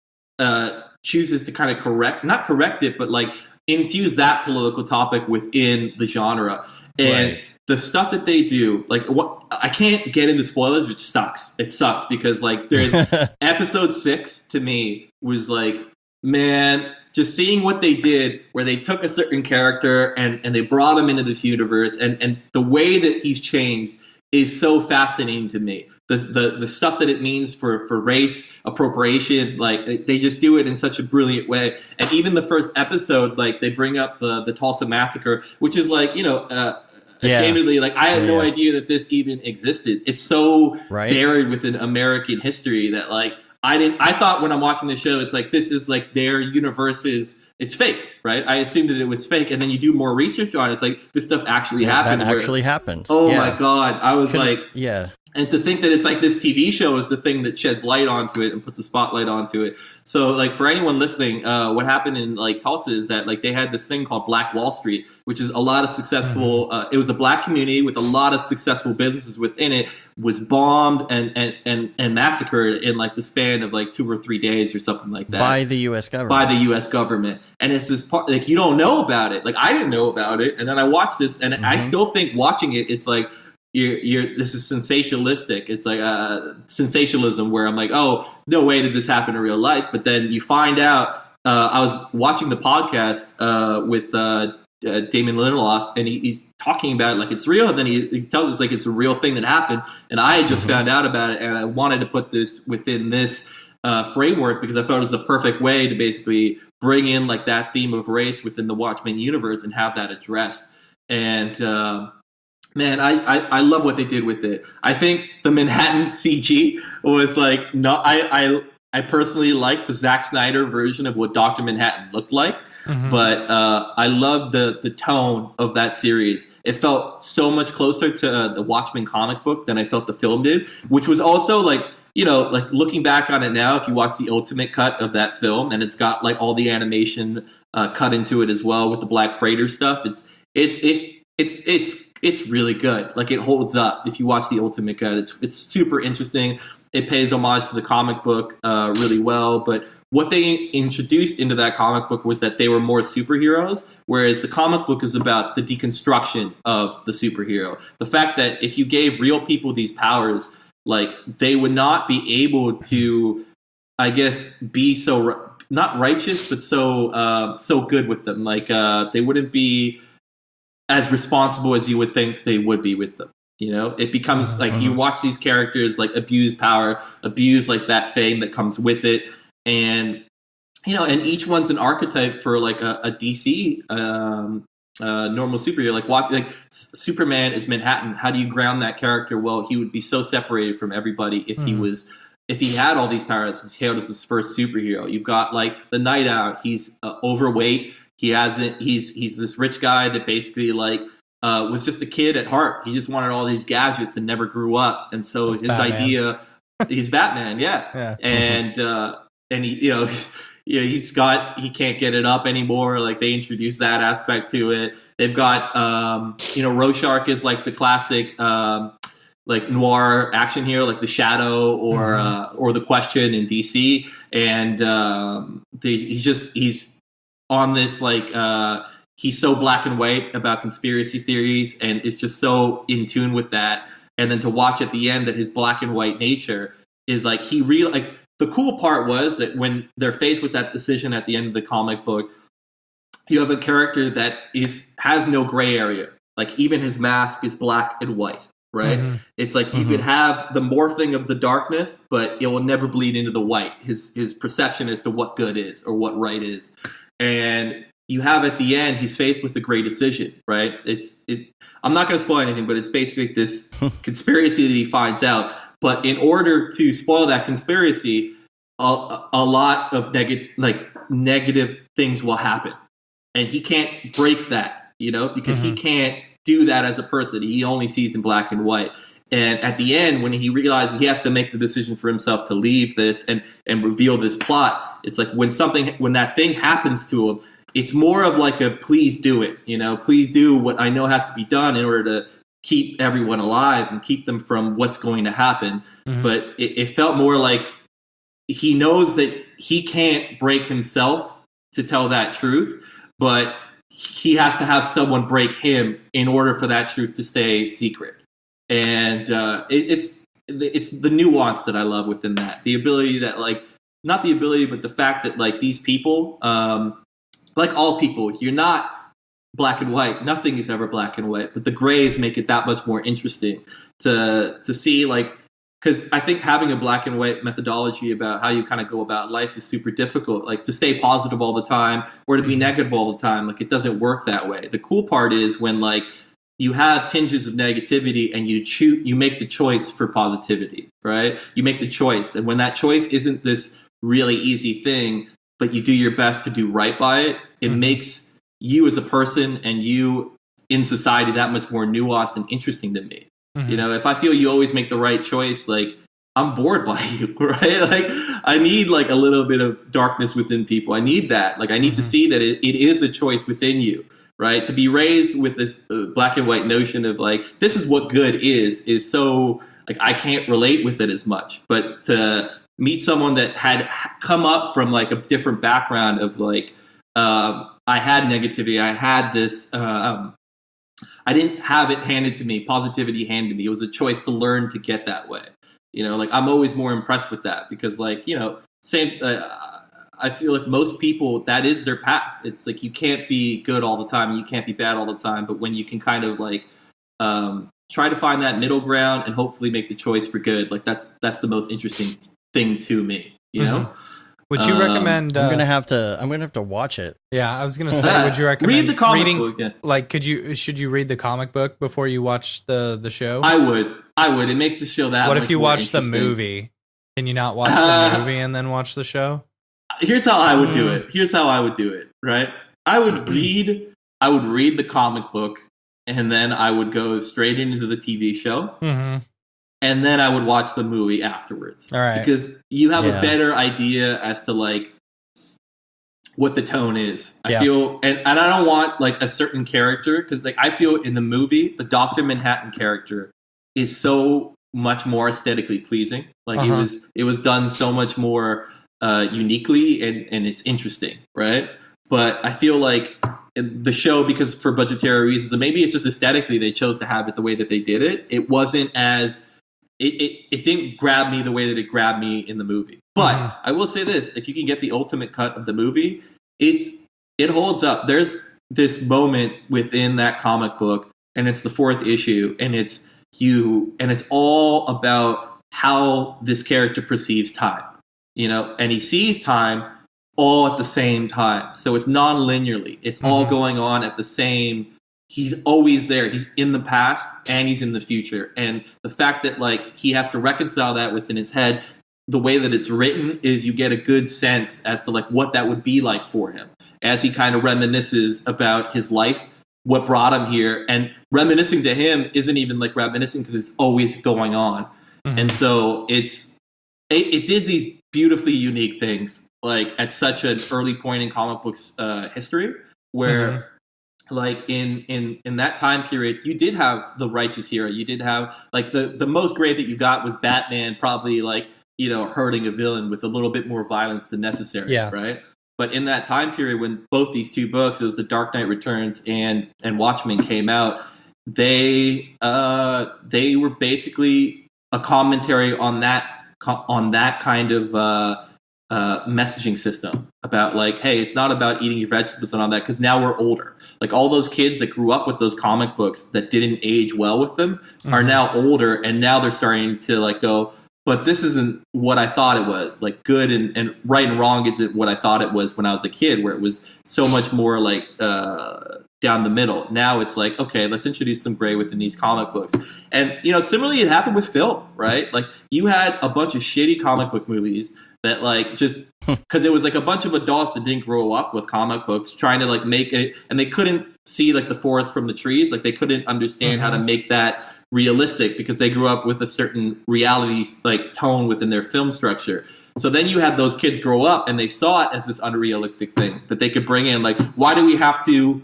chooses to kind of not correct it, but like infuse that political topic within the genre. And the stuff that they do, like I can't get into spoilers, which sucks. It sucks because like there's episode 6 to me was like, man, just seeing what they did, where they took a certain character and they brought him into this universe, and the way that he's changed is so fascinating to me. The stuff that it means for race appropriation, like they just do it in such a brilliant way. And even the first episode, like they bring up the Tulsa massacre, which is like, ashamedly, like I had no idea that this even existed. It's so buried within American history that like I thought when I'm watching the show, it's like this is like their universe's. It's fake, right? I assumed that it was fake, and then you do more research on it. It's like this stuff actually happened. That actually happened. Oh my god! I was yeah. And to think that it's like this TV show is the thing that sheds light onto it and puts a spotlight onto it. So like for anyone listening, what happened in like Tulsa is that like they had this thing called Black Wall Street, which is a lot of successful. It was a black community with a lot of successful businesses within it. Was bombed and massacred in like the span of like 2 or 3 days or something like that by the U.S. government. By the U.S. government, and it's this part like you don't know about it. Like I didn't know about it, and then I watched this, and I still think watching it, it's like. This is sensationalistic. It's like sensationalism where I'm like, oh, no way did this happen in real life. But then you find out, I was watching the podcast with Damon Lindelof, and he's talking about it like it's real. And then he tells us like it's a real thing that happened. And I had just found out about it, and I wanted to put this within this framework because I thought it was the perfect way to basically bring in like that theme of race within the Watchmen universe and have that addressed. And man, I love what they did with it. I think the Manhattan CG was like not. I personally like the Zack Snyder version of what Dr. Manhattan looked like, but I love the tone of that series. It felt so much closer to the Watchmen comic book than I felt the film did, which was also like. Like looking back on it now, if you watch the ultimate cut of that film, and it's got like all the animation cut into it as well with the Black Freighter stuff, it's really good. Like it holds up if you watch the ultimate cut. It's super interesting. It pays homage to the comic book really well. But what they introduced into that comic book was that they were more superheroes, whereas the comic book is about the deconstruction of the superhero. The fact that if you gave real people these powers, like they would not be able to, I guess, be so not righteous, but so good with them. Like they wouldn't be as responsible as you would think they would be with them. It becomes like you watch these characters like abuse power, abuse like that fame that comes with it, and and each one's an archetype for like a DC normal superhero. Like Superman is Manhattan. How do you ground that character? Well, he would be so separated from everybody if he had all these powers. He's hailed as his first superhero. You've got like the Night Owl. He's overweight. He's this rich guy that basically like was just a kid at heart. He just wanted all these gadgets and never grew up. And so his Batman. Idea, he's Batman, yeah. And he he can't get it up anymore. Like they introduced that aspect to it. They've got Rorschach is like the classic like noir action hero, like the Shadow or the Question in DC, and he's on this like he's so black and white about conspiracy theories, and it's just so in tune with that. And then to watch at the end that his black and white nature is like he really like. The cool part was that when they're faced with that decision at the end of the comic book, you have a character that has no gray area. Like even his mask is black and white, right? It's like you could have the morphing of the darkness, but it will never bleed into the white. His perception as to what good is or what right is. And you have at the end, he's faced with a great decision, right? I'm not going to spoil anything, but it's basically this conspiracy that he finds out. But in order to spoil that conspiracy, a lot of negative things will happen. And he can't break that, because he can't do that as a person. He only sees in black and white. And at the end, when he realizes he has to make the decision for himself to leave this and reveal this plot, it's like when that thing happens to him, it's more of like a please do it, please do what I know has to be done in order to keep everyone alive and keep them from what's going to happen. But it felt more like he knows that he can't break himself to tell that truth, but he has to have someone break him in order for that truth to stay secret. And it's the nuance that I love within that. The ability that like not the ability, but the fact that like these people, like all people, you're not black and white. Nothing is ever black and white, but the grays make it that much more interesting to see, like, because I think having a black and white methodology about how you kind of go about life is super difficult. Like to stay positive all the time or to be negative all the time, like it doesn't work that way. The cool part is when like you have tinges of negativity and you make the choice for positivity, right? You make the choice, and when that choice isn't this really easy thing, but you do your best to do right by it, it makes you as a person and you in society that much more nuanced and interesting to me. You know, if I feel you always make the right choice, like I'm bored by you, right? Like I need like a little bit of darkness within people. I need that. Like I need to see that it is a choice within you, right? To be raised with this black and white notion of like, this is what good is so like, I can't relate with it as much, but to meet someone that had come up from like a different background of like, I had negativity. I had this, I didn't have it handed to me, positivity handed to me. It was a choice to learn to get that way. You know, like I'm always more impressed with that because like, you know, I feel like most people, that is their path. It's like, you can't be good all the time. You can't be bad all the time. But when you can kind of like, try to find that middle ground and hopefully make the choice for good, like that's the most interesting thing to me, you know? Would you recommend? I'm gonna have to watch it. Yeah, I was gonna say, would you recommend read the comic book? Yeah. Like, should you read the comic book before you watch the show? I would. It makes the show that. What much if you more watch the movie? Can you not watch the movie and then watch the show? Here's how I would do it. Right? I would read the comic book, and then I would go straight into the TV show. And then I would watch the movie afterwards. All right. Because you have a better idea as to like what the tone is. I feel, and I don't want like a certain character, because like I feel in the movie, the Dr. Manhattan character is so much more aesthetically pleasing. Like it was done so much more uniquely and it's interesting, right? But I feel like the show, because for budgetary reasons, and maybe it's just aesthetically they chose to have it the way that they did it. It wasn't as it didn't grab me the way that it grabbed me in the movie. But I will say this: if you can get the ultimate cut of the movie, it holds up. There's this moment within that comic book, and it's the 4th issue, and it's all about how this character perceives time. You know, and he sees time all at the same time. So it's non-linearly. It's all going on at the same. He's always there. He's in the past and he's in the future. And the fact that like he has to reconcile that within his head, the way that it's written is you get a good sense as to like what that would be like for him as he kind of reminisces about his life, what brought him here. And reminiscing to him isn't even like reminiscing because it's always going on. And so it did these beautifully unique things like at such an early point in comic books history where like in that time period, you did have the righteous hero. You did have like the most great that you got was Batman, probably like, you know, hurting a villain with a little bit more violence than necessary, right? But in that time period when both these two books, it was The Dark Knight Returns and Watchmen came out, they were basically a commentary on that kind of messaging system about like, hey, it's not about eating your vegetables and all that, because now we're older. Like all those kids that grew up with those comic books that didn't age well with them are now older, and now they're starting to like go, but this isn't what I thought it was. Like good and right and wrong isn't what I thought it was when I was a kid, where it was so much more like down the middle. Now it's like, okay, let's introduce some gray within these comic books. And, you know, similarly, it happened with film, right? Like you had a bunch of shitty comic book movies that like just because it was like a bunch of adults that didn't grow up with comic books trying to like make it, and they couldn't see like the forest from the trees. Like they couldn't understand how to make that realistic because they grew up with a certain reality like tone within their film structure. So then you had those kids grow up and they saw it as this unrealistic thing that they could bring in. Like, why do we have to,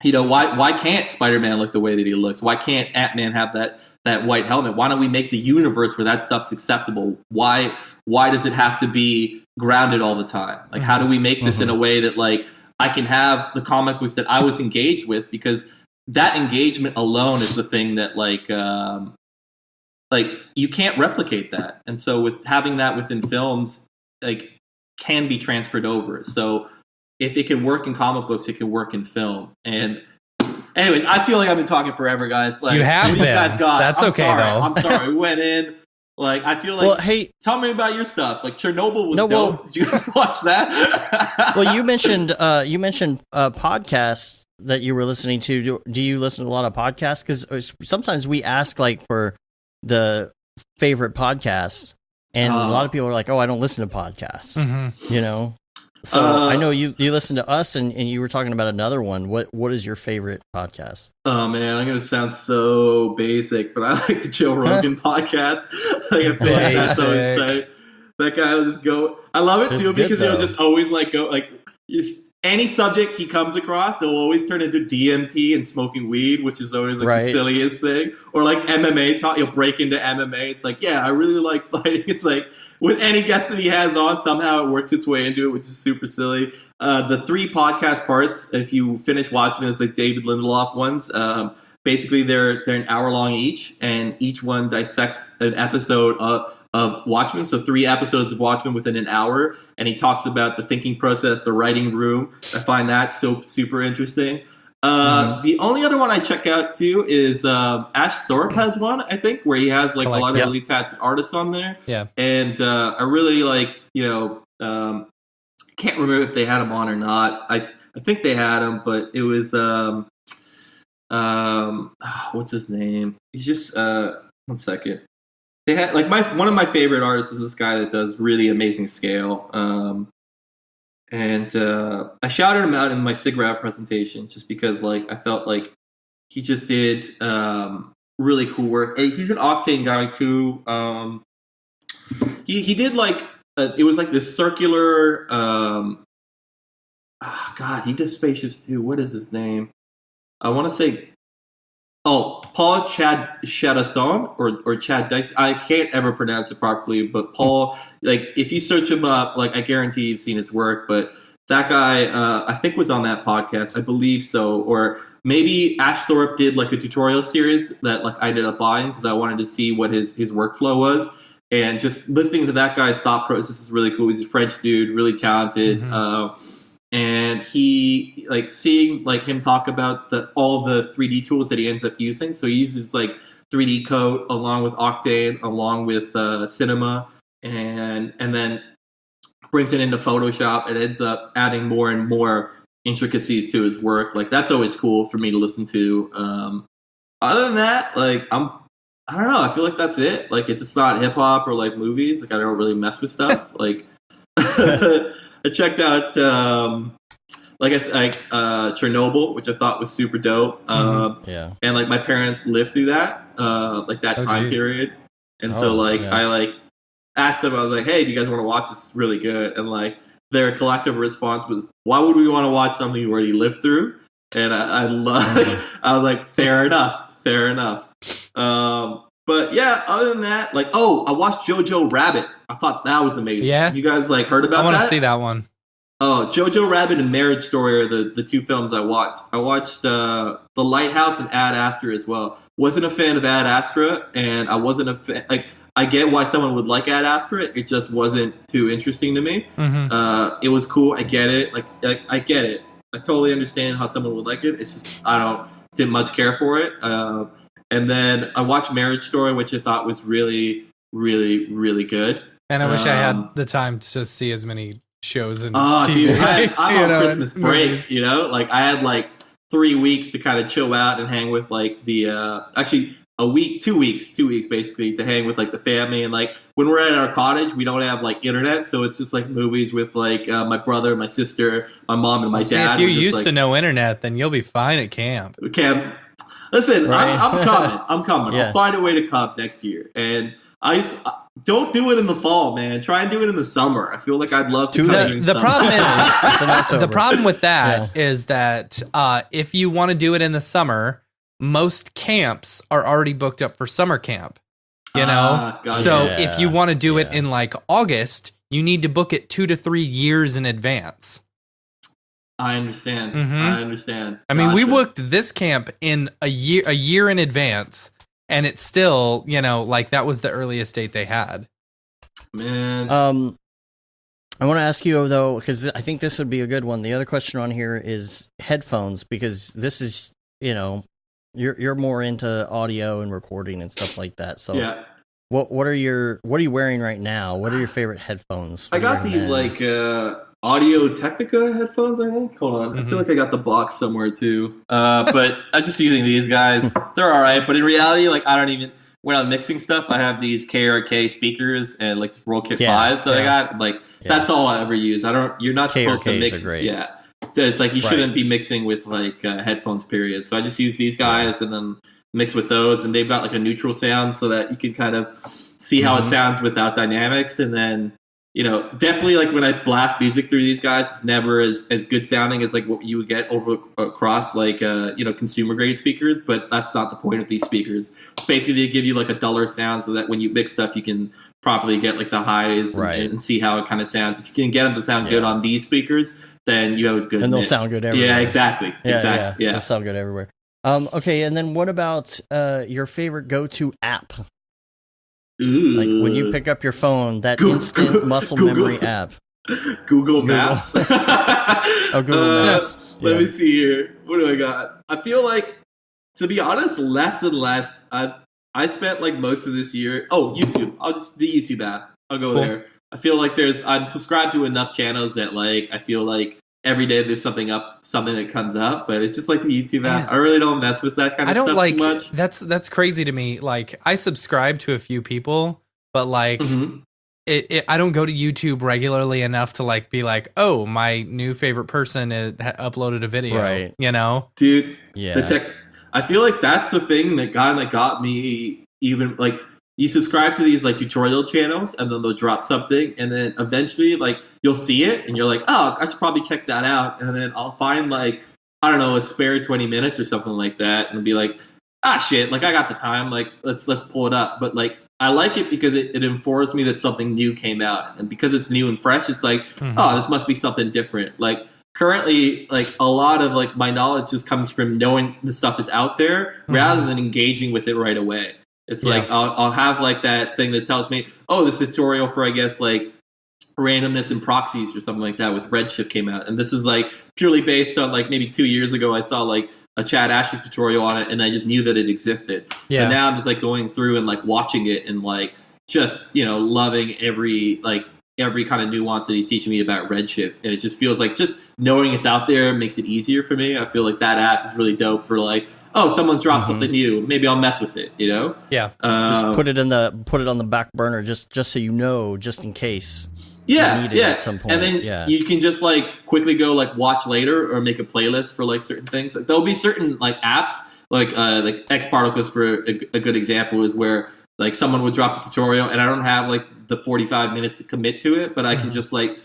you know, why can't Spider-Man look the way that he looks? Why can't Ant-Man have that white helmet? Why don't we make the universe where that stuff's acceptable? Why does it have to be grounded all the time? Like, how do we make this in a way that like I can have the comic books that I was engaged with, because that engagement alone is the thing that like you can't replicate that. And so with having that within films, like can be transferred over. So if it can work in comic books, it can work in film. And anyways, I feel like I've been talking forever, guys. Like, you have been. You guys got? That's I'm okay, sorry. though. I'm sorry. We went in. Like, I feel like. Well, hey, tell me about your stuff. Like, Chernobyl was dope. Did you guys watch that? Well, you mentioned podcasts that you were listening to. Do you listen to a lot of podcasts? Because sometimes we ask like for the favorite podcasts, and a lot of people are like, "Oh, I don't listen to podcasts." Mm-hmm. You know. So I know you listen to us, and you were talking about another one. What is your favorite podcast? Oh man, I'm gonna sound so basic, but I like the Joe Rogan podcast. Like I feel like that's always tight. That guy will just go. I love it too because he'll just always like go like any subject he comes across, it'll always turn into DMT and smoking weed, which is always like the silliest thing. Or like MMA talk, he'll break into MMA. It's like, yeah, I really like fighting. It's like with any guest that he has on, somehow it works its way into it, which is super silly. The 3 podcast parts, if you finish watching them, is the David Lindelof ones. Basically, they're an hour long each, and each one dissects an episode of Watchmen. So 3 episodes of Watchmen within an hour, and he talks about the thinking process, the writing room. I find that so super interesting. The only other one I check out too is Ash Thorpe has one, I think, where he has like a lot of really talented artists on there. Yeah, and I really like, can't remember if they had him on or not. I think they had him, but it was what's his name? He's just 1 second. They had like one of my favorite artists is this guy that does really amazing scale. And I shouted him out in my SIGGRAPH presentation just because like I felt like he just did really cool work. He's an Octane guy too. He did like it was like this circular. God, he did spaceships too. What is his name? I want to say. Oh, Paul Chadasson or Chad Dice. I can't ever pronounce it properly, but Paul, like, if you search him up, like, I guarantee you've seen his work. But that guy, I think, was on that podcast. I believe so. Or maybe Ash Thorpe did, like, a tutorial series that, like, I ended up buying because I wanted to see what his workflow was. And just listening to that guy's thought process is really cool. He's a French dude, really talented. And he, like, seeing like him talk about all the 3D tools that he ends up using. So he uses like 3D Coat along with Octane, along with Cinema, and then brings it into Photoshop and ends up adding more and more intricacies to his work. Like, that's always cool for me to listen to. Other than that, like, I don't know. I feel like that's it. Like, if it's not hip hop or like movies, like I don't really mess with stuff. Like, I checked out, like I said, Chernobyl, which I thought was super dope. And like my parents lived through that, like that time period. And so like I like asked them, I was like, "Hey, do you guys want to watch this? It's really good." And like their collective response was, "Why would we want to watch something you already lived through?" And I was like, fair enough. But yeah, other than that, like, I watched Jojo Rabbit. I thought that was amazing. Yeah, you guys like heard about that? I want to see that one. Oh, Jojo Rabbit and Marriage Story are the 2 films I watched. I watched The Lighthouse and Ad Astra as well. Wasn't a fan of Ad Astra, and I wasn't a fan. Like, I get why someone would like Ad Astra. It just wasn't too interesting to me. It was cool. I get it. Like I get it. I totally understand how someone would like it. It's just didn't much care for it. And then I watched Marriage Story, which I thought was really, really, really good. And I wish I had the time to see as many shows and TV. Dude, I'm on Christmas break, movies. You know? Like, I had, like, 3 weeks to kind of chill out and hang with, like, the... actually, a week, 2 weeks, basically, to hang with, like, the family. And, like, when we're at our cottage, we don't have, like, internet, so it's just, like, movies with, like, my brother, my sister, my mom, and my dad. If you're used to no internet, then you'll be fine at camp. Listen, right? I'm coming. Yeah. I'll find a way to come next year. And don't do it in the fall, man. Try and do it in the summer. I feel like I'd love to. The problem is the problem with that is that if you want to do it in the summer, most camps are already booked up for summer camp. You know, so if you want to do it in like August, you need to book it 2 to 3 years in advance. I understand. I understand. I mean, we booked this camp in a year in advance, and it's still, like that was the earliest date they had. Man. I want to ask you though, because I think this would be a good one. The other question on here is headphones, because this is, you're more into audio and recording and stuff like that. So Yeah. what are you wearing right now? What are your favorite headphones? I got these like Audio Technica headphones, I think. Hold on. I feel like I got the box somewhere too. But I'm just using these guys. They're all right. But in reality, like, I don't even, when I'm mixing stuff, I have these KRK speakers and like Roll Kit 5s that I got. Like, that's all I ever use. You're not supposed to mix. Are great. Yeah. It's like you shouldn't be mixing with like headphones, period. So I just use these guys and then mix with those. And they've got like a neutral sound so that you can kind of see how it sounds without dynamics. And then, definitely like when I blast music through these guys, it's never as good sounding as like what you would get across like, consumer grade speakers, but that's not the point of these speakers. Basically, they give you like a duller sound so that when you mix stuff, you can properly get like the highs and see how it kind of sounds. If you can get them to sound good on these speakers, then you have a good and they'll mix. sound good everywhere. Yeah, exactly. Yeah. They'll sound good everywhere. Okay, and then what about your favorite go-to app? Ooh. Like when you pick up your phone, that instant muscle memory app. Google Maps. Google Maps. Let me see here. What do I got? I feel like, to be honest, less and less. I spent like most of this year. Oh, YouTube. The YouTube app. I'll go there. I feel like I'm subscribed to enough channels that like I feel like every day there's something that comes up, but it's just like the YouTube app. I really don't mess with that kind of stuff too much. That's crazy to me. Like, I subscribe to a few people, but like I don't go to YouTube regularly enough to like be like, oh, my new favorite person uploaded a video, right? Dude. Yeah. I feel like that's the thing that got me. Even like, you subscribe to these like tutorial channels and then they'll drop something and then eventually like you'll see it and you're like, oh, I should probably check that out. And then I'll find like, I don't know, a spare 20 minutes or something like that and be like, shit, like I got the time, like let's pull it up. But like, I like it because it informs me that something new came out, and because it's new and fresh, it's like, oh, this must be something different. Like currently, like a lot of like my knowledge just comes from knowing the stuff is out there rather than engaging with it right away. It's like I'll have like that thing that tells me, oh, this tutorial for, I guess, like randomness and proxies or something like that with Redshift came out. And this is like purely based on like maybe 2 years ago, I saw like a Chad Ashley tutorial on it and I just knew that it existed. Yeah. So now I'm just like going through and like watching it and like just, loving every kind of nuance that he's teaching me about Redshift. And it just feels like just knowing it's out there makes it easier for me. I feel like that app is really dope for like, oh, someone dropped something new. Maybe I'll mess with it, Yeah. Just put it on the back burner, just so just in case. Yeah, you need it at some point. And then you can just like quickly go like watch later or make a playlist for like certain things. Like, there'll be certain like apps like X Particles for a good example is where like someone would drop a tutorial and I don't have like the 45 minutes to commit to it, but I can just like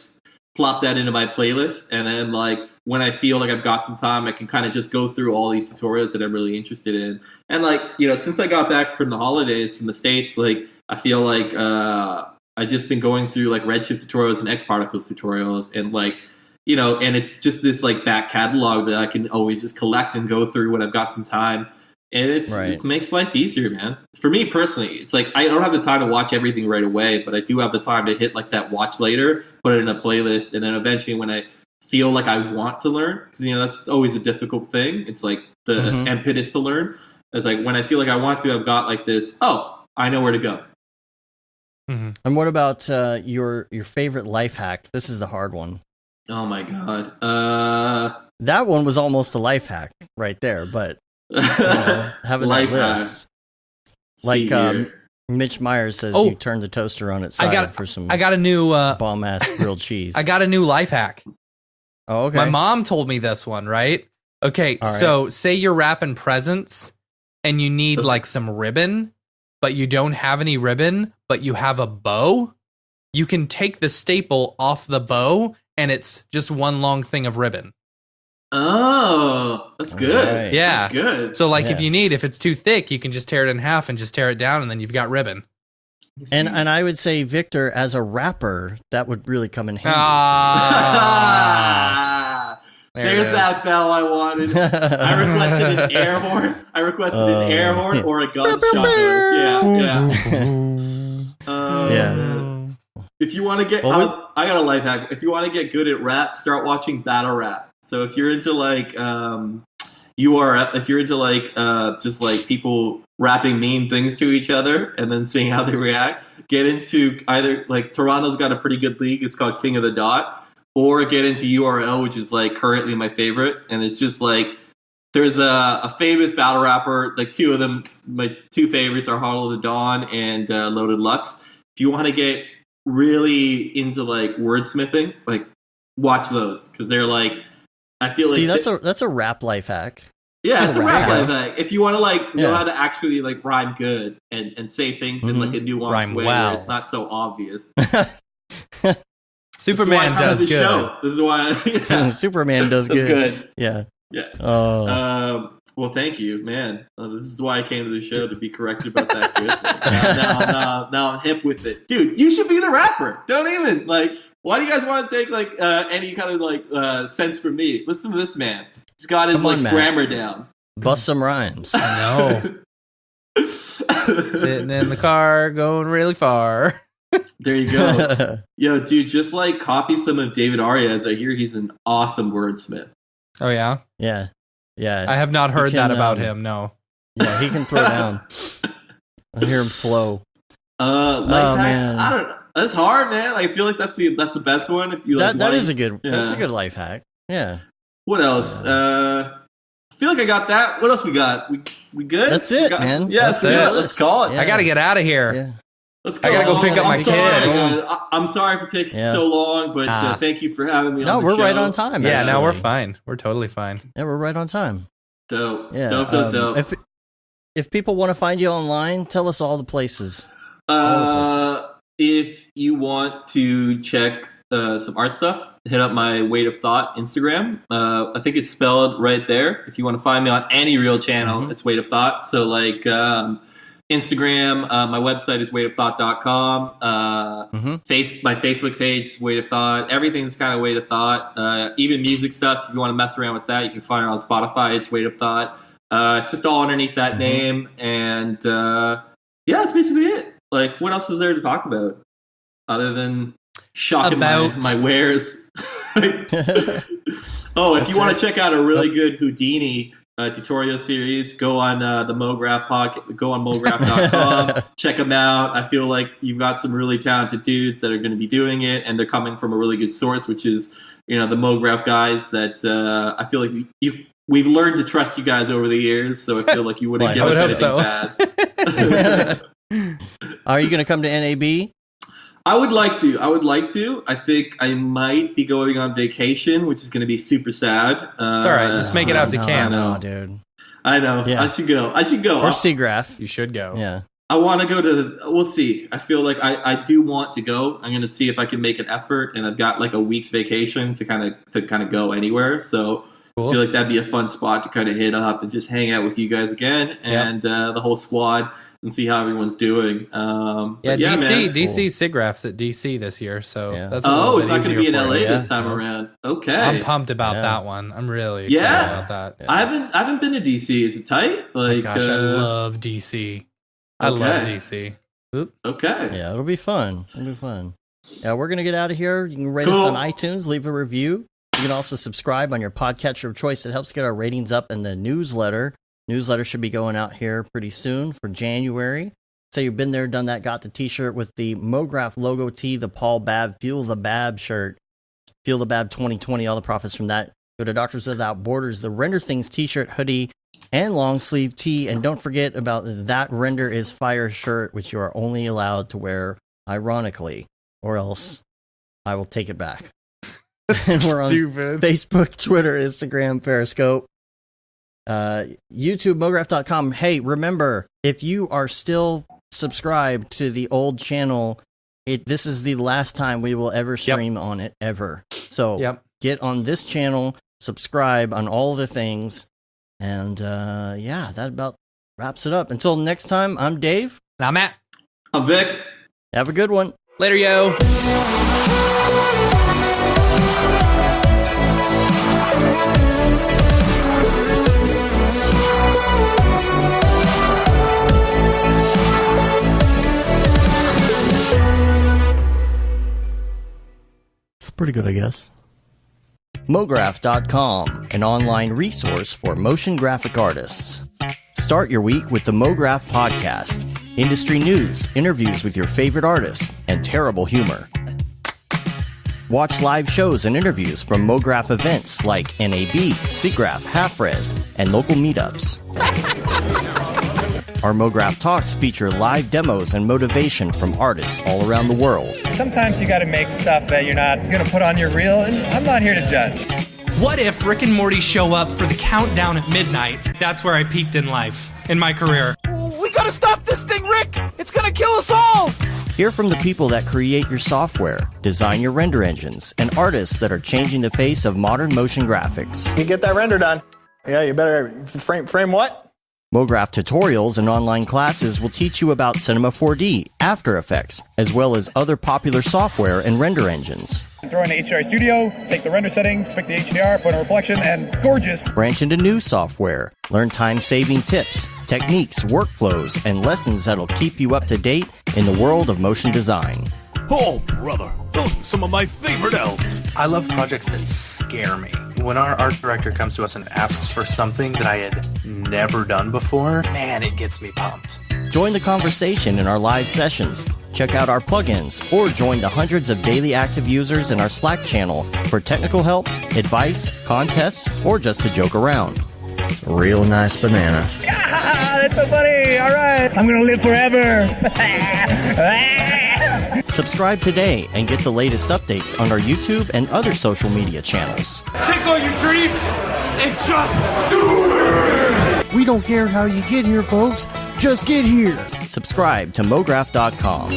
plop that into my playlist and then like when I feel like I've got some time, I can kind of just go through all these tutorials that I'm really interested in. And like, since I got back from the holidays from the States, like I feel like I've just been going through like Redshift tutorials and X Particles tutorials and like, and it's just this like back catalog that I can always just collect and go through when I've got some time. And it makes life easier, man. For me personally, it's like I don't have the time to watch everything right away, but I do have the time to hit like that watch later, put it in a playlist, and then eventually when I feel like I want to learn, because that's always a difficult thing. It's like the impetus to learn. It's like when I feel like I want to, I've got like this. Oh, I know where to go. And what about your favorite life hack? This is the hard one. Oh my god, that one was almost a life hack right there, but. Having that list. Like Mitch Myers says, you turn the toaster on its side for some. I got a new bomb ass grilled cheese. I got a new life hack. Oh, okay. My mom told me this one, right? Okay, so say you're wrapping presents and you need like some ribbon, but you don't have any ribbon, but you have a bow. You can take the staple off the bow, and it's just one long thing of ribbon. Oh, that's good. Right. Yeah. That's good. So like if it's too thick, you can just tear it in half and just tear it down and then you've got ribbon. And I would say, Victor, as a rapper, that would really come in handy. There's that bell I wanted. I requested an air horn. Or a gunshot noise. Yeah. Yeah. If you want to get, I got a life hack. If you want to get good at rap, start watching battle rap. So if you're into like if you're into like just like people rapping mean things to each other and then seeing how they react, get into either like Toronto's got a pretty good league. It's called King of the Dot, or get into URL, which is like currently my favorite, and it's just like. There's a famous battle rapper, like two of them, my two favorites are Hollow the Dawn and Loaded Lux. If you want to get really into like wordsmithing, like watch those because they're like, I feel like that's a rap life hack. Yeah, it's a rap life hack. If you want to like know how to actually like rhyme good and say things in like a nuanced way where it's not so obvious. Superman does good. Show. This is why Superman does good. Yeah. Yeah. Well, thank you, man. This is why I came to the show to be corrected about that good. Now I'm hip with it, dude. You should be the rapper. Don't even like. Why do you guys want to take like any kind of like sense from me? Listen to this man. He's got his grammar down. Bust some rhymes. I know. Sitting in the car, going really far. There you go. Yo, dude, just like copy some of David Arias. I hear he's an awesome wordsmith. Oh, yeah? Yeah. I have not heard that about him, no. Yeah, he can throw down. I hear him flow. Man. I don't know. That's hard, man. Like, I feel like that's the best one. If you like, that is a good that's a good life hack. Yeah. What else? I feel like I got that. What else we got? We good? That's it, man. Yeah, that's it. Let's call it. Yeah. I got to get out of here. Yeah. Let's go. I gotta go pick up my kid. I'm sorry for taking so long, but thank you for having me on the show. No, we're right on time. Yeah, no, we're fine. We're totally fine. Yeah, we're right on time. Dope. Yeah. Dope. If people want to find you online, tell us all the places. If you want to check some art stuff, hit up my Weight of Thought Instagram. I think it's spelled right there. If you want to find me on any real channel, it's Weight of Thought. So like Instagram, my website is weightofthought.com. My Facebook page is Weight of Thought. Everything's kind of Weight of Thought. Even music stuff, if you want to mess around with that, you can find it on Spotify. It's Weight of Thought. It's just all underneath that name. And that's basically it. Like, what else is there to talk about other than shocking my wares? If you want to check out a really good Houdini tutorial series, go on the Mograph podcast. Go on Mograph.com. Check them out. I feel like you've got some really talented dudes that are going to be doing it, and they're coming from a really good source, which is the Mograph guys. That I feel like we've learned to trust you guys over the years. So I feel like you wouldn't give us anything bad. Are you going to come to NAB? I would like to. I think I might be going on vacation, which is going to be super sad. It's all right. Just make it out to camp. No, dude. I know. Yeah. I should go. Or Seagraph. You should go. Yeah. I want to go to. We'll see. I feel like I do want to go. I'm going to see if I can make an effort, and I've got like a week's vacation to kind of go anywhere. So cool. I feel like that'd be a fun spot to kind of hit up and just hang out with you guys again and the whole squad. And see how everyone's doing. DC Sigraph's at DC this year, so that's it's not going to be in LA this time around. Okay, I'm pumped about that one. I'm really excited about that. I haven't been to DC. Is it tight? Like, gosh, I love DC. I love DC. Oop. Okay, yeah, it'll be fun. Yeah, we're gonna get out of here. You can rate us on iTunes, leave a review. You can also subscribe on your podcatcher of choice. It helps get our ratings up in the newsletter. Newsletter should be going out here pretty soon for January. So you've been there, done that, got the t-shirt with the Mograph logo tee, the Paul Babb Feel the Babb shirt. Feel the Babb 2020, all the profits from that go to Doctors Without Borders, the Render Things t-shirt, hoodie, and long sleeve tee. And don't forget about that Render is Fire shirt, which you are only allowed to wear ironically, or else I will take it back. And we're on Facebook, Twitter, Instagram, Periscope. YouTube, Mograph.com. Hey, remember, if you are still subscribed to the old channel, this is the last time we will ever stream on it, ever. So get on this channel, subscribe on all the things, and that about wraps it up. Until next time, I'm Dave. And I'm Matt. I'm Vic. Have a good one. Later, yo. Pretty good, I guess. Mograph.com, an online resource for motion graphic artists. Start your week with the Mograph podcast. Industry news, interviews with your favorite artists, and terrible humor. Watch live shows and interviews from Mograph events like NAB, SIGGRAPH, Half-Res, and local meetups. Our Mograph Talks feature live demos and motivation from artists all around the world. Sometimes you gotta make stuff that you're not gonna put on your reel, and I'm not here to judge. What if Rick and Morty show up for the countdown at midnight? That's where I peaked in life, in my career. We gotta stop this thing, Rick! It's gonna kill us all! Hear from the people that create your software, design your render engines, and artists that are changing the face of modern motion graphics. You get that render done. Yeah, you better frame what? Mograph tutorials and online classes will teach you about Cinema 4D, After Effects, as well as other popular software and render engines. Throw in the HDR Studio, take the render settings, pick the HDR, put in a reflection, and gorgeous. Branch into new software. Learn time-saving tips, techniques, workflows, and lessons that'll keep you up to date in the world of motion design. Oh, brother, those are some of my favorite elves. I love projects that scare me. When our art director comes to us and asks for something that I had never done before, man, it gets me pumped. Join the conversation in our live sessions. Check out our plugins, or join the hundreds of daily active users in our Slack channel for technical help, advice, contests, or just to joke around. Real nice banana. Ah, that's so funny! All right, I'm gonna live forever! Subscribe today and get the latest updates on our YouTube and other social media channels. Take all your dreams and just do it! We don't care how you get here, folks. Just get here. Subscribe to Mograph.com.